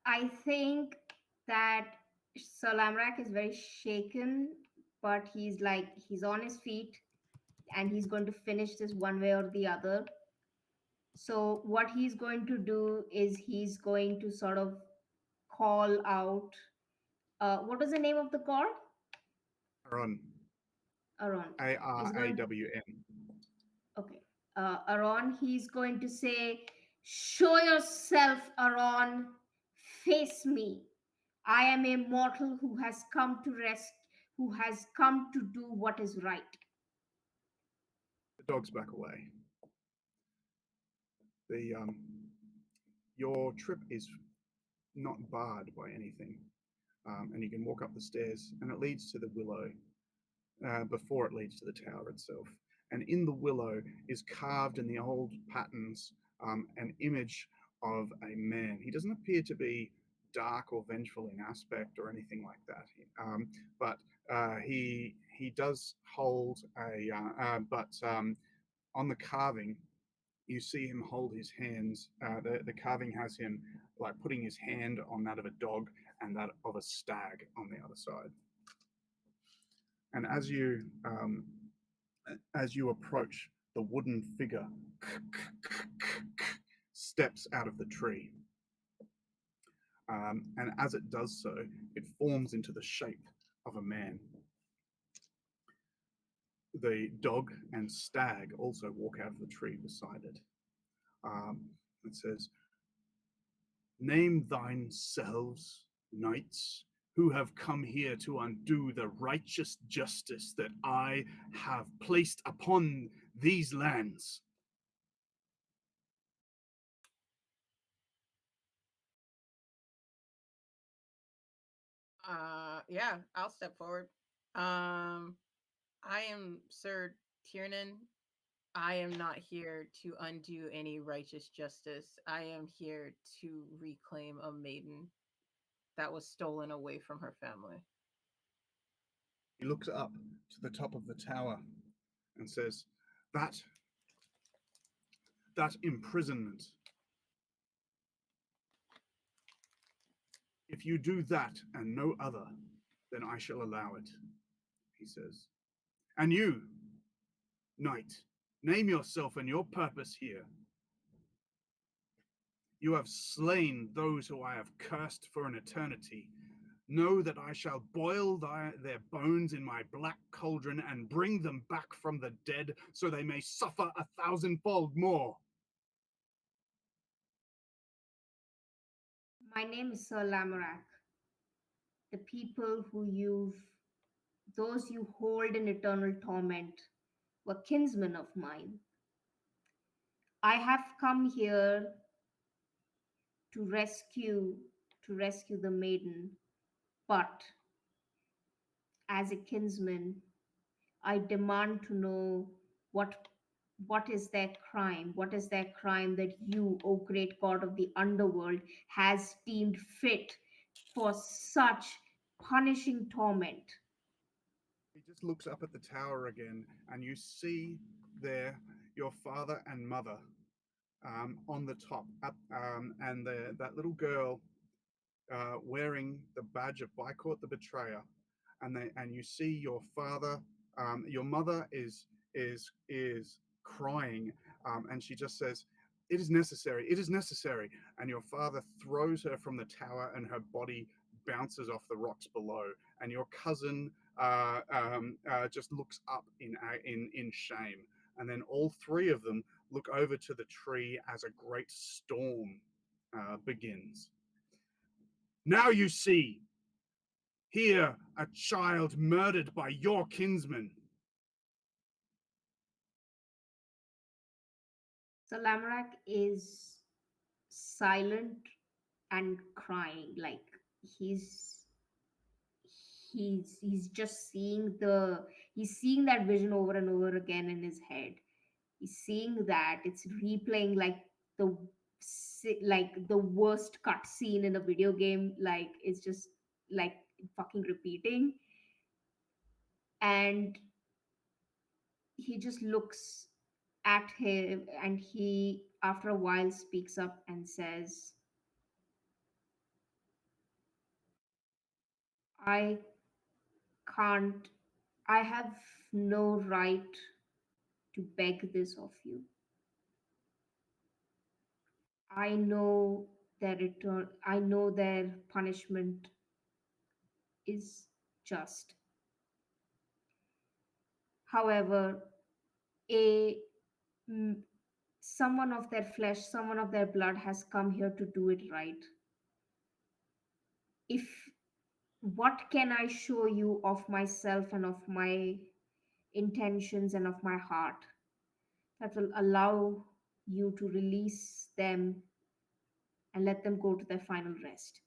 I think that Sir Lamrak is very shaken, but he's on his feet and he's going to finish this one way or the other. So what he's going to do is he's going to sort of call out. What was the name of the god? Aron. Aron. He's going. Arawn. Okay. Aron. He's going to say, "Show yourself, Aron. Face me. I am a mortal who has come to rest, who has come to do what is right." The dogs back away. The your trip is not barred by anything, and you can walk up the stairs, and it leads to the willow before it leads to the tower itself. And in the willow is carved in the old patterns an image of a man. He doesn't appear to be dark or vengeful in aspect or anything like that, but he does hold a but on the carving you see him hold his hands. The carving has him like putting his hand on that of a dog and that of a stag on the other side. And as you approach, the wooden figure steps out of the tree. And as it does so, it forms into the shape of a man. The dog and stag also walk out of the tree beside it. It says, "Name thine selves, knights, who have come here to undo the righteous justice that I have placed upon these lands." Yeah, I'll step forward. I am Sir Tiernan. I am not here to undo any righteous justice. I am here to reclaim a maiden that was stolen away from her family. He looks up to the top of the tower and says, That that imprisonment, if you do that and no other, then I shall allow it, he says. And you, knight, name yourself and your purpose here. You have slain those who I have cursed for an eternity. Know that I shall boil their bones in my black cauldron and bring them back from the dead so they may suffer 1,000-fold more. My name is Sir Lamorak. The people those you hold in eternal torment, were kinsmen of mine. I have come here to rescue the maiden, but as a kinsman, I demand to know what what is their crime? What is their crime that you, O great god of the underworld, has deemed fit for such punishing torment? He just looks up at the tower again, and you see there your father and mother on the top, up, and that little girl wearing the badge of Bycourt the Betrayer, and you see your father. Your mother is crying, and she just says, "It is necessary. It is necessary." And your father throws her from the tower, and her body bounces off the rocks below. And your cousin just looks up in shame. And then all three of them look over to the tree as a great storm begins. Now you see, here a child murdered by your kinsman. So Lamorak is silent and crying, like he's he's just he's seeing that vision over and over again in his head. He's seeing that it's replaying like the like the worst cut scene in a video game. Like it's just like fucking repeating, and he just looks at him, and he after a while speaks up and says, I can't, I have no right to beg this of you. I know I know their punishment is just. However, a mm, someone of their flesh, someone of their blood has come here to do it right. If what can I show you of myself and of my intentions and of my heart that will allow you to release them and let them go to their final rest?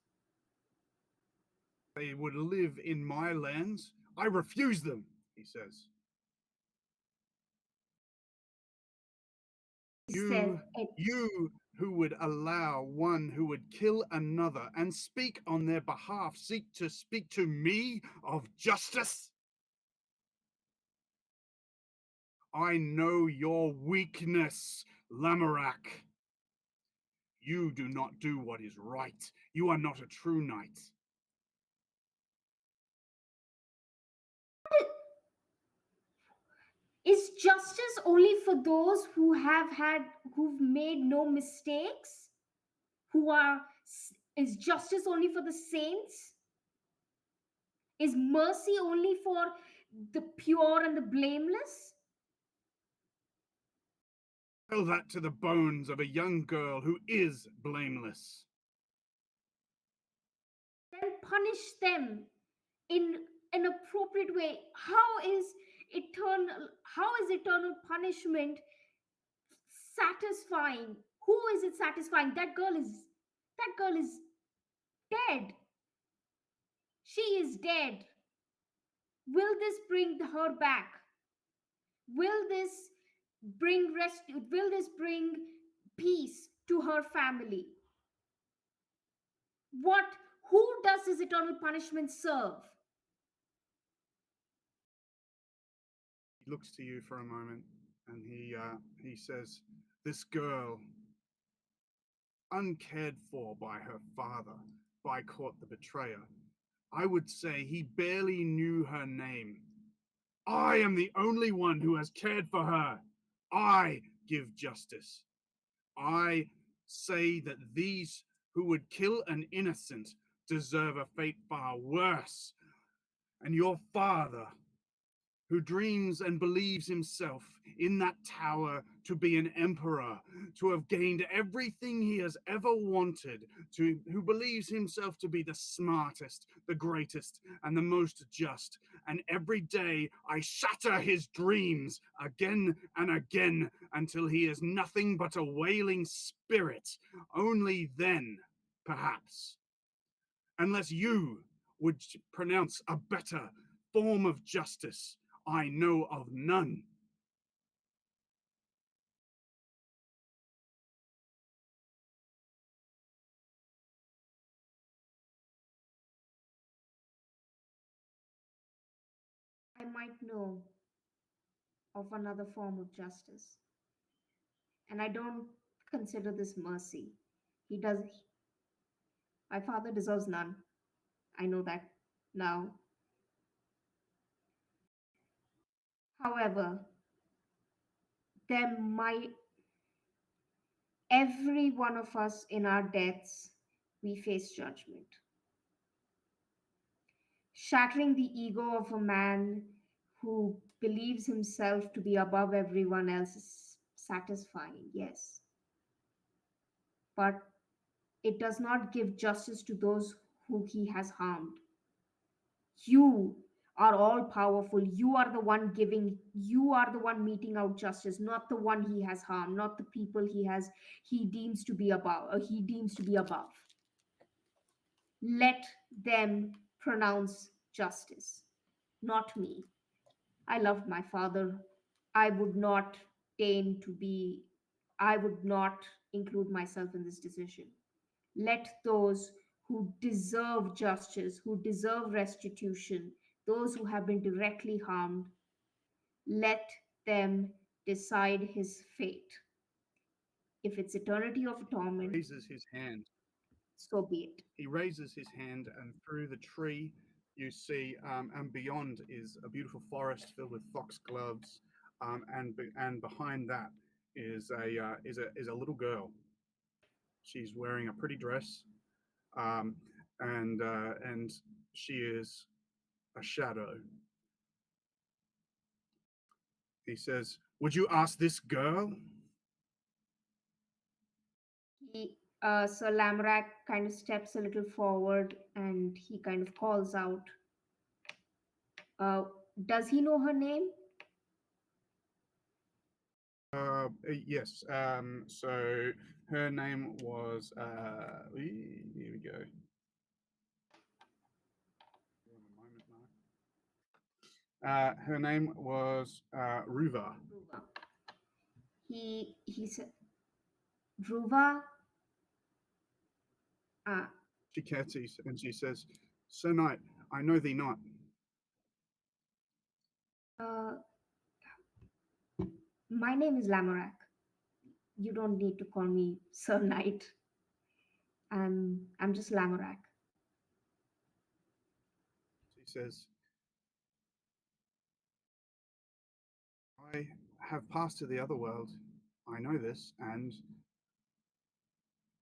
They would live in my lands. I refuse them, he says. He said, You, you who would allow one who would kill another and speak on their behalf, seek to speak to me of justice? I know your weakness, Lamorak. You do not do what is right. You are not a true knight. is justice only for those who've made no mistakes? Who are is justice only for the saints? Is mercy only for the pure and the blameless? Tell that to the bones of a young girl who is blameless. Then punish them in an appropriate way. How is eternal punishment satisfying? Who is it satisfying? That girl is dead. She is dead. Will this bring her back? Will this will this bring peace to her family? What Who does this eternal punishment serve? He looks to you for a moment and he says, "This girl, uncared for by her father, by Court the betrayer, I would say he barely knew her name. I am the only one who has cared for her. I give justice. I say that these who would kill an innocent deserve a fate far worse. And your father, who dreams and believes himself in that tower to be an emperor, to have gained everything he has ever wanted, who believes himself to be the smartest, the greatest, and the most just. And every day I shatter his dreams again and again until he is nothing but a wailing spirit. Only then, perhaps, unless you would pronounce a better form of justice, I know of none." I might know of another form of justice. And I don't consider this mercy. He does My father deserves none. I know that now. However, there might every one of us in our deaths we face judgment, shattering the ego of a man who believes himself to be above everyone else is satisfying, yes, but it does not give justice to those who he has harmed. You are all powerful. You are the one giving, you are the one meting out justice, not the one he has harmed, not the people he deems to be above, he deems to be above. Let them pronounce justice, not me. I loved my father. I would not deign to be, I would not include myself in this decision. Let those who deserve justice, who deserve restitution, those who have been directly harmed, let them decide his fate. If it's eternity of torment, Raises his hand. so be it. He raises his hand, and through the tree, you see, and beyond is a beautiful forest filled with foxgloves, and behind that is a little girl. She's wearing a pretty dress, um, and she is a shadow. He says, "Would you ask this girl?" Sir Lamrak kind of steps a little forward and he kind of calls out, uh, does he know her name? Yes. So her name was. Here we go. Her name was Ruva. Ruva. He said, Ruva, uh, She curtsies and she says, "Sir Knight, I know thee not." uh, my name is Lamorak. You don't need to call me Sir Knight. I'm just Lamorak. She says, "I have passed to the other world. I know this, and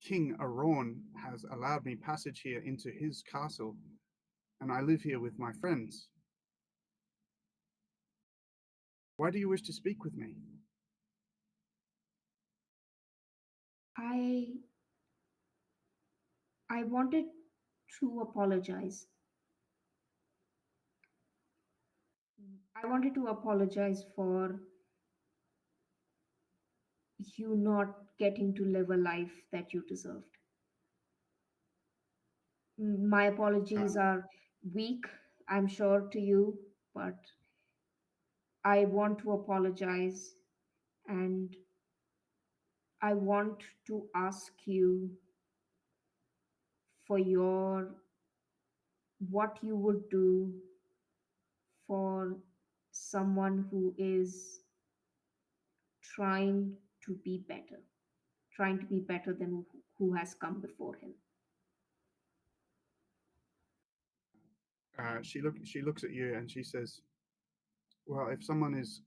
King Aron has allowed me passage here into his castle, and I live here with my friends. Why do you wish to speak with me?" I I wanted to apologize. I wanted to apologize for you not getting to live a life that you deserved. My apologies Uh, are weak, I'm sure, to you, but I want to apologize and I want to ask you for your what you would do for someone who is trying to be better, trying to be better than who has come before him. she looks at you and she says, "Well, if someone is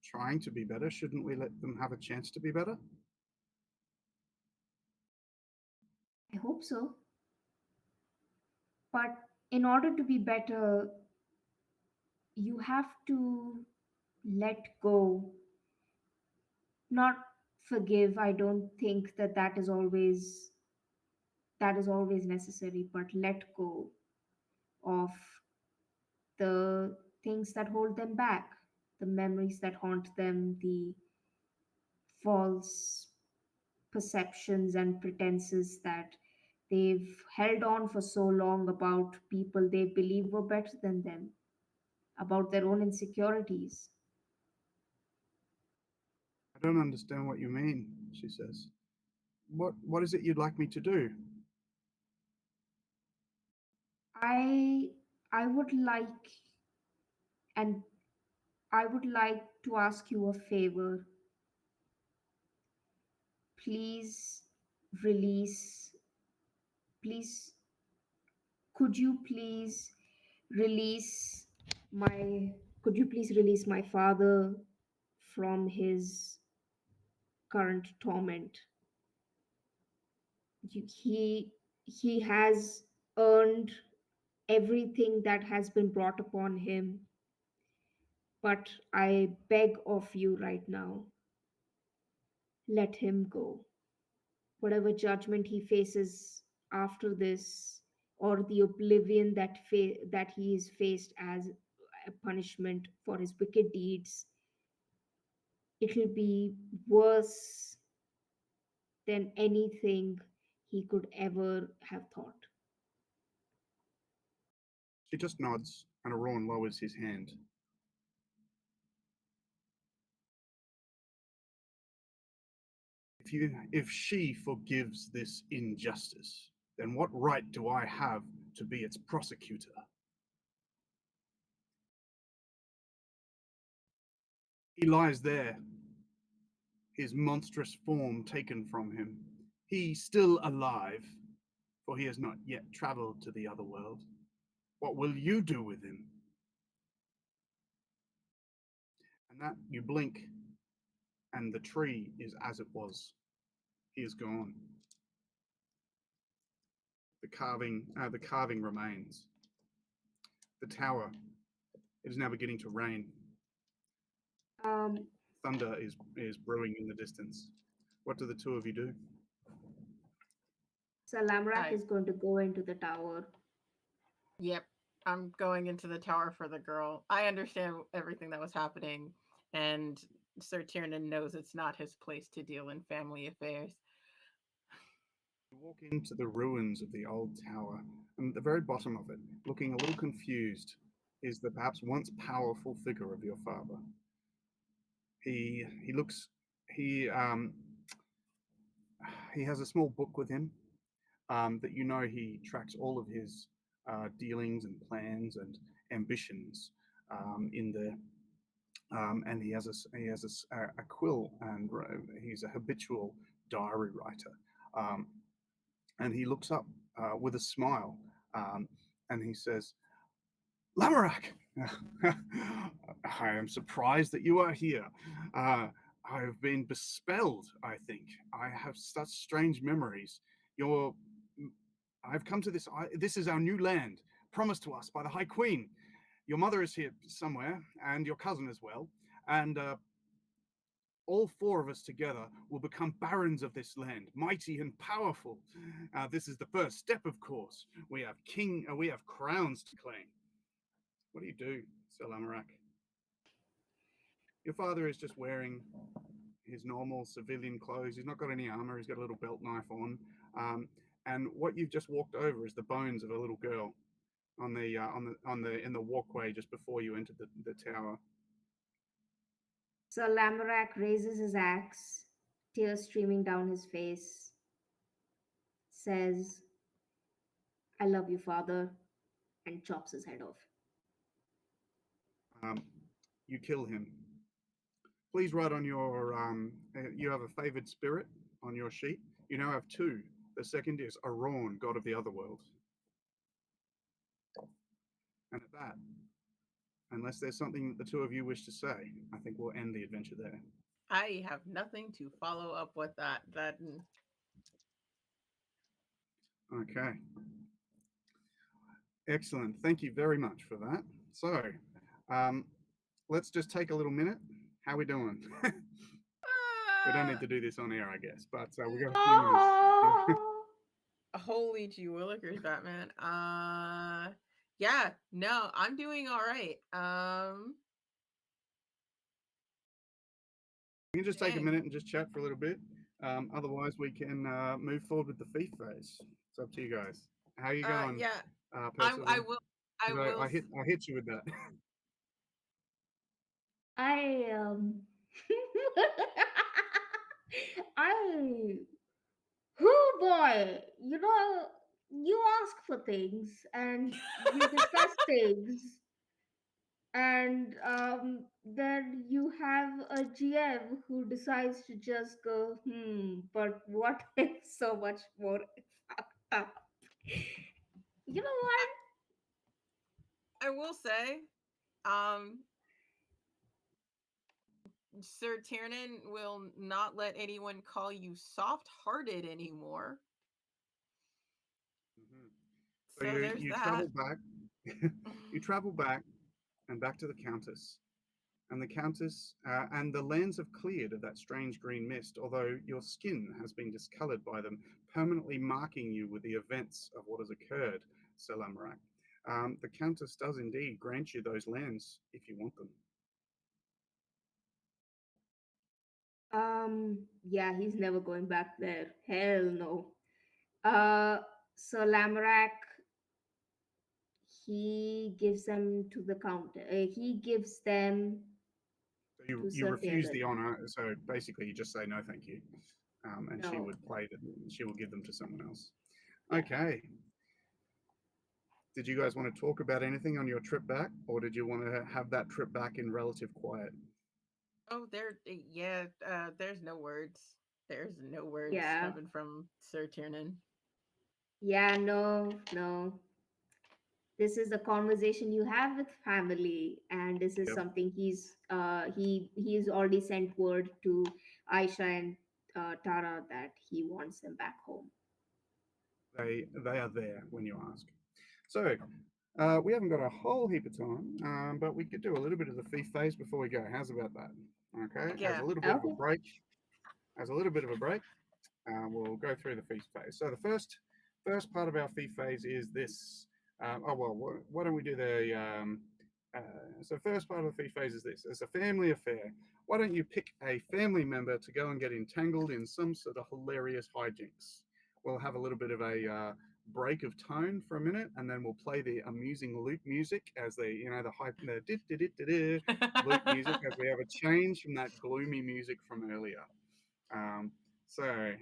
trying to be better, shouldn't we let them have a chance to be better?" I hope so. But in order to be better, you have to let go, not forgive. I don't think that is always necessary, but let go of the things that hold them back, the memories that haunt them, the false perceptions and pretenses that they've held on for so long about people they believe were better than them, about their own insecurities. "I don't understand what you mean," she says. What is it you'd like me to do?" I I would like and I would like to ask you a favor. Please release, please, could you please release my Could you please release my father from his current torment? He has earned everything that has been brought upon him, but I beg of you right now, let him go. Whatever judgment he faces after this, or the oblivion that he is faced as a punishment for his wicked deeds, it'll be worse than anything he could ever have thought. She just nods, and Aron lowers his hand. If she forgives this injustice, then what right do I have to be its prosecutor? He lies there, his monstrous form taken from him. He still alive, for he has not yet traveled to the other world. What will you do with him? And that you blink, and the tree is as it was. He is gone. The carving remains. The tower. It is now beginning to rain. Um, Thunder is brewing in the distance. What do the two of you do? so Lamrak I is going to go into the tower. Yep. I'm going into the tower for the girl. I understand everything that was happening, and Sir Tiernan knows it's not his place to deal in family affairs. You walk into the ruins of the old tower, and at the very bottom of it, looking a little confused, is the perhaps once powerful figure of your father. He looks he he has a small book with him that you know he tracks all of his dealings and plans and ambitions in there. And he has a quill, and he's a habitual diary writer. Um, and he looks up with a smile, um, and he says, "Lamorak, I am surprised that you are here. Uh, I have been bespelled. I think I have such strange memories. You're I've come to this. This is our new land, promised to us by the High Queen. Your mother is here somewhere, and your cousin as well. And all four of us together will become barons of this land, mighty and powerful. This is the first step, of course. We have crowns to claim. What do you do, Sir Lamarak? Your father is just wearing his normal civilian clothes. He's not got any armor. He's got a little belt knife on. And what you've just walked over is the bones of a little girl on the in the walkway just before you entered the tower. So Lamorak raises his axe, tears streaming down his face, says, I love you, father, and chops his head off. Um, you kill him. Please write on your you have a favored spirit on your sheet. You now have two. The second is Aron, god of the other world. And at that, unless there's something that the two of you wish to say, I think we'll end the adventure there. I have nothing to follow up with that. Okay. Excellent. Thank you very much for that. So, um, let's just take a little minute. How we doing? We don't need to do this on air, I guess, but we got a few minutes. Oh, Holy gee willikers, Batman. Yeah, no, I'm doing all right. We can just take a Dang. minute and just chat for a little bit. Otherwise, we can move forward with the thief phase. It's up to you guys. How you going, Yeah, I Percival? will. I 'Cause will. I hit you with that. I I oh boy, you ask for things and you discuss things, and then you have a GM who decides to just go, but what if so much more fucked up? You know I, I will say, um, Sir Tiernan will not let anyone call you soft-hearted anymore. Mhm. So So there's you that. travel back, you travel back and back to the Countess. And the Countess and the lands have cleared of that strange green mist, although your skin has been discolored by them, permanently marking you with the events of what has occurred, Sir Lamorak. The Countess does indeed grant you those lands if you want them. Yeah, he's never going back there. Hell no. Uh, so Lamorak, he gives them to the counter. He gives them So you, to you Sir refuse Tiernan. the honor, so basically you just say no, thank you, and she No, would play them. She will give them to someone else. yeah. Okay. Did you guys want to talk about anything on your trip back, or did you want to have that trip back in relative quiet? Oh, yeah, there's no words. There's no words Yeah. coming from Sir Tiernan. Yeah, no, no. This is a conversation you have with family, and this is Yep. something he's already sent word to Aisha and Tara that he wants them back home. They are there when you ask. So we haven't got a whole heap of time, but we could do a little bit of the thief phase before we go. How's about that? Okay, as a Yeah. little bit of a Okay. break. As a little bit of a break, we'll go through the feast phase. So the first part of our feast phase is this. Oh well, why don't we do the so first part of the feast phase is this. It's a family affair. Why don't you pick a family member to go and get entangled in some sort of hilarious hijinks? We'll have a little bit of a break of tone for a minute, and then we'll play the amusing loop music as the hype the loop music as we have a change from that gloomy music from earlier. Um, so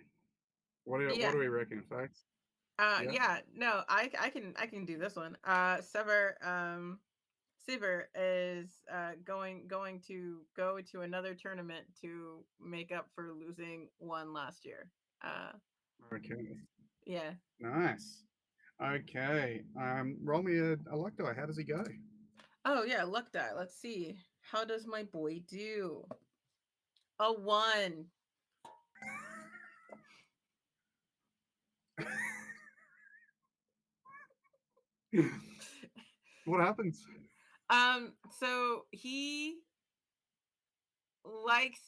what Yeah. do we reckon, folks? Yeah. Yeah, no, I can do this one. Sever is going to go to another tournament to make up for losing one last year. Uh Okay. yeah. Nice. Okay. Roll me a luck die. How does he go? Oh yeah, luck die. Let's see. How does my boy do? A 1. What happens? So he likes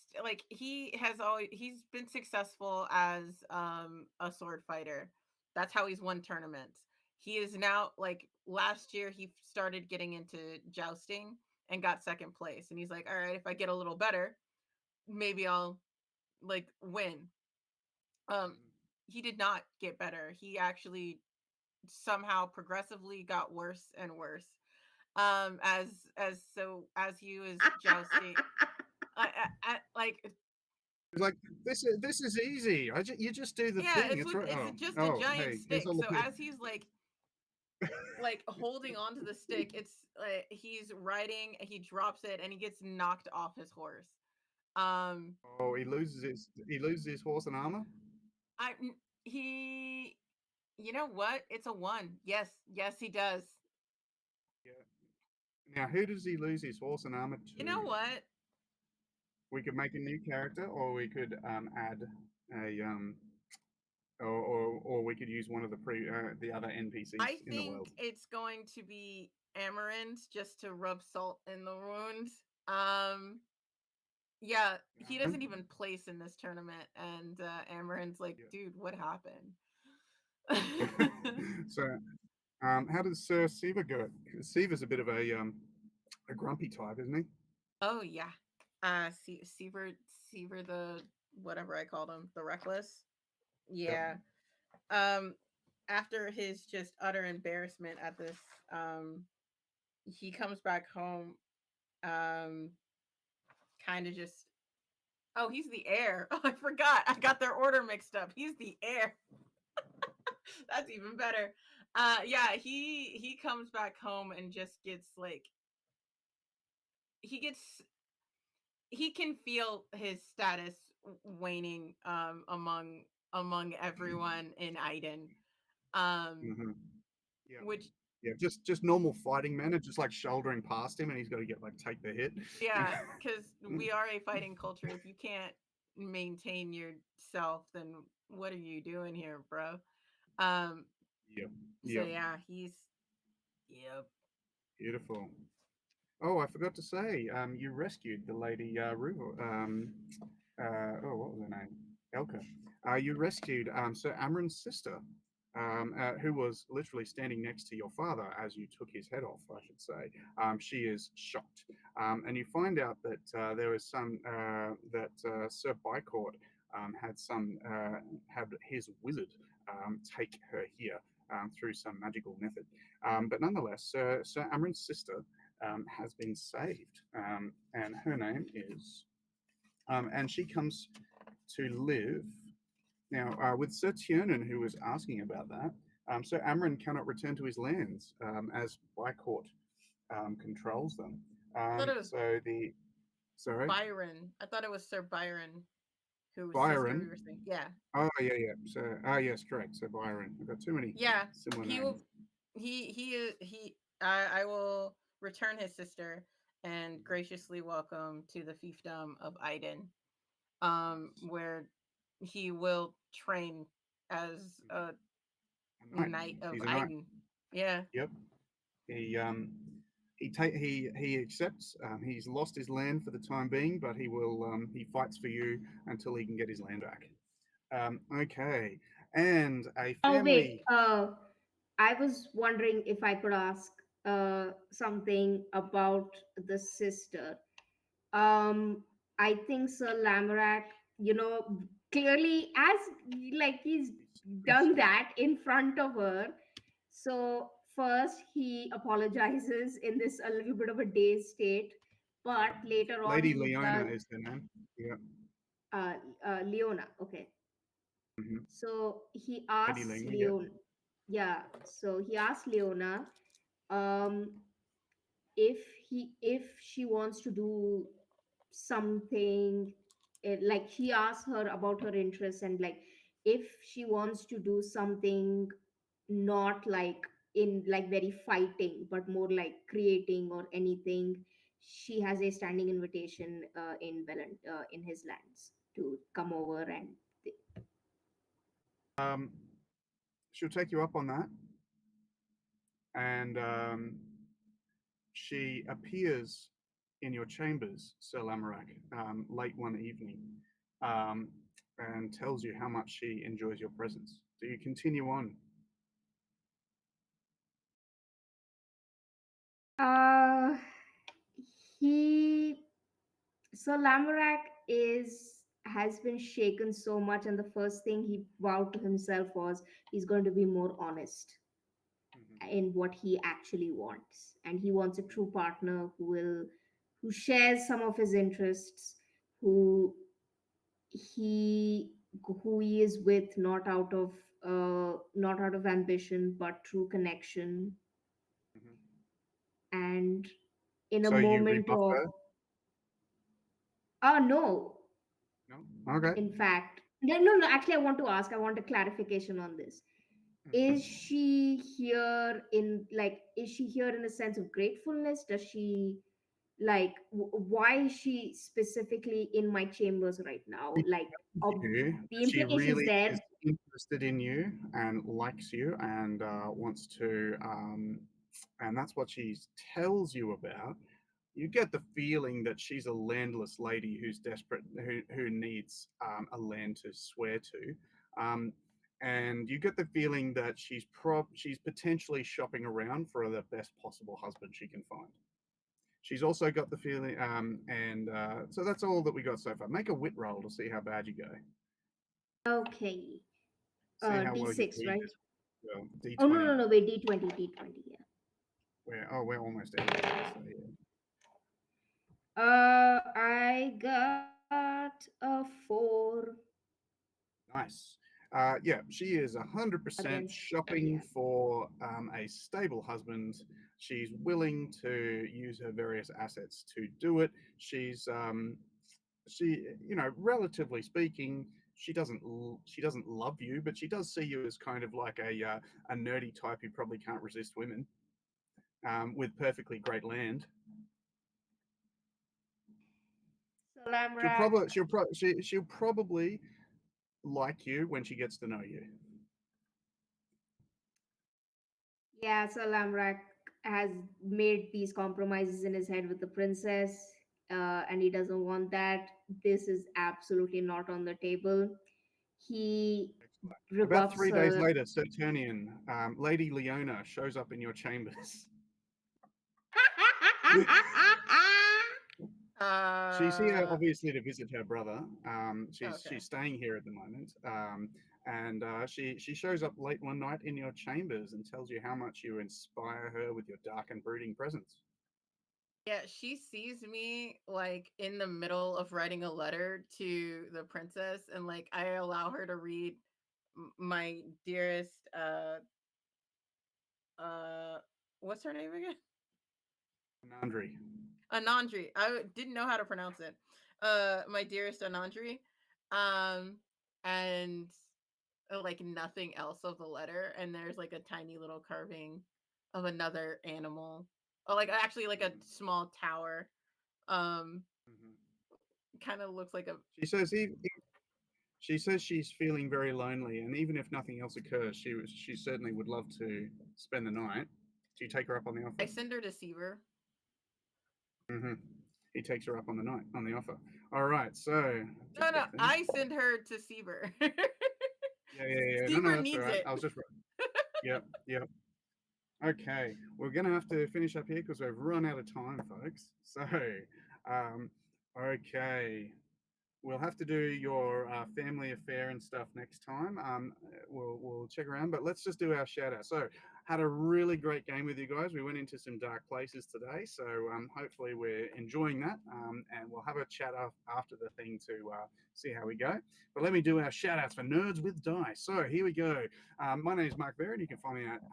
he's been successful as a sword fighter. That's how he's won tournaments. He is now, like, last year he started getting into jousting and got second place, and he's like, all right, if I get a little better, maybe I'll, like, win. um he did not get better. He actually somehow progressively got worse and worse, as he was jousting. Like, Like this is easy. You just do the yeah, thing. It's right. it's Oh just a oh giant hey, here's stick. all the So people. as he's like holding onto the stick, it's like he's riding, he drops it and he gets knocked off his horse. Um Oh, he loses his horse and armor. I he you know what? It's a 1. Yes, yes he does. Yeah. Now, who does he lose his horse and armor You know to? what? We could make a new character, or we could add a or we could use one of the other NPCs I in the think world. it's going to be Amarant, just to rub salt in the wound. Um yeah, he doesn't even place in this tournament, and Amarant's like, dude, what happened? Yeah. So, how does Sir Siva go? Siva's a bit of a grumpy type, isn't he? Oh yeah. Seaver the whatever I called him, the reckless. Yep. Yeah. After his just utter embarrassment at this, um he comes back home, um kind of just, oh, he's the heir. Oh, I forgot. I got their order mixed up. He's the heir. That's even better. Yeah, he comes back home and just gets like, he gets he can feel his status waning, among everyone in Iden. Um Hmm. Yep. which, Yeah, just normal fighting men are just like shouldering past him, and he's got to get like take the hit. Yeah, because we are a fighting culture. If you can't maintain yourself, then what are you doing here, bro? Um, Yep, so yep, yeah, yep. beautiful. Oh, I forgot to say, you rescued the lady what was her name? Elka. You rescued Sir Amron's sister, who was literally standing next to your father as you took his head off, I should say. She is shocked. And you find out that there was some, that Sir Bycourt had his wizard take her here through some magical method. But nonetheless, Sir Amron's sister has been saved, and her name is, and she comes to live now with Sir Tiernan, who was asking about that. Sir Amron cannot return to his lands as Bycourt controls them. I thought it was So the sorry, Byron. I thought it was Sir Byron, whose sister we Byron. were saying. Yeah, Oh yeah. So yes, correct. So Byron. I've got too many yeah. similar He names. will. He. I will return his sister and graciously welcome to the fiefdom of Iden, where he will train as a A knight. knight of He's a knight. Iden. Yeah. Yep. He he accepts. He's lost his land for the time being, but he fights for you until he can get his land back. Okay, and a Oh family. wait, I was wondering if I could ask something about the sister. Um, I think Sir Lamorak, clearly as like he's done that in front of her. So first he apologizes in this a little bit of a dazed state, but later on Lady he Leona does. is the name. Yeah. Uh, Leona, okay. Hmm. So he Lady asks Leona. Yeah. Leon, yeah. So he asks Leona, um, if she wants to do something, like he asked her about her interests, and like if she wants to do something not like in like very fighting but more like creating or anything, she has a standing invitation in his lands to come over and Um, she'll take you up on that, and she appears in your chambers, Sir Lamorak, late one evening, um, and tells you how much she enjoys your presence. Do you continue on? uh he so Lamorak is has been shaken so much, and the first thing he vowed to himself was he's going to be more honest Mhm. in what he actually wants, and he wants a true partner who shares some of his interests, who he who he is with, not out of ambition but true connection, Mhm. and in a So you moment rebuff of her? no. No? Okay. In fact, no, actually, I want a clarification on this. Mhm. Is she here is she here in a sense of gratefulness? Does she why is she specifically in my chambers right now? Like, You. the She implications really there. is interested in you and likes you and wants to, and that's what she tells you about. You get the feeling that she's a landless lady who's desperate, who needs a land to swear to. And you get the feeling that she's potentially shopping around for the best possible husband she can find. She's also got the feeling, and so that's all that we got so far. Make a wit roll to see how bad you go. Okay. See how well you D6, read right? it. Well, Oh, no, D20. no, no, wait, D20, yeah. We're almost out of here. So yeah. I got a 4 Nice. Yeah, she is 100% against, yeah. shopping for a stable husband. She's willing to use her various assets to do it. Relatively speaking, she doesn't love you, but she does see you as kind of like a nerdy type who probably can't resist women. with perfectly great land. Salamrak. She'll probably like you when she gets to know you. Yeah, Salamrak has made these compromises in his head with the princess, and he doesn't want that. This is absolutely not on the table. He Excellent. About rebuffs 3 days her. later, Saturnian, Lady Leona shows up in your chambers. She's here Uh, obviously to visit her brother. She's okay. staying here at the moment, and she shows up late one night in your chambers and tells you how much you inspire her with your dark and brooding presence. Yeah, she sees me like in the middle of writing a letter to the princess, and like I allow her to read my dearest uh what's her name again? Anandri. Anandri. Didn't know how to pronounce it. My dearest Anandri. Um and like nothing else of the letter, and there's like a tiny little carving of another animal. Oh, like actually like a small tower. Um Mhm. kind of looks like a She says she says she's feeling very lonely, and even if nothing else occurs, she certainly would love to spend the night. Do you take her up on the I offer? send her to Seaver. Hmm. He takes her up on the offer. All right, so No, just no, get things. I send her to Seaver. Yeah. No, Seaver that's all needs right. it. I was just yep, yep. Okay, we're gonna have to finish up here because we've run out of time, folks. So, um, okay, we'll have to do your family affair and stuff next time. We'll check around, but let's just do our shout out. So, had a really great game with you guys. We went into some dark places today, so hopefully we're enjoying that. And we'll have a chat after the thing to see how we go. But let me do our shout outs for Nerds with Dice. So here we go. My name is Mark Barron. You can find me at,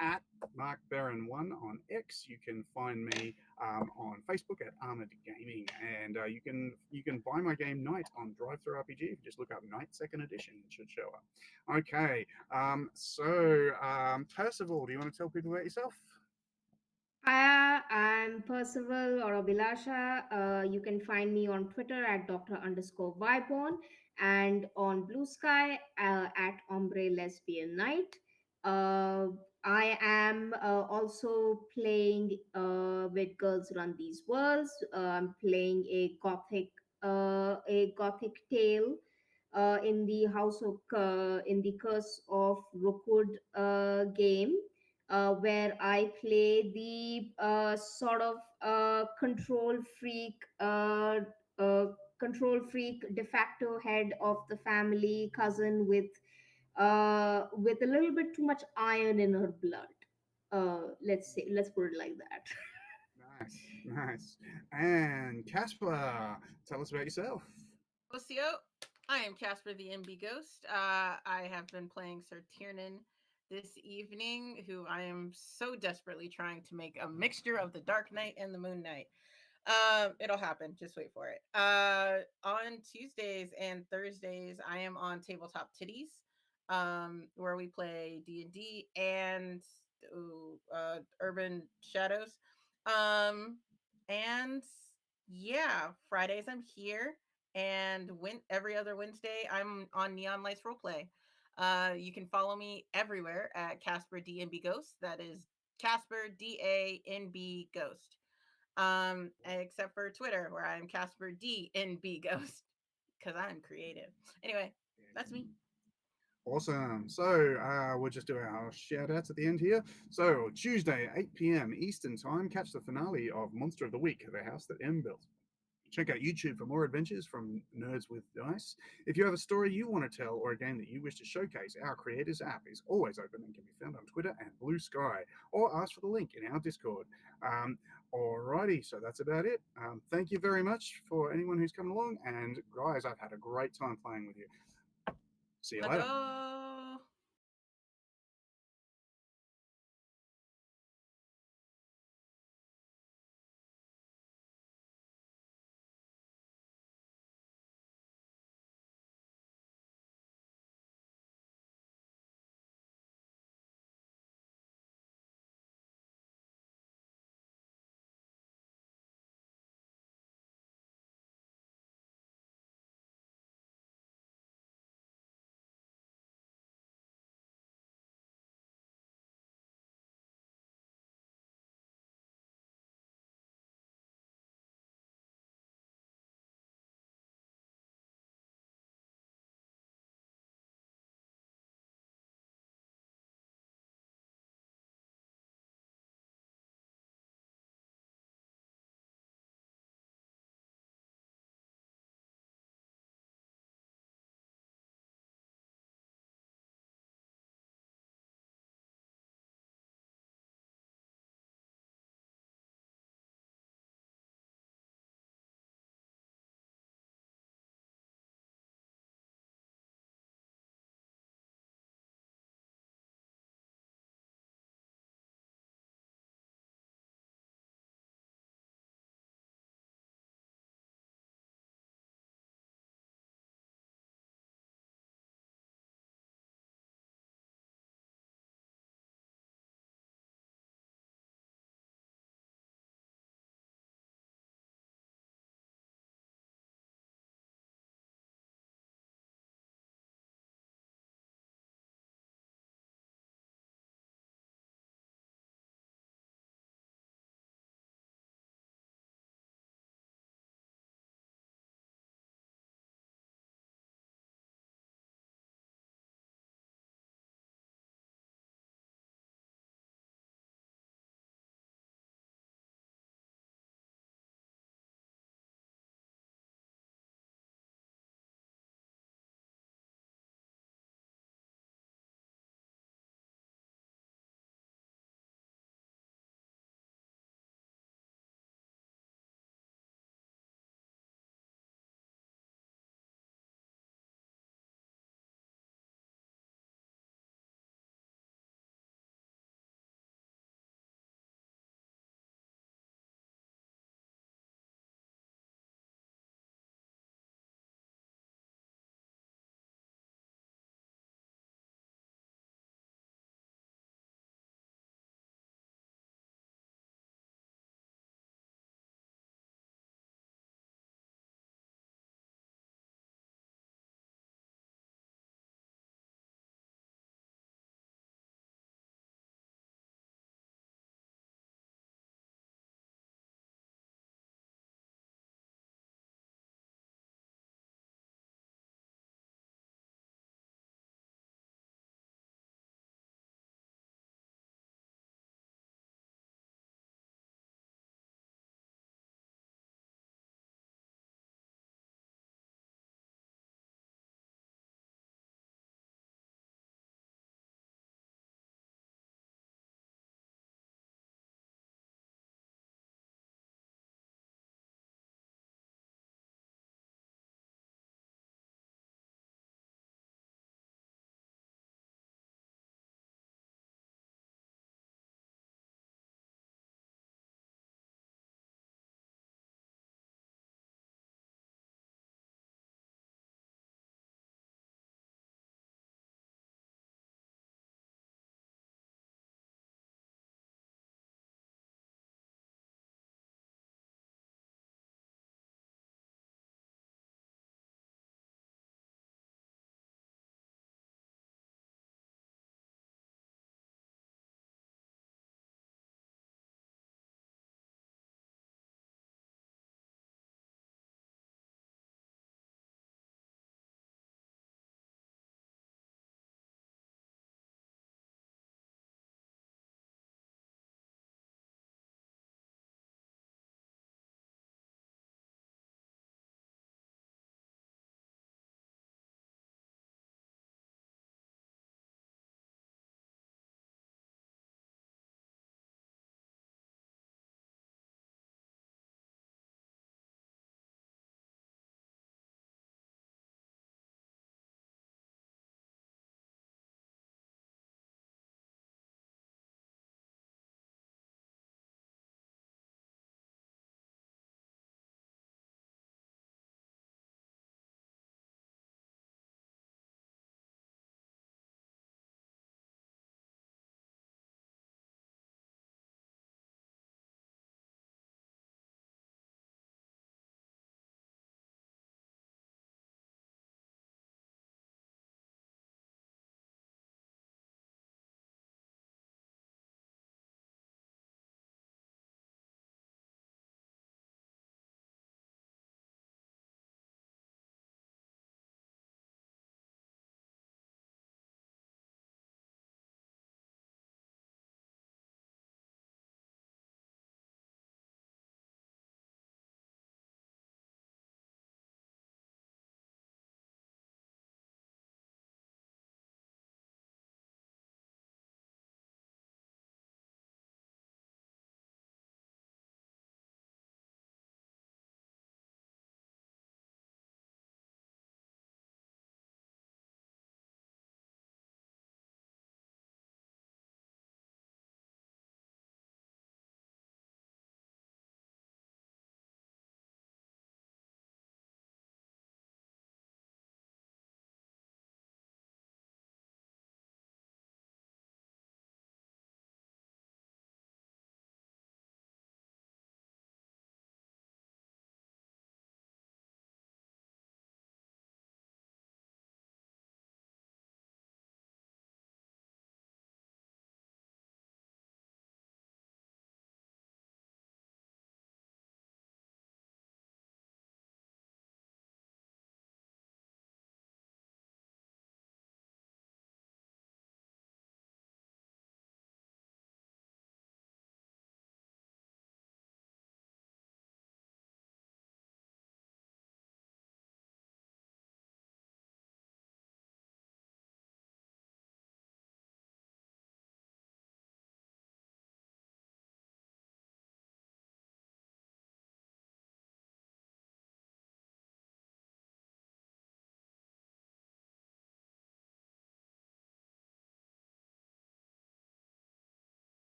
at Mark Barron1 on X. You can find me on Facebook at Armored Gaming, and you can buy my game Night on Drive Through RPG. If you just look up Night Second Edition, it should show up. Okay, Percival, do you want to tell people about yourself? Hi, I'm Percival or Abhilasha. You can find me on Twitter at Dr. _Vibon and on Blue Sky at Ombre Lesbian Night. Uh, I am also playing with Girls Run These Worlds. I'm playing a gothic tale in the in the Curse of Rookwood game, where I play the sort of uh, control freak de facto head of the family, cousin with a little bit too much iron in her blood. Let's put it like that. Nice, nice. And Casper, tell us about yourself. Lucio, I am Casper the MB Ghost. I have been playing Sir Tiernan this evening, who I am so desperately trying to make a mixture of the Dark Knight and the Moon Knight. It'll happen. Just wait for it. On Tuesdays and Thursdays, I am on Tabletop Titties, where we play D&D and Urban Shadows. Um, and yeah, Fridays I'm here, and every other Wednesday I'm on Neon Lights Roleplay. You can follow me everywhere at Casper DNB Ghost. That is Casper DANB Ghost, except for Twitter, where I'm Casper DNB Ghost, because I'm creative. Anyway, that's me. Awesome. So we'll just do our shout outs at the end here. So Tuesday, 8 p.m. Eastern Time, catch the finale of Monster of the Week, the house that M built. Check out YouTube for more adventures from Nerds with Dice. If you have a story you want to tell or a game that you wish to showcase, our Creators app is always open and can be found on Twitter and Blue Sky, or ask for the link in our Discord. Alrighty, so that's about it. Thank you very much for anyone who's come along, and guys, I've had a great time playing with you. See you later. Mado.